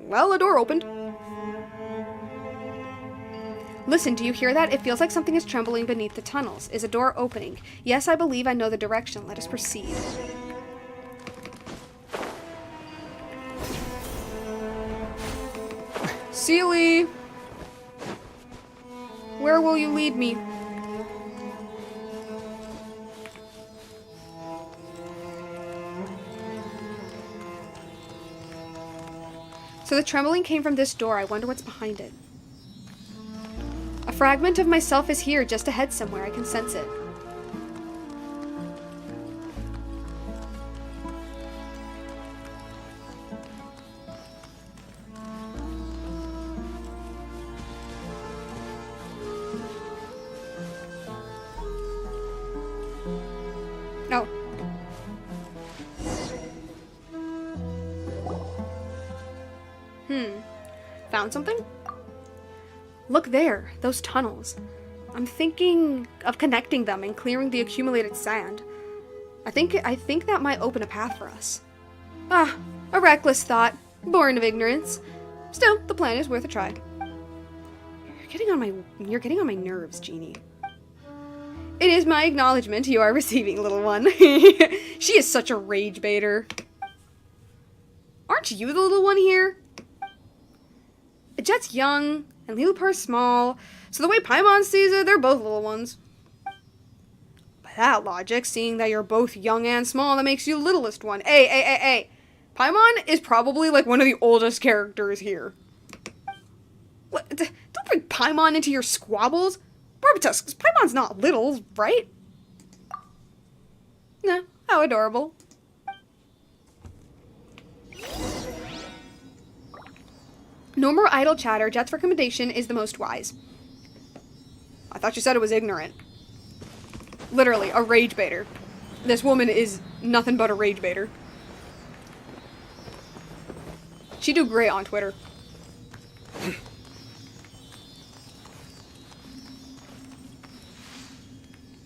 Well, a door opened. Listen, do you hear that? It feels like something is trembling beneath the tunnels. Is a door opening? Yes, I believe I know the direction. Let us proceed. Sealy! Where will you lead me? So the trembling came from this door. I wonder what's behind it. A fragment of myself is here, just ahead somewhere. I can sense it. No. Found something? Look there, those tunnels. I'm thinking of connecting them and clearing the accumulated sand. I think that might open a path for us. Ah, a reckless thought, born of ignorance. Still, the plan is worth a try. You're getting on my nerves, Genie. It is my acknowledgement you are receiving, little one. She is such a rage baiter. Aren't you the little one here? Jeht's young, and Lilupar's small, so the way Paimon sees it, they're both little ones. By that logic, seeing that you're both young and small, that makes you the littlest one. Hey. Paimon is probably, like, one of the oldest characters here. What? Don't bring Paimon into your squabbles. Barbatus, Paimon's not little, right? Nah, how adorable. No more idle chatter. Jeht's recommendation is the most wise. I thought you said it was ignorant. Literally, a rage baiter. This woman is nothing but a rage baiter. She'd do great on Twitter.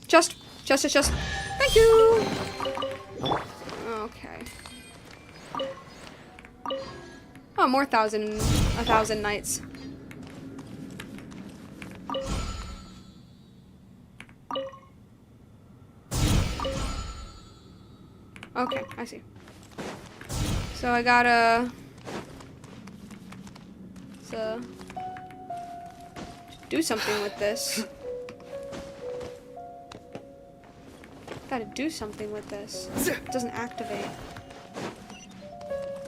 Just. Thank you! Okay. Oh, more 1,000 nights. Okay, I see. So I gotta... do something with this. Gotta do something with this. It doesn't activate.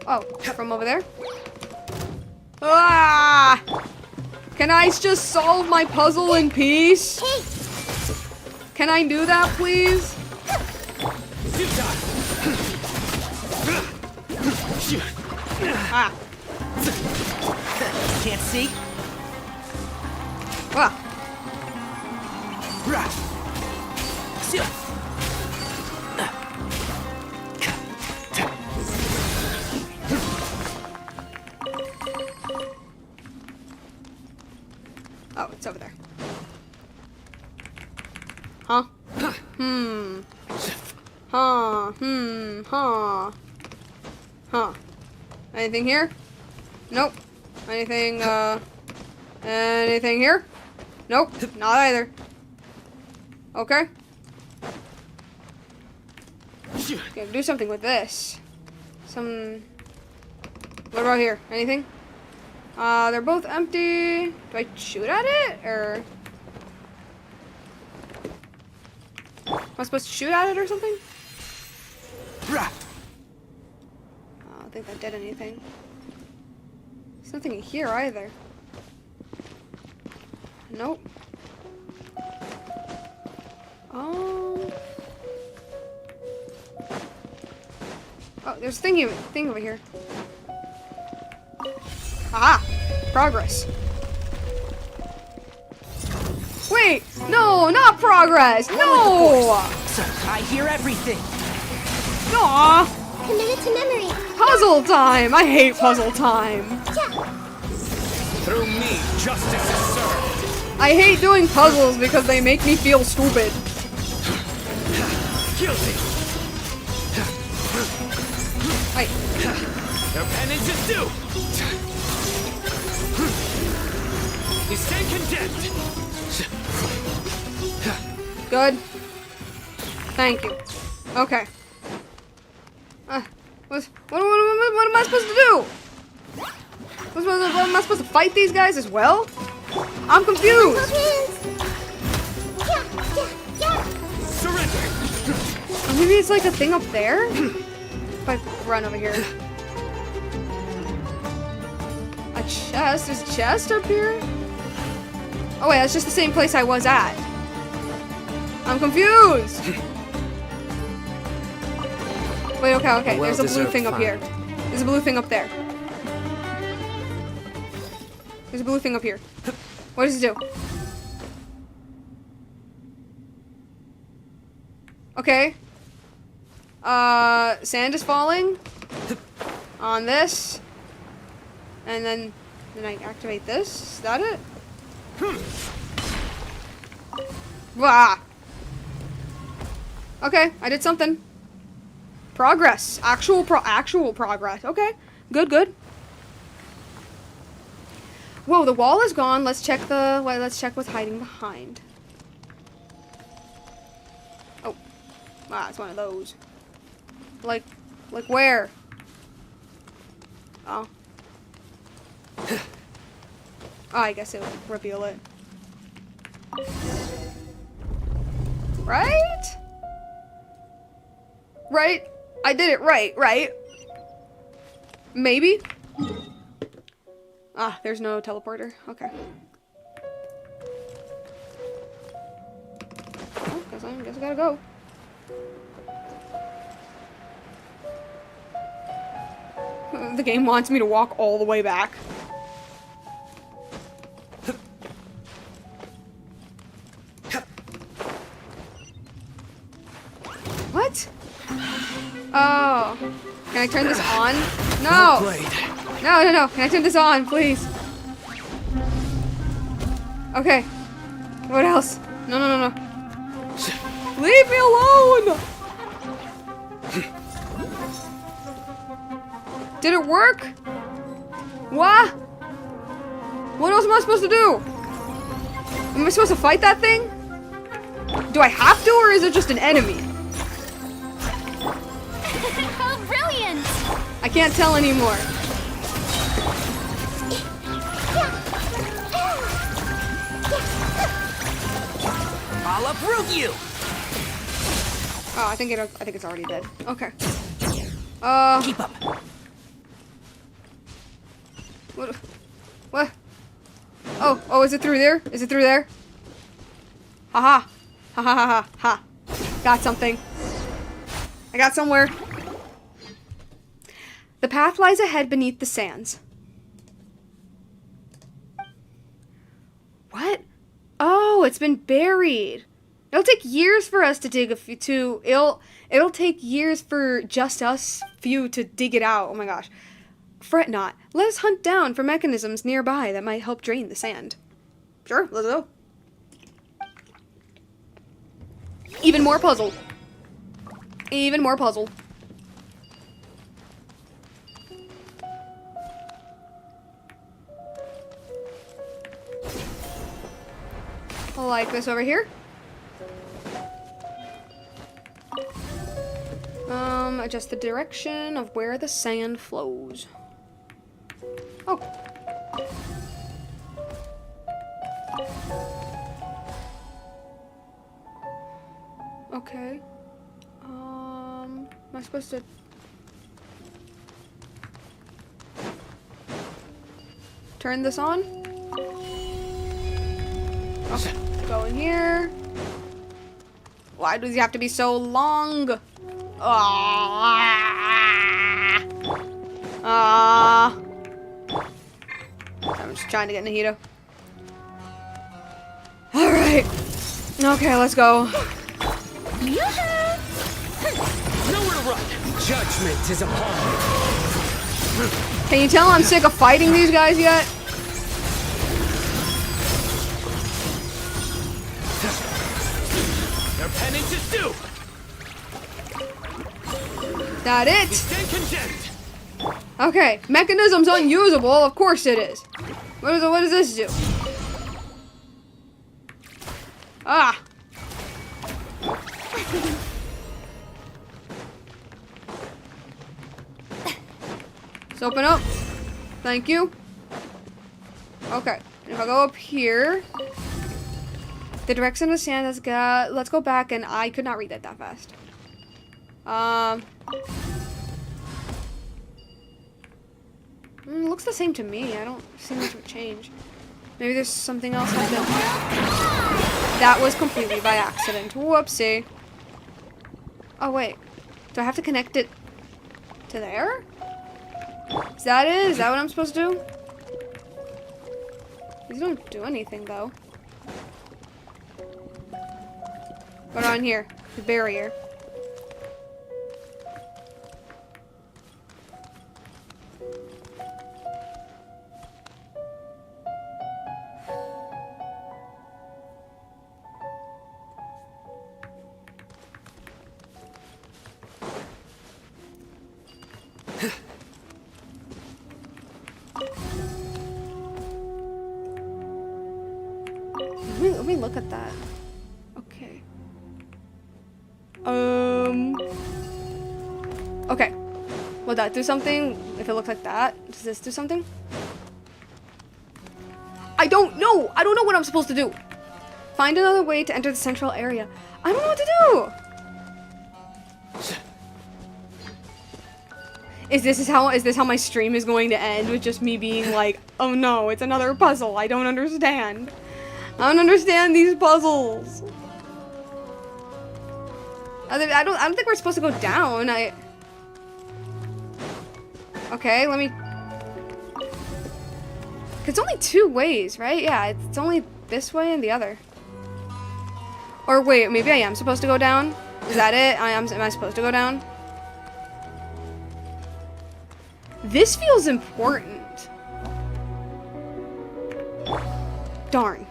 Oh, from over there? Ah! Can I just solve my puzzle in peace? Can I do that, please? Ah. Can't see? Ah. Oh, it's over there. Huh? Huh. Anything here? Nope. Anything here? Nope. Not either. Okay. Gotta do something with this. What about here? Anything? They're both empty. Do I shoot at it, or? Am I supposed to shoot at it or something? I don't think that did anything. There's nothing in here either. Nope. Oh, there's a thing over here. Ah! Progress. Wait! No, not progress! No! So I hear everything. Aw! Commit it to memory. Puzzle time! I hate puzzle time. Through me, justice is served. I hate doing puzzles because they make me feel stupid. Guilty. Wait. Your penance is due. You stand condemned. Good. Thank you. Okay. What am I supposed to do? What am am I supposed to fight these guys as well? I'm confused. Surrender! Or maybe it's like a thing up there? If I run over here. A chest? There's a chest up here? Oh wait, that's just the same place I was at. I'm confused! Wait, okay. There's a blue thing up here. There's a blue thing up there. There's a blue thing up here. What does it do? Okay. Sand is falling on this. And then I activate this. Is that it? Wah! Okay, I did something. Progress. Actual progress. Okay. Good. Whoa, the wall is gone. Let's check what's hiding behind. Oh. Ah, it's one of those. Like where? Oh. Oh, I guess it'll reveal it. Right? Right? I did it right? Maybe? Ah, there's no teleporter. Okay. Oh, guess I gotta go. The game wants me to walk all the way back. What? Oh. Can I turn this on? No! No. Can I turn this on, please? Okay. What else? No. Leave me alone! Did it work? What? What else am I supposed to do? Am I supposed to fight that thing? Do I have to, or is it just an enemy? How brilliant! I can't tell anymore. I'll uproot you! Oh, I think it's already dead. Okay. Keep up. What? Oh, is it through there? Is it through there? Haha. Ha. Got something. I got somewhere. The path lies ahead beneath the sands. What? Oh, it's been buried. It'll take years for us to dig it'll take years for just us few to dig it out. Oh my gosh. Fret not. Let us hunt down for mechanisms nearby that might help drain the sand. Sure, let's go. Even more puzzle. Even more puzzle. Like this over here. Adjust the direction of where the sand flows. Oh. Okay. Am I supposed to... turn this on? Okay. Go in here. Why does he have to be so long? I'm just trying to get Nahito. Alright. Okay, let's go. Nowhere to run! Judgment is upon you. Can you tell I'm sick of fighting these guys yet? Your penance is due! That it? Stand condemned! Okay, mechanism's unusable. Of course it is. What does this do? Ah! Let's open up. Thank you. Okay. If I go up here, the direction of the sand has got. Let's go back, and I could not read that fast. It looks the same to me. I don't see much of a change. Maybe there's something else I built. That was completely by accident. Whoopsie. Oh, wait. Do I have to connect it to there? Is that it? Is that what I'm supposed to do? These don't do anything, though. What on here? The barrier. Let me look at that. Okay. Okay. Will that do something? If it looks like that, does this do something? I don't know! I don't know what I'm supposed to do! Find another way to enter the central area. I don't know what to do! Is this how my stream is going to end? With just me being like, oh no, it's another puzzle. I don't understand. I don't understand these puzzles. I don't think we're supposed to go down. Okay, let me. It's only two ways, right? Yeah, it's only this way and the other. Or wait, maybe I am supposed to go down? Is that it? Am I supposed to go down? This feels important. Darn.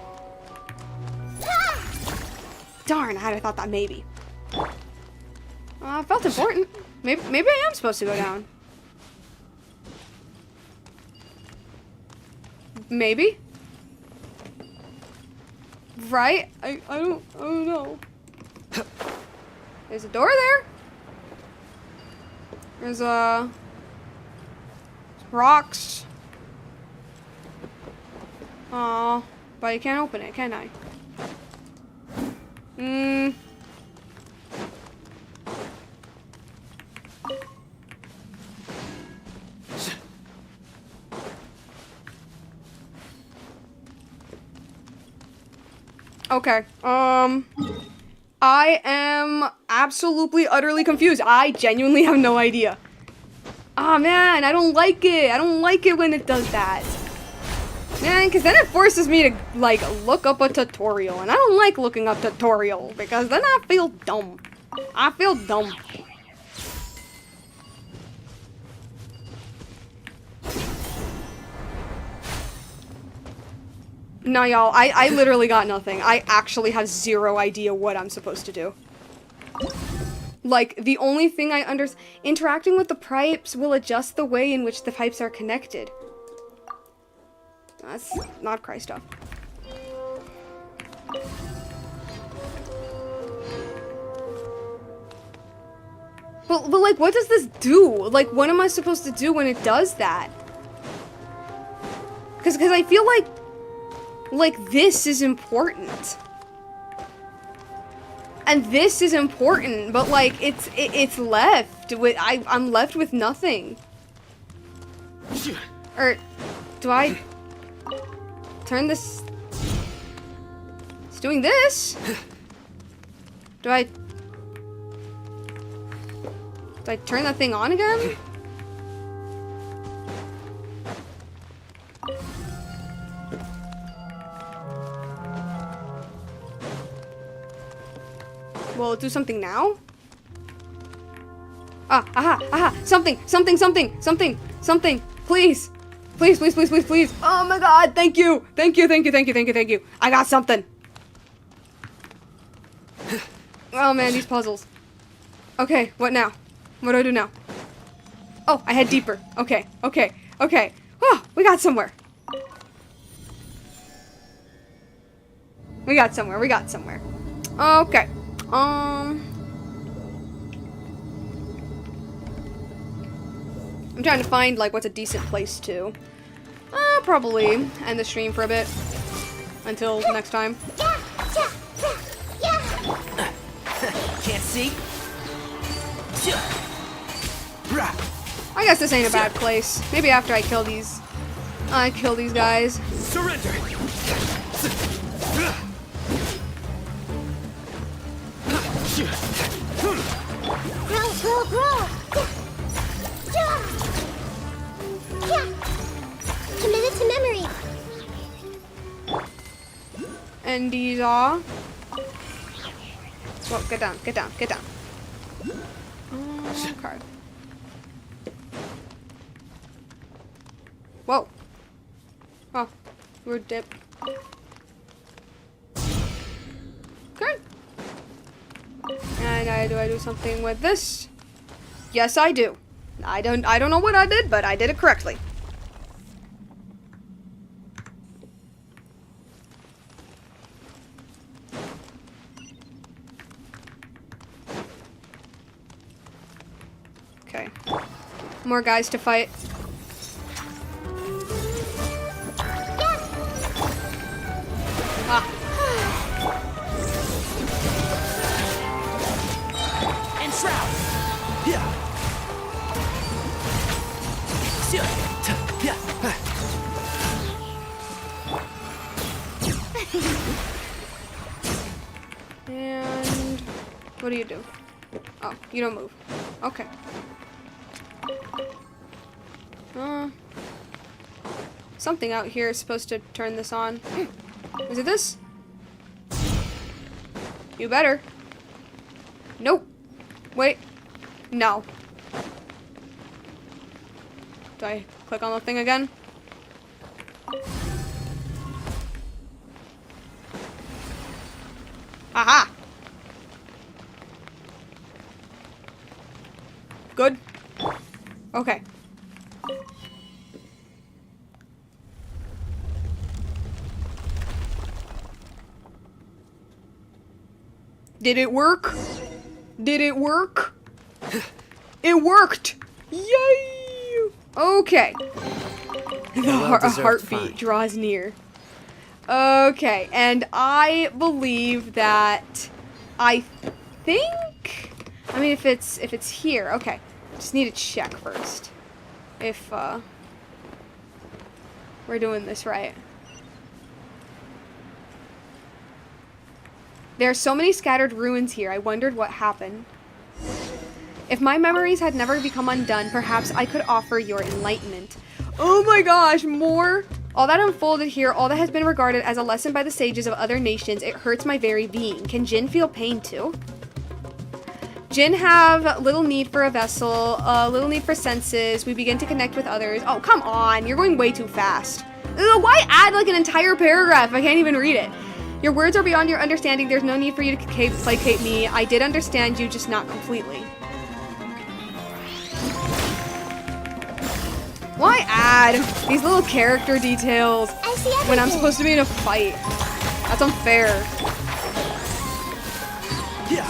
Darn, I thought that maybe. It felt important. Maybe I am supposed to go down. Maybe. Right? I don't know. There's a door there. There's rocks. Oh, but I can't open it, can I? Okay. I am absolutely, utterly confused. I genuinely have no idea. Ah, man, I don't like it. I don't like it when it does that. Man, because then it forces me to, like, look up a tutorial. And I don't like looking up tutorial, because then I feel dumb. I feel dumb. No, y'all, I literally got nothing. I actually have zero idea what I'm supposed to do. Like, the only thing I understand... Interacting with the pipes will adjust the way in which the pipes are connected. That's not cry stuff. But, like, what does this do? Like, what am I supposed to do when it does that? Because I feel like, this is important. And this is important, but, like, it's left with... I'm left with nothing. Or, do I... turn this... It's doing this. Do I turn that thing on again? Will it do something now? Ah, aha, something, please. Please. Oh my god, thank you. I got something. Oh man, these puzzles. Okay, what now? What do I do now? Oh, I head deeper. Okay. Oh, we got somewhere. Okay. I'm trying to find, like, what's a decent place to. Probably end the stream for a bit. Until next time. Can't see. I guess this ain't a bad place. Maybe after I kill these guys. Surrender. Committed to memory. And these are. Whoa, get down, get down, get down. Okay. Whoa. Oh, we're dip. Okay. And do I do something with this? Yes, I do. I don't know what I did, but I did it correctly. Okay. More guys to fight. Ah. Enshroud. Yeah. And what do you do? Oh, you don't move. Okay. Something out here is supposed to turn this on. Is it this? You better. Nope. Wait. No. Do I click on the thing again? Aha! Good. Okay. Did it work? Did it work? It worked! Yay! Okay. The heartbeat draws near. Okay, and I believe that I think, I mean, if it's here, okay. Just need to check first if we're doing this right. There are so many scattered ruins here. I wondered what happened. If my memories had never become undone, perhaps I could offer your enlightenment. Oh my gosh, more? All that unfolded here, all that has been regarded as a lesson by the sages of other nations, it hurts my very being. Can Jin feel pain too? Jin have little need for a vessel, little need for senses. We begin to connect with others. Oh, come on. You're going way too fast. Ugh, why add like an entire paragraph if I can't even read it? Your words are beyond your understanding. There's no need for you to placate me. I did understand you, just not completely. Why add these little character details when I'm supposed to be in a fight? That's unfair. Yeah.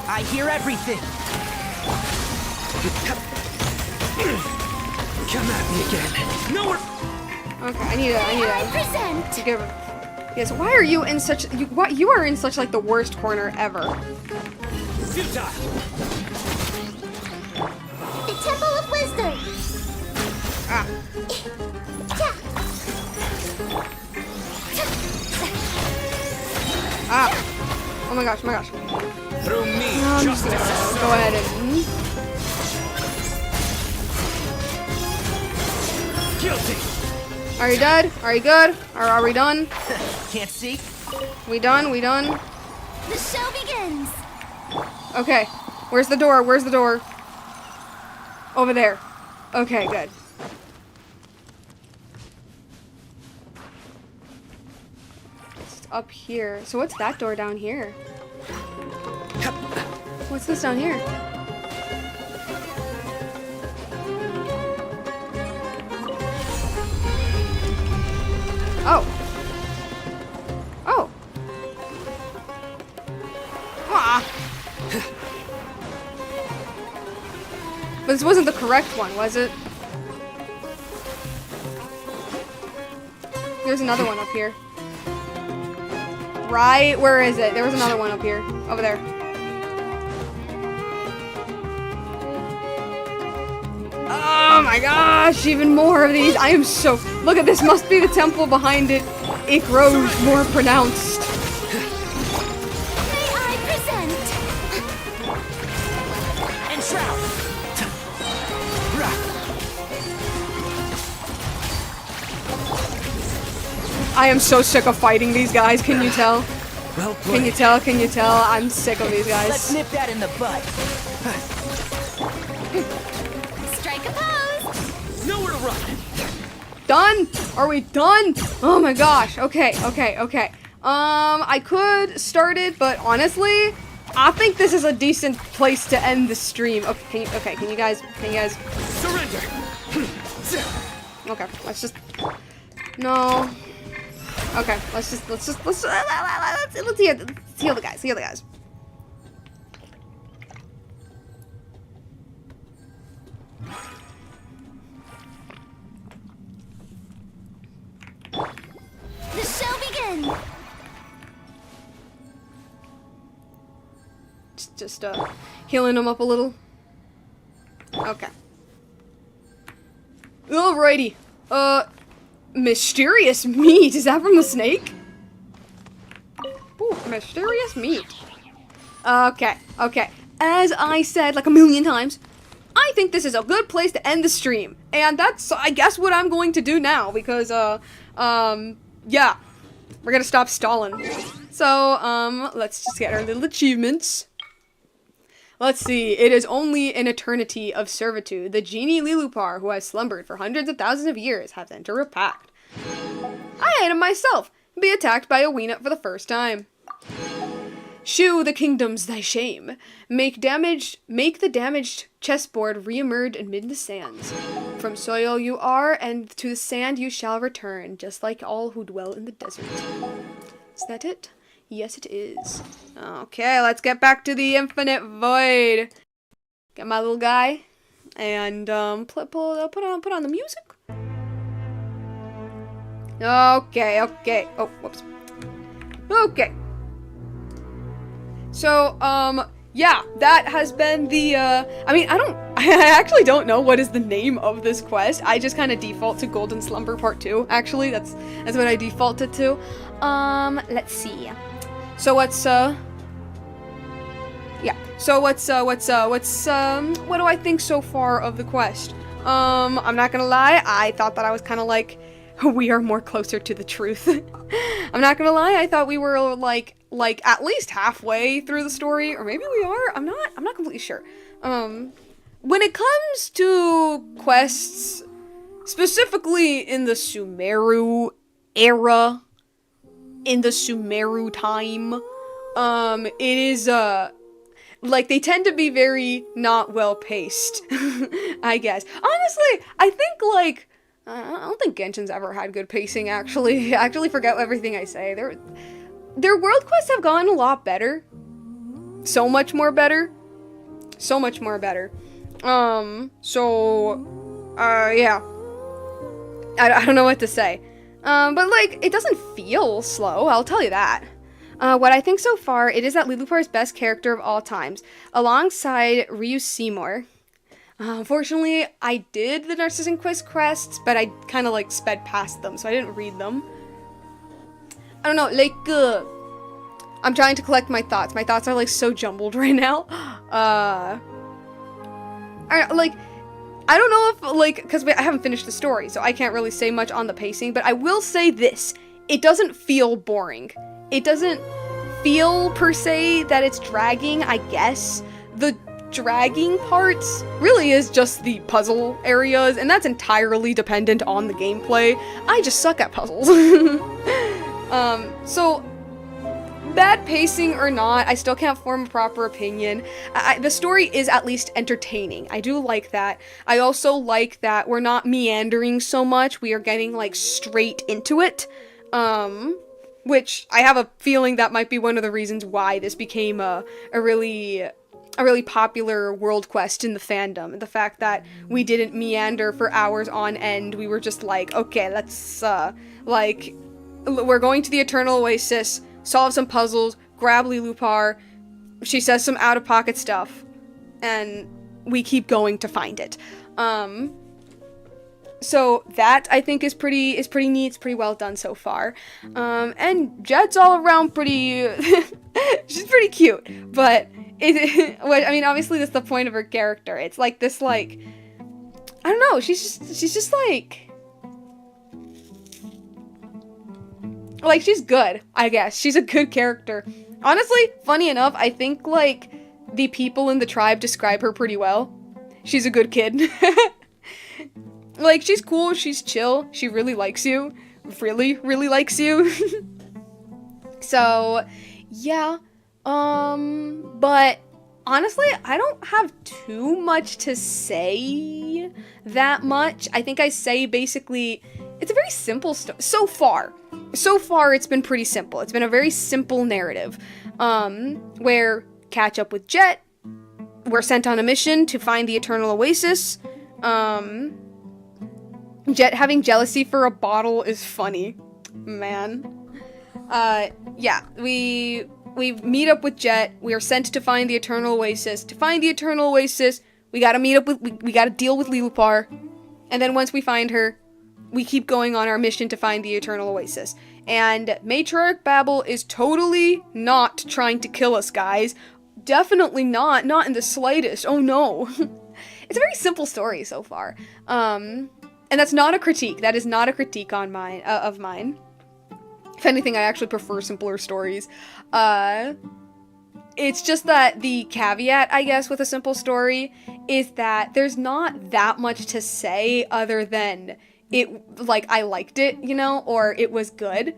I hear everything. Come at me again. Nowhere. Okay, I need to Present. give. Yes, why are you in such? You are in such like the worst corner ever. Futile. The Temple of Wisdom. Ah. Ah. Oh my gosh. Oh my gosh. Through me, I'm just gonna go ahead and. Guilty. Are you dead? Are you good? Or are we done? Can't see. We done? We done? The show begins. Okay. Where's the door? Where's the door? Over there. Okay, good. It's up here. So what's that door down here? What's this down here? Oh. Oh. Ah. But This wasn't the correct one, was it? There's another one up here. Right? Where is it? There was another one up here. Over there. Oh my gosh, even more of these. I am so... Look at this, must be the temple behind it. It grows more pronounced. May I present? Enshroud. I am so sick of fighting these guys, can you tell? Well played. Can you tell? Can you tell? I'm sick of these Let's guys. nip that in the bud. Strike a pose. Nowhere to run. Done? Are we done? Oh my gosh. Okay. I could start it, but honestly, I think this is a decent place to end the stream. Okay, can you guys Surrender. okay, let's just no. Okay, let's heal the guys. The show begins. Just healing them up a little. Okay. Alrighty. Mysterious meat. Is that from the snake? Ooh, mysterious meat. Okay. As I said like a million times, I think this is a good place to end the stream. And that's, I guess, what I'm going to do now because, yeah. We're gonna stop stalling. So, let's just get our little achievements. Let's see. It is only an eternity of servitude. The genie Lilupar, who has slumbered for hundreds of thousands of years, has entered a pact. I hate him myself. Be attacked by a Weenut for the first time. Shew the kingdoms thy shame. Make the damaged chessboard re-emerge amid the sands. From soil you are, and to the sand you shall return, just like all who dwell in the desert. Is that it? Yes, it is. Okay, let's get back to the infinite void. Get my little guy, and put on the music. Okay. Oh, whoops. Okay. So, yeah, that has been the, I actually don't know what is the name of this quest. I just kind of default to Golden Slumber Part 2, actually. That's what I defaulted to. Let's see. So what's, yeah. So what do I think so far of the quest? I'm not gonna lie, I thought that I was kind of like, we are more closer to the truth. I'm not gonna lie, I thought we were like at least halfway through the story, or maybe we are. I'm not completely sure. When it comes to quests, specifically in the Sumeru era, in the Sumeru time, it is like they tend to be very not well paced. I guess. Honestly, I think like I don't think Genshin's ever had good pacing, actually. I actually forget everything I say. Their world quests have gone a lot better. So much more better. Yeah. I don't know what to say. But, like, it doesn't feel slow, I'll tell you that. What I think so far, it is that Lilupar's best character of all times, alongside Ryu Seymour. Unfortunately, I did the Narcissan Quiz quests, but I kind of, like, sped past them, so I didn't read them. I don't know, like, I'm trying to collect my thoughts. My thoughts are, like, so jumbled right now. I don't know if, like, because I haven't finished the story, so I can't really say much on the pacing, but I will say this. It doesn't feel boring. It doesn't feel, per se, that it's dragging, I guess. The dragging parts really is just the puzzle areas, and that's entirely dependent on the gameplay. I just suck at puzzles. So, bad pacing or not, I still can't form a proper opinion. The story is at least entertaining. I do like that. I also like that we're not meandering so much. We are getting, like, straight into it. Which I have a feeling that might be one of the reasons why this became a really a really popular world quest in the fandom. The fact that we didn't meander for hours on end. We were just like, okay, let's, like, we're going to the Eternal Oasis, solve some puzzles, grab Lilupar, she says some out-of-pocket stuff, and we keep going to find it. So that, I think, is pretty neat. It's pretty well done so far. And Jeht's all around pretty... she's pretty cute, but... I mean, obviously that's the point of her character. It's like this, like... I don't know, she's just like... Like, she's good, I guess. She's a good character. Honestly, funny enough, I think, like, the people in the tribe describe her pretty well. She's a good kid. Like, she's cool, she's chill, she really likes you. Really, really likes you. So, yeah. But, honestly, I don't have too much to say that much. I think I say, basically, it's a very simple story. So far, it's been pretty simple. It's been a very simple narrative, where catch up with Jeht, we're sent on a mission to find the Eternal Oasis. Jeht having jealousy for a bottle is funny, man. Yeah, we meet up with Jeht. We are sent to find the Eternal Oasis. To find the Eternal Oasis, we gotta we gotta deal with Lilupar, and then once we find her, we keep going on our mission to find the Eternal Oasis. And Matriarch Babel is totally not trying to kill us, guys. Definitely not in the slightest. Oh no. It's a very simple story so far. And that's not a critique. That is not a critique on mine, of mine. If anything, I actually prefer simpler stories. It's just that the caveat, I guess, with a simple story is that there's not that much to say other than it, like, I liked it, you know, or it was good.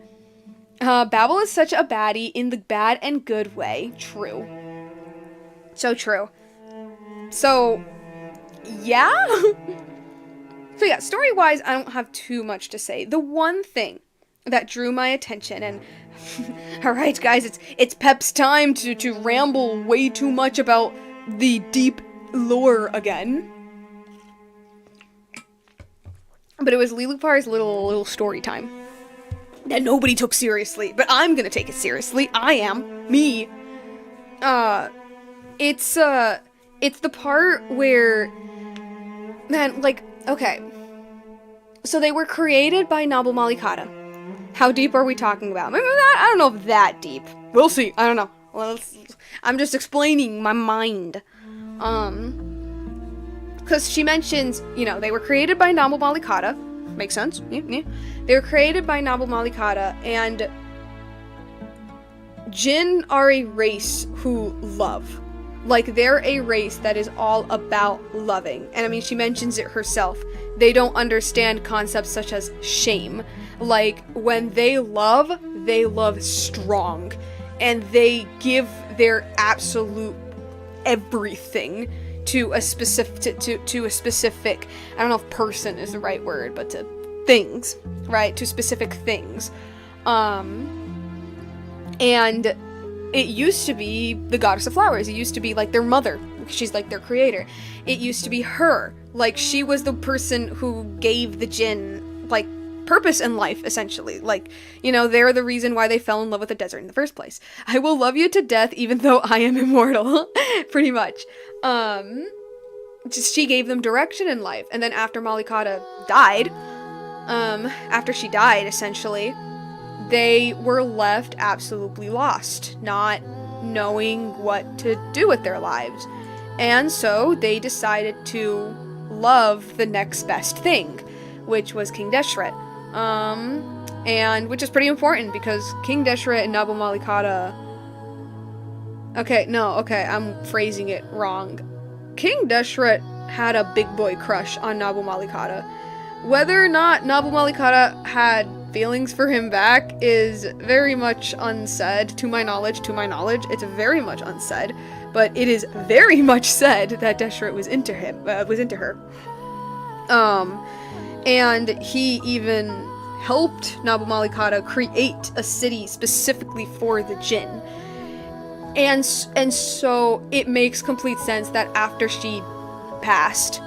Babel is such a baddie in the bad and good way. True. So true. So, yeah? So yeah, story-wise, I don't have too much to say. The one thing that drew my attention, and alright guys, it's Pep's time to ramble way too much about the deep lore again. But it was Lilupar's little story time that nobody took seriously, but I'm gonna take it seriously. I am. Me. It's the part where, man, like, okay. So they were created by Nabu Malikata. How deep are we talking about? Remember that? I don't know if that deep. We'll see. I don't know. Well, I'm just explaining my mind. Because she mentions, you know, they were created by Nabu Malikata. Makes sense. Yeah. They were created by Nabu Malikata, and Jinn are a race who love. Like, they're a race that is all about loving. And I mean, she mentions it herself. They don't understand concepts such as shame. Like, when they love strong. And they give their absolute everything to a specific, to a specific, I don't know if person is the right word, but to things, right? To specific things. And it used to be the goddess of flowers. It used to be, like, their mother. She's, like, their creator. It used to be her. Like, she was the person who gave the Jinn, like, purpose in life, essentially. Like, you know, they're the reason why they fell in love with the desert in the first place. I will love you to death even though I am immortal. Pretty much. She gave them direction in life. And then after Malikata died, after she died, essentially, they were left absolutely lost, not knowing what to do with their lives. And so they decided to love the next best thing, which was King Deshret. And which is pretty important because King Deshret and Nabu Malikata... Okay, I'm phrasing it wrong. King Deshret had a big boy crush on Nabu Malikata. Whether or not Nabu Malikata had feelings for him back is very much unsaid, to my knowledge, it's very much unsaid, but it is very much said that Deshret was into her. And he even helped Nabu Malikata create a city specifically for the Jinn. And so it makes complete sense that after she passed,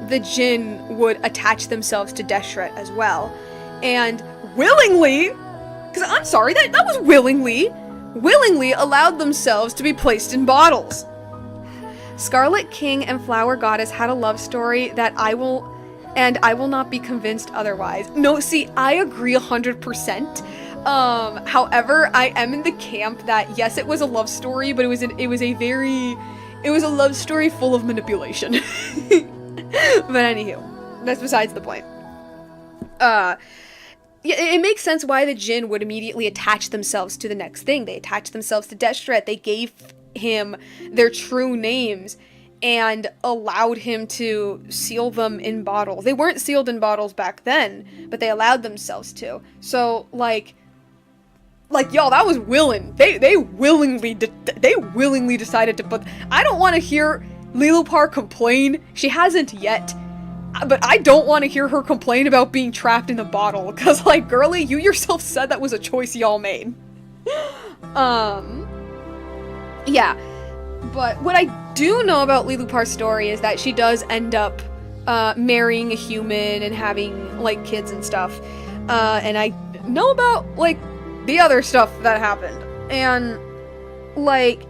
the Jinn would attach themselves to Deshret as well. And willingly, because I'm sorry, that was willingly allowed themselves to be placed in bottles. Scarlet King and Flower Goddess had a love story that I will not be convinced otherwise. No, see, I agree 100%. However, I am in the camp that yes, it was a love story, but it was a love story full of manipulation. But anywho, that's besides the point. Yeah, it makes sense why the Jinn would immediately attach themselves to the next thing. They attached themselves to Deshret. They gave him their true names and allowed him to seal them in bottles. They weren't sealed in bottles back then, but they allowed themselves to. So, like y'all, that was willing. They willingly decided to put. I don't want to hear Lilupar complain. She hasn't yet, but I don't want to hear her complain about being trapped in a bottle. Cause like, girly, you yourself said that was a choice y'all made. Yeah. But what I do know about Lilupar's story is that she does end up marrying a human and having like kids and stuff. And I know about like the other stuff that happened. And like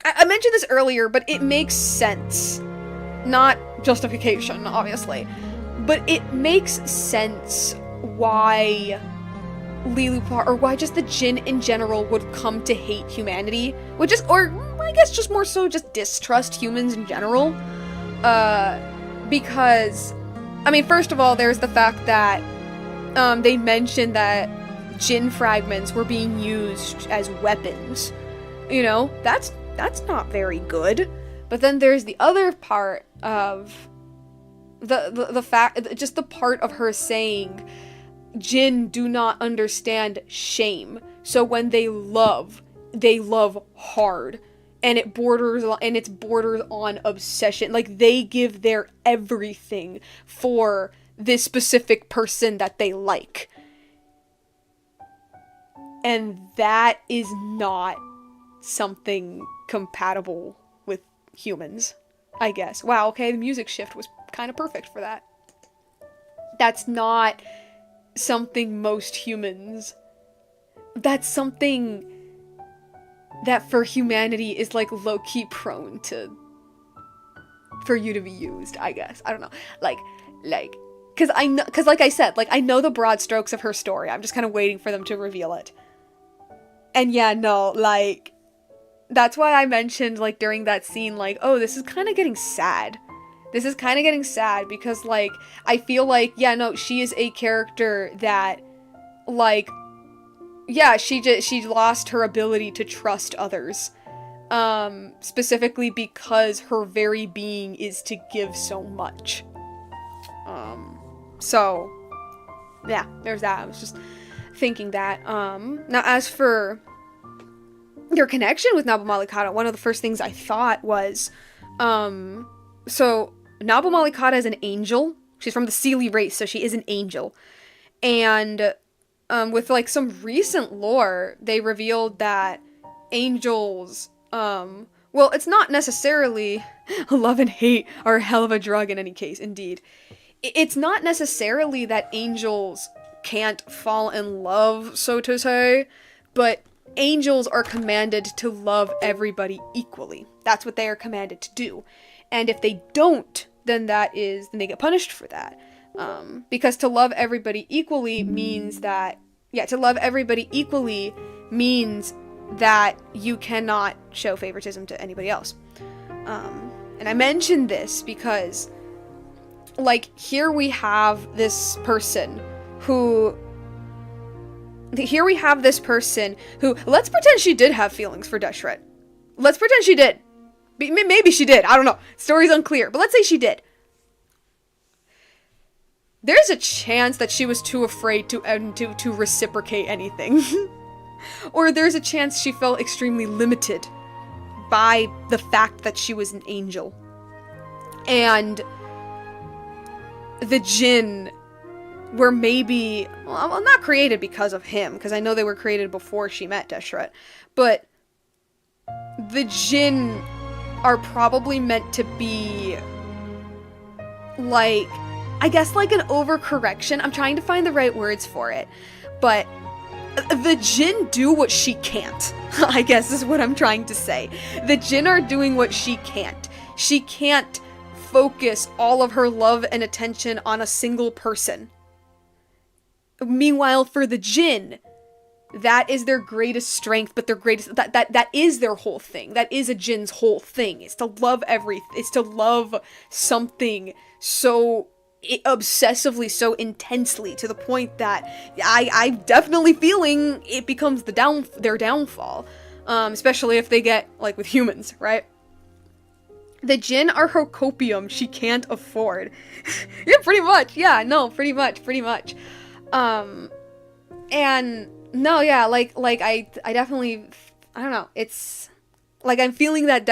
I mentioned this earlier, but it makes sense. Not justification, obviously. But it makes sense why Lilupar, or why just the Jinn in general would come to hate humanity, or I guess just more so just distrust humans in general, because, I mean, first of all, there's the fact that, they mentioned that Jinn fragments were being used as weapons, you know, that's not very good, but then there's the other part of the fact, just the part of her saying, Jinn do not understand shame. So when they love hard. And it's borders on obsession. Like, they give their everything for this specific person that they like. And that is not something compatible with humans, I guess. Wow, okay, the music shift was kind of perfect for that. That's not something most humans, that's something that for humanity is like low-key prone to, for you to be used, I guess. I don't know, like because like I said, like, I know the broad strokes of her story. I'm just kind of waiting for them to reveal it. And yeah, no, like, that's why I mentioned, like, during that scene, like, oh, this is kind of getting sad. This is kind of getting sad because, like, I feel like, yeah, no, she is a character that, like, yeah, she lost her ability to trust others. Specifically because her very being is to give so much. So, yeah, there's that. I was just thinking that. Now, as for your connection with Nabu Malikata, one of the first things I thought was, so Nabu Malikata is an angel. She's from the Seelie race, so she is an angel. And with like some recent lore, they revealed that angels, well, it's not necessarily love and hate are a hell of a drug in any case, indeed. It's not necessarily that angels can't fall in love, so to say, but angels are commanded to love everybody equally. That's what they are commanded to do. And if they don't, then then they get punished for that. Because to love everybody equally means that, you cannot show favoritism to anybody else. And I mentioned this because, like, here we have this person who, let's pretend she did have feelings for Deshret. Let's pretend she did. Maybe she did, I don't know. Story's unclear, but let's say she did. There's a chance that she was too afraid to reciprocate anything. Or there's a chance she felt extremely limited by the fact that she was an angel. And the Jinn were maybe, well, not created because of him, because I know they were created before she met Jeht, but the Jinn are probably meant to be, like, I guess like an overcorrection. I'm trying to find the right words for it, but the Jinn do what she can't, I guess is what I'm trying to say. The Jinn are doing what she can't. She can't focus all of her love and attention on a single person. Meanwhile, for the Jinn, that is their greatest strength, but their greatest, that is their whole thing. That is a Jinn's whole thing. It's to love it's to love something so obsessively, so intensely, to the point that I'm definitely feeling it becomes their downfall. Especially if they get, like, with humans, right? The Jinn are her copium she can't afford. Yeah, pretty much. Yeah, no, pretty much. And no, yeah, like I definitely, I don't know. It's like I'm feeling that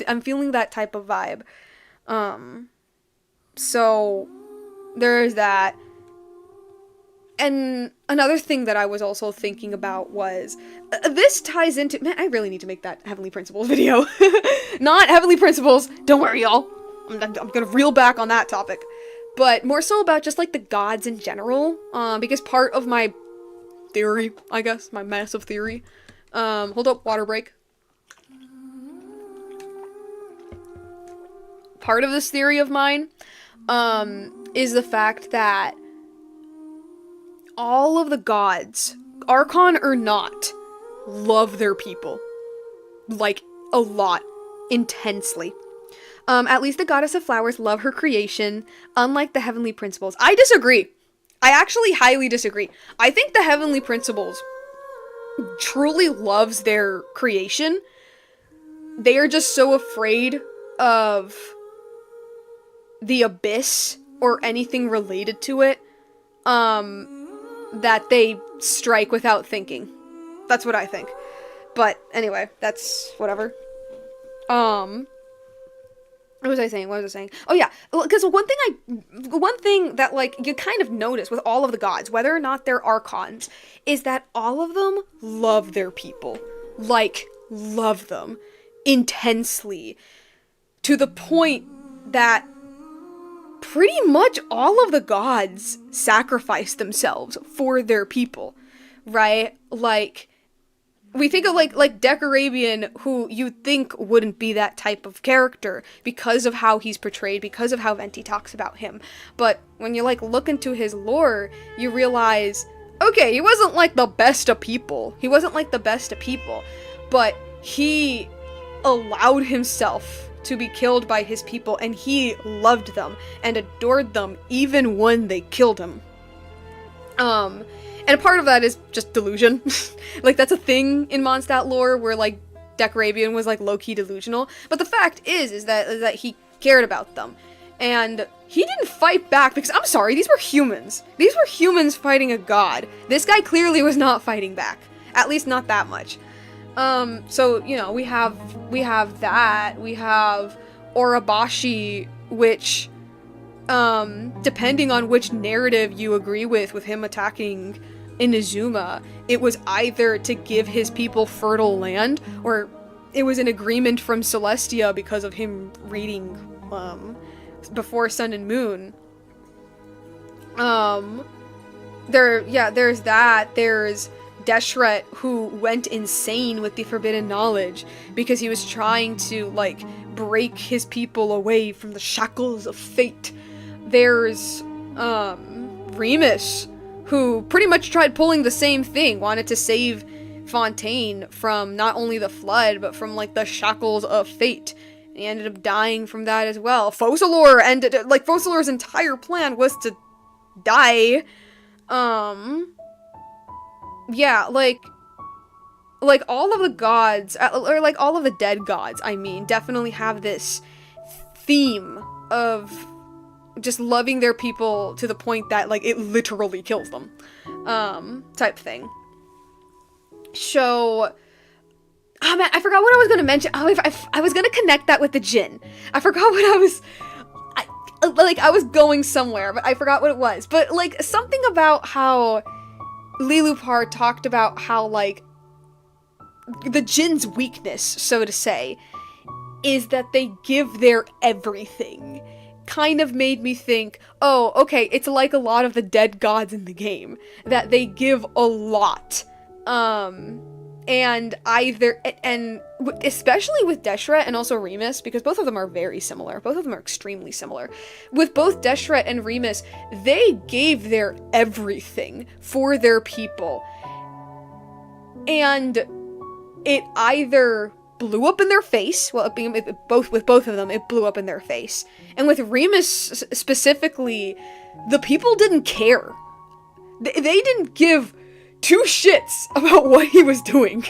I'm feeling that type of vibe. So there's that. And another thing that I was also thinking about was, this ties into, man, I really need to make that Heavenly Principles video. Not Heavenly Principles, don't worry, y'all. I'm gonna reel back on that topic. But more so about just, like, the gods in general, because part of my theory, I guess, my massive theory, hold up, water break. Part of this theory of mine, is the fact that all of the gods, Archon or not, love their people. Like, a lot. Intensely. At least the goddess of flowers love her creation, unlike the heavenly principles. I disagree. I actually highly disagree. I think the heavenly principles truly loves their creation. They are just so afraid of the abyss or anything related to it, that they strike without thinking. That's what I think. But anyway, that's whatever. What was I saying? Oh yeah, because one thing that, like, you kind of notice with all of the gods, whether or not they're archons, is that all of them love their people. Like, love them intensely. To the point that pretty much all of the gods sacrifice themselves for their people, right? Like, we think of, like Decarabian, who you'd think wouldn't be that type of character because of how he's portrayed, because of how Venti talks about him. But when you, like, look into his lore, you realize, okay, he wasn't, like, the best of people. But he allowed himself to be killed by his people, and he loved them and adored them even when they killed him. And a part of that is just delusion. Like, that's a thing in Mondstadt lore where, like, Decarabian was, like, low-key delusional. But the fact is that he cared about them. And he didn't fight back because, I'm sorry, these were humans. These were humans fighting a god. This guy clearly was not fighting back. At least not that much. So, you know, we have that. We have Orabashi, which, depending on which narrative you agree with him attacking Inazuma, it was either to give his people fertile land, or it was an agreement from Celestia because of him reading, Before Sun and Moon. There's that. There's Jeht, who went insane with the forbidden knowledge because he was trying to, like, break his people away from the shackles of fate. There's Remus, who pretty much tried pulling the same thing, wanted to save Fontaine from not only the flood, but from, like, the shackles of fate. And he ended up dying from that as well. Focalor ended, like, Focalor's entire plan was to die. Yeah, like all of the gods, or like all of the dead gods, I mean, definitely have this theme of just loving their people to the point that, like, it literally kills them, type thing. So, oh man, I forgot what I was gonna mention. Oh, I was gonna connect that with the Jinn. I forgot what I was, like, I was going somewhere, but I forgot what it was. But, like, something about how Lilupar talked about how, like, the Jinn's weakness, so to say, is that they give their everything. Kind of made me think, oh, okay, it's like a lot of the dead gods in the game, that they give a lot. And especially with Deshret and also Remus, because both of them are very similar. Both of them are extremely similar. With both Deshret and Remus, they gave their everything for their people. And it either blew up in their face, well, with both of them, it blew up in their face. And with Remus specifically, the people didn't care. They didn't give two shits about what he was doing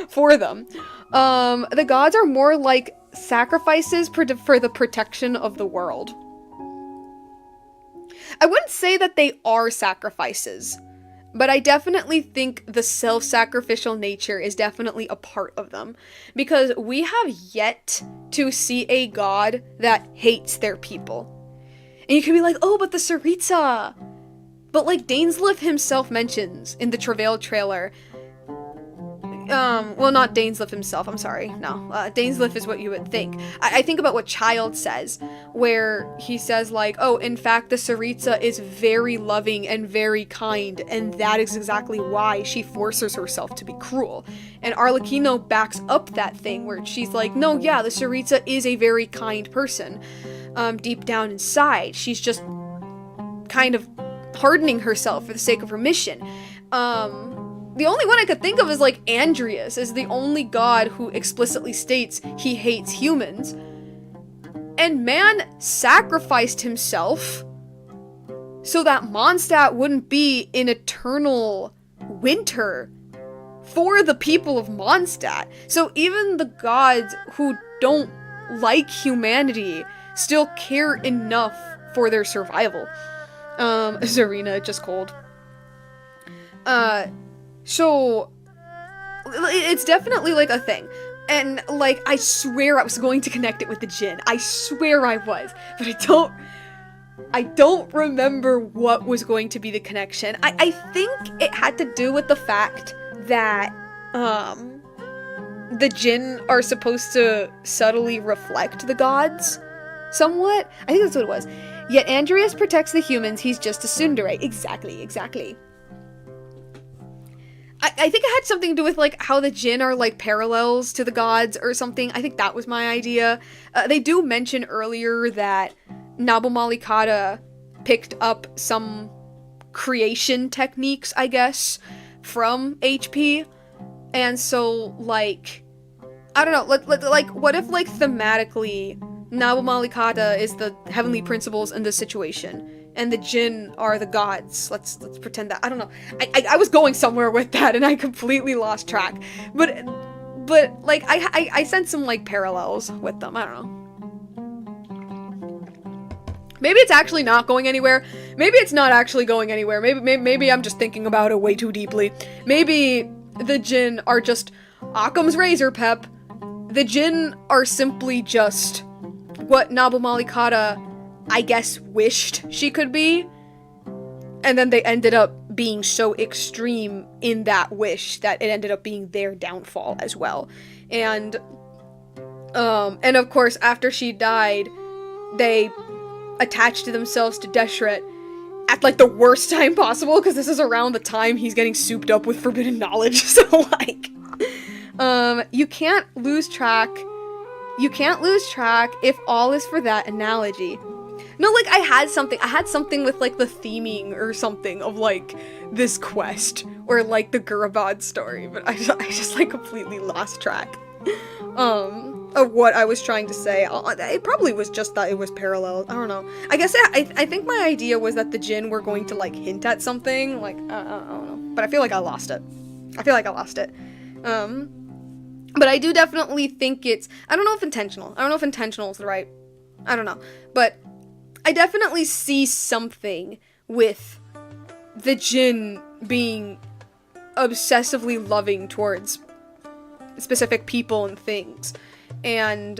for them. The gods are more like sacrifices for the protection of the world. I wouldn't say that they are sacrifices, but I definitely think the self-sacrificial nature is definitely a part of them. Because we have yet to see a god that hates their people. And you can be like, oh, but the Tsaritsa! But like Dainsleif himself mentions in the Travail trailer, well, not Dainsleif himself, I'm sorry, no, Dainsleif is what you would think. I think about what Child says, where he says like, oh, in fact, the Tsaritsa is very loving and very kind, and that is exactly why she forces herself to be cruel. And Arlecchino backs up that thing, where she's like, no, yeah, the Tsaritsa is a very kind person, deep down inside. She's just kind of hardening herself for the sake of her mission. The only one I could think of is like Andreas is the only god who explicitly states he hates humans. And man sacrificed himself so that Mondstadt wouldn't be in eternal winter for the people of Mondstadt. So even the gods who don't like humanity still care enough for their survival. Zarina, just cold. So, it's definitely, like, a thing. And, like, I swear I was going to connect it with the Jinn. I swear I was. But I don't remember what was going to be the connection. I think it had to do with the fact that, the Jinn are supposed to subtly reflect the gods somewhat. I think that's what it was. Yet Andreas protects the humans, he's just a tsundere. Exactly. I think it had something to do with, like, how the Jinn are, like, parallels to the gods or something. I think that was my idea. They do mention earlier that Nabu Malikata picked up some creation techniques, I guess, from HP. And so, like, I don't know, like, what if, like, thematically, Nabu Malikata is the heavenly principles in this situation, and the Jinn are the gods. Let's pretend that. I don't know. I was going somewhere with that, and I completely lost track. But like, I sense some, like, parallels with them. I don't know. Maybe it's actually not going anywhere. Maybe it's not actually going anywhere. Maybe I'm just thinking about it way too deeply. Maybe the Jinn are just Occam's razor, Pep. The Jinn are simply just what Nabu Malikata, I guess, wished she could be, and then they ended up being so extreme in that wish that it ended up being their downfall as well. And of course, after she died, they attached themselves to Deshret at, like, the worst time possible, because this is around the time he's getting souped up with forbidden knowledge, so, like, you can't lose track if all is for that analogy. No, like, I had something with, like, the theming or something of, like, this quest, or, like, the Gurabad story, but I just, like, completely lost track, of what I was trying to say. It probably was just that it was parallel, I don't know. I guess I think my idea was that the Jinn were going to, like, hint at something, like, I don't know, but I feel like I lost it. But I do definitely think it's, I don't know if intentional is the right, I don't know, but I definitely see something with the Jinn being obsessively loving towards specific people and things, and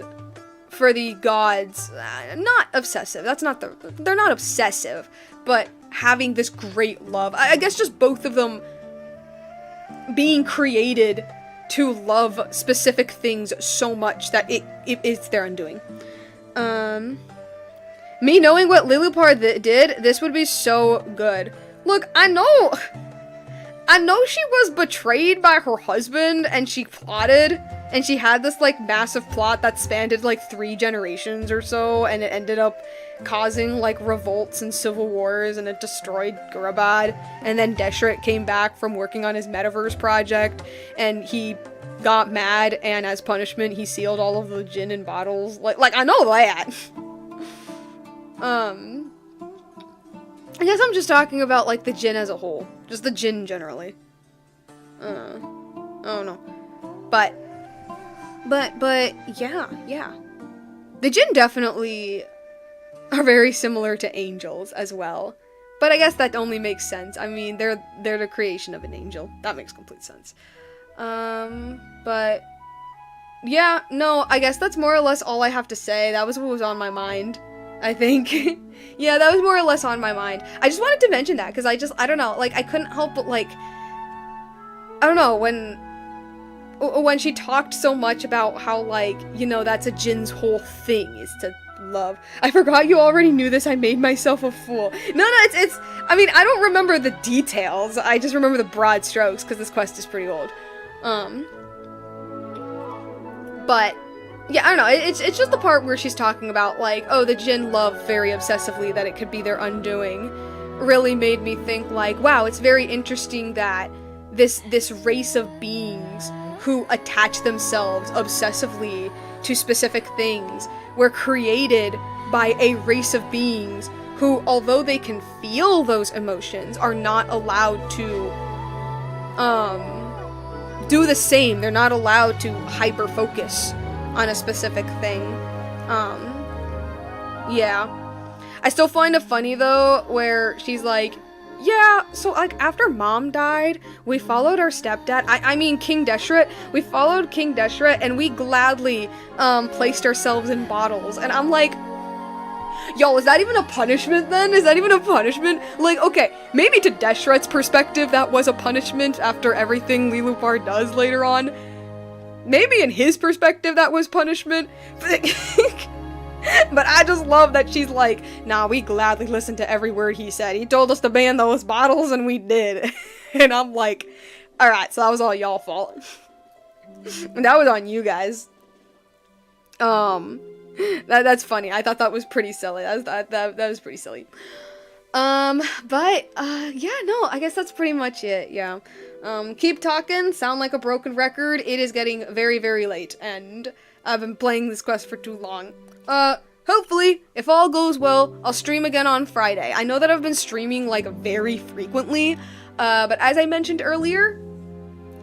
for the gods, not obsessive, they're not obsessive, but having this great love. I guess just both of them being created to love specific things so much that it's their undoing. Me knowing what Lilipar did, this would be so good. Look, I know she was betrayed by her husband, and she plotted, and she had this, like, massive plot that spanned, like, 3 generations or so, and it ended up causing, like, revolts and civil wars, and it destroyed Gurabad, and then Deshret came back from working on his metaverse project, and he got mad, and as punishment, he sealed all of the gin in bottles. Like, I know that! I guess I'm just talking about, like, the gin as a whole. Just the gin generally. I don't know. But, yeah. The gin definitely are very similar to angels as well. But I guess that only makes sense. I mean, they're the creation of an angel. That makes complete sense. But, yeah, no, I guess that's more or less all I have to say. That was what was on my mind, I think. Yeah, that was more or less on my mind. I just wanted to mention that, because I don't know, like, I couldn't help but, like, I don't know, when she talked so much about how, like, you know, that's a Jin's whole thing, is to love. I forgot you already knew this, I made myself a fool. No, it's, I mean, I don't remember the details, I just remember the broad strokes, because this quest is pretty old. But, yeah, I don't know, it's just the part where she's talking about, like, oh, the Jin love very obsessively that it could be their undoing, really made me think, like, wow, it's very interesting that this race of beings who attach themselves obsessively to specific things were created by a race of beings who, although they can feel those emotions, are not allowed to, do the same. They're not allowed to hyper-focus on a specific thing. Yeah. I still find it funny, though, where she's like, yeah, so, like, after Mom died, we followed our stepdad, I mean King Deshret, we followed King Deshret, and we gladly, placed ourselves in bottles, and I'm like, yo, is that even a punishment, then? Is that even a punishment? Like, okay, maybe to Deshret's perspective that was a punishment after everything Lilupar does later on. Maybe in his perspective that was punishment, but I just love that she's like, nah, we gladly listened to every word he said. He told us to ban those bottles, and we did. And I'm like, alright, so that was all y'all fault. That was on you guys. That's funny. I thought that was pretty silly. That was pretty silly. Yeah, no, I guess that's pretty much it, yeah. Keep talking, sound like a broken record. It is getting very, very late, and I've been playing this quest for too long. Hopefully, if all goes well, I'll stream again on Friday. I know that I've been streaming, like, very frequently, but as I mentioned earlier,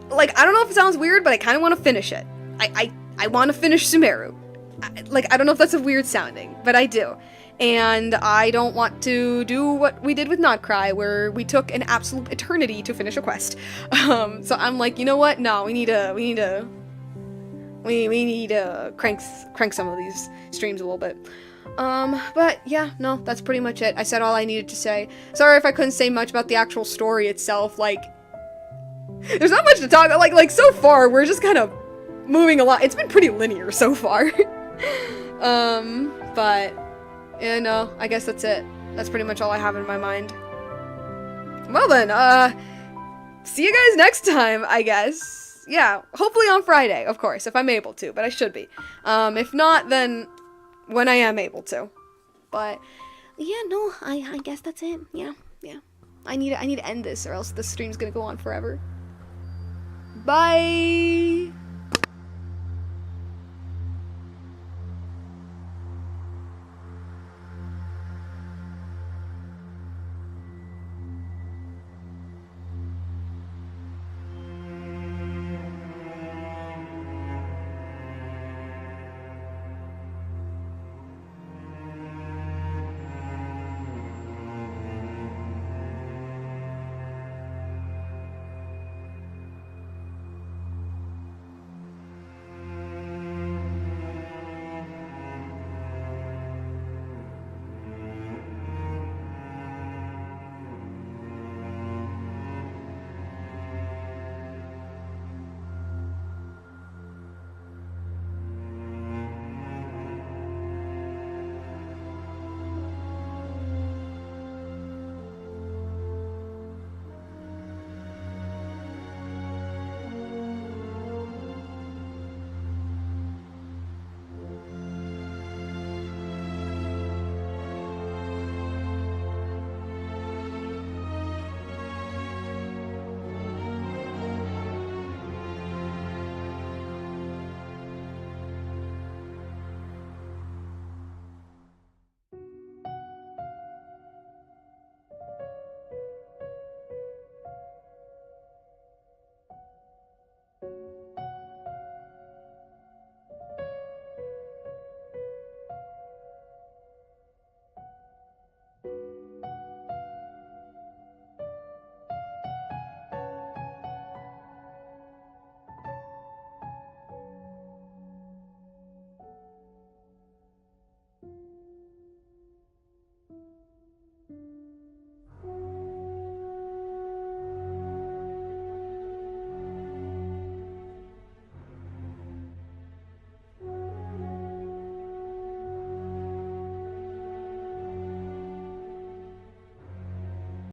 like, I don't know if it sounds weird, but I kind of want to finish it. I want to finish Sumeru. I don't know if that's a weird sounding, but I do. And I don't want to do what we did with Not Cry, where we took an absolute eternity to finish a quest. So I'm like, you know what? No, we need to crank some of these streams a little bit. But yeah, no, that's pretty much it. I said all I needed to say. Sorry if I couldn't say much about the actual story itself. Like, there's not much to talk about. Like so far, we're just kind of moving a lot. It's been pretty linear so far. But yeah, no, I guess that's it. That's pretty much all I have in my mind. Well then, see you guys next time, I guess. Yeah, hopefully on Friday, of course, if I'm able to, but I should be. If not, then when I am able to. But yeah, no, I guess that's it. Yeah. I need to end this, or else the stream's gonna go on forever. Bye.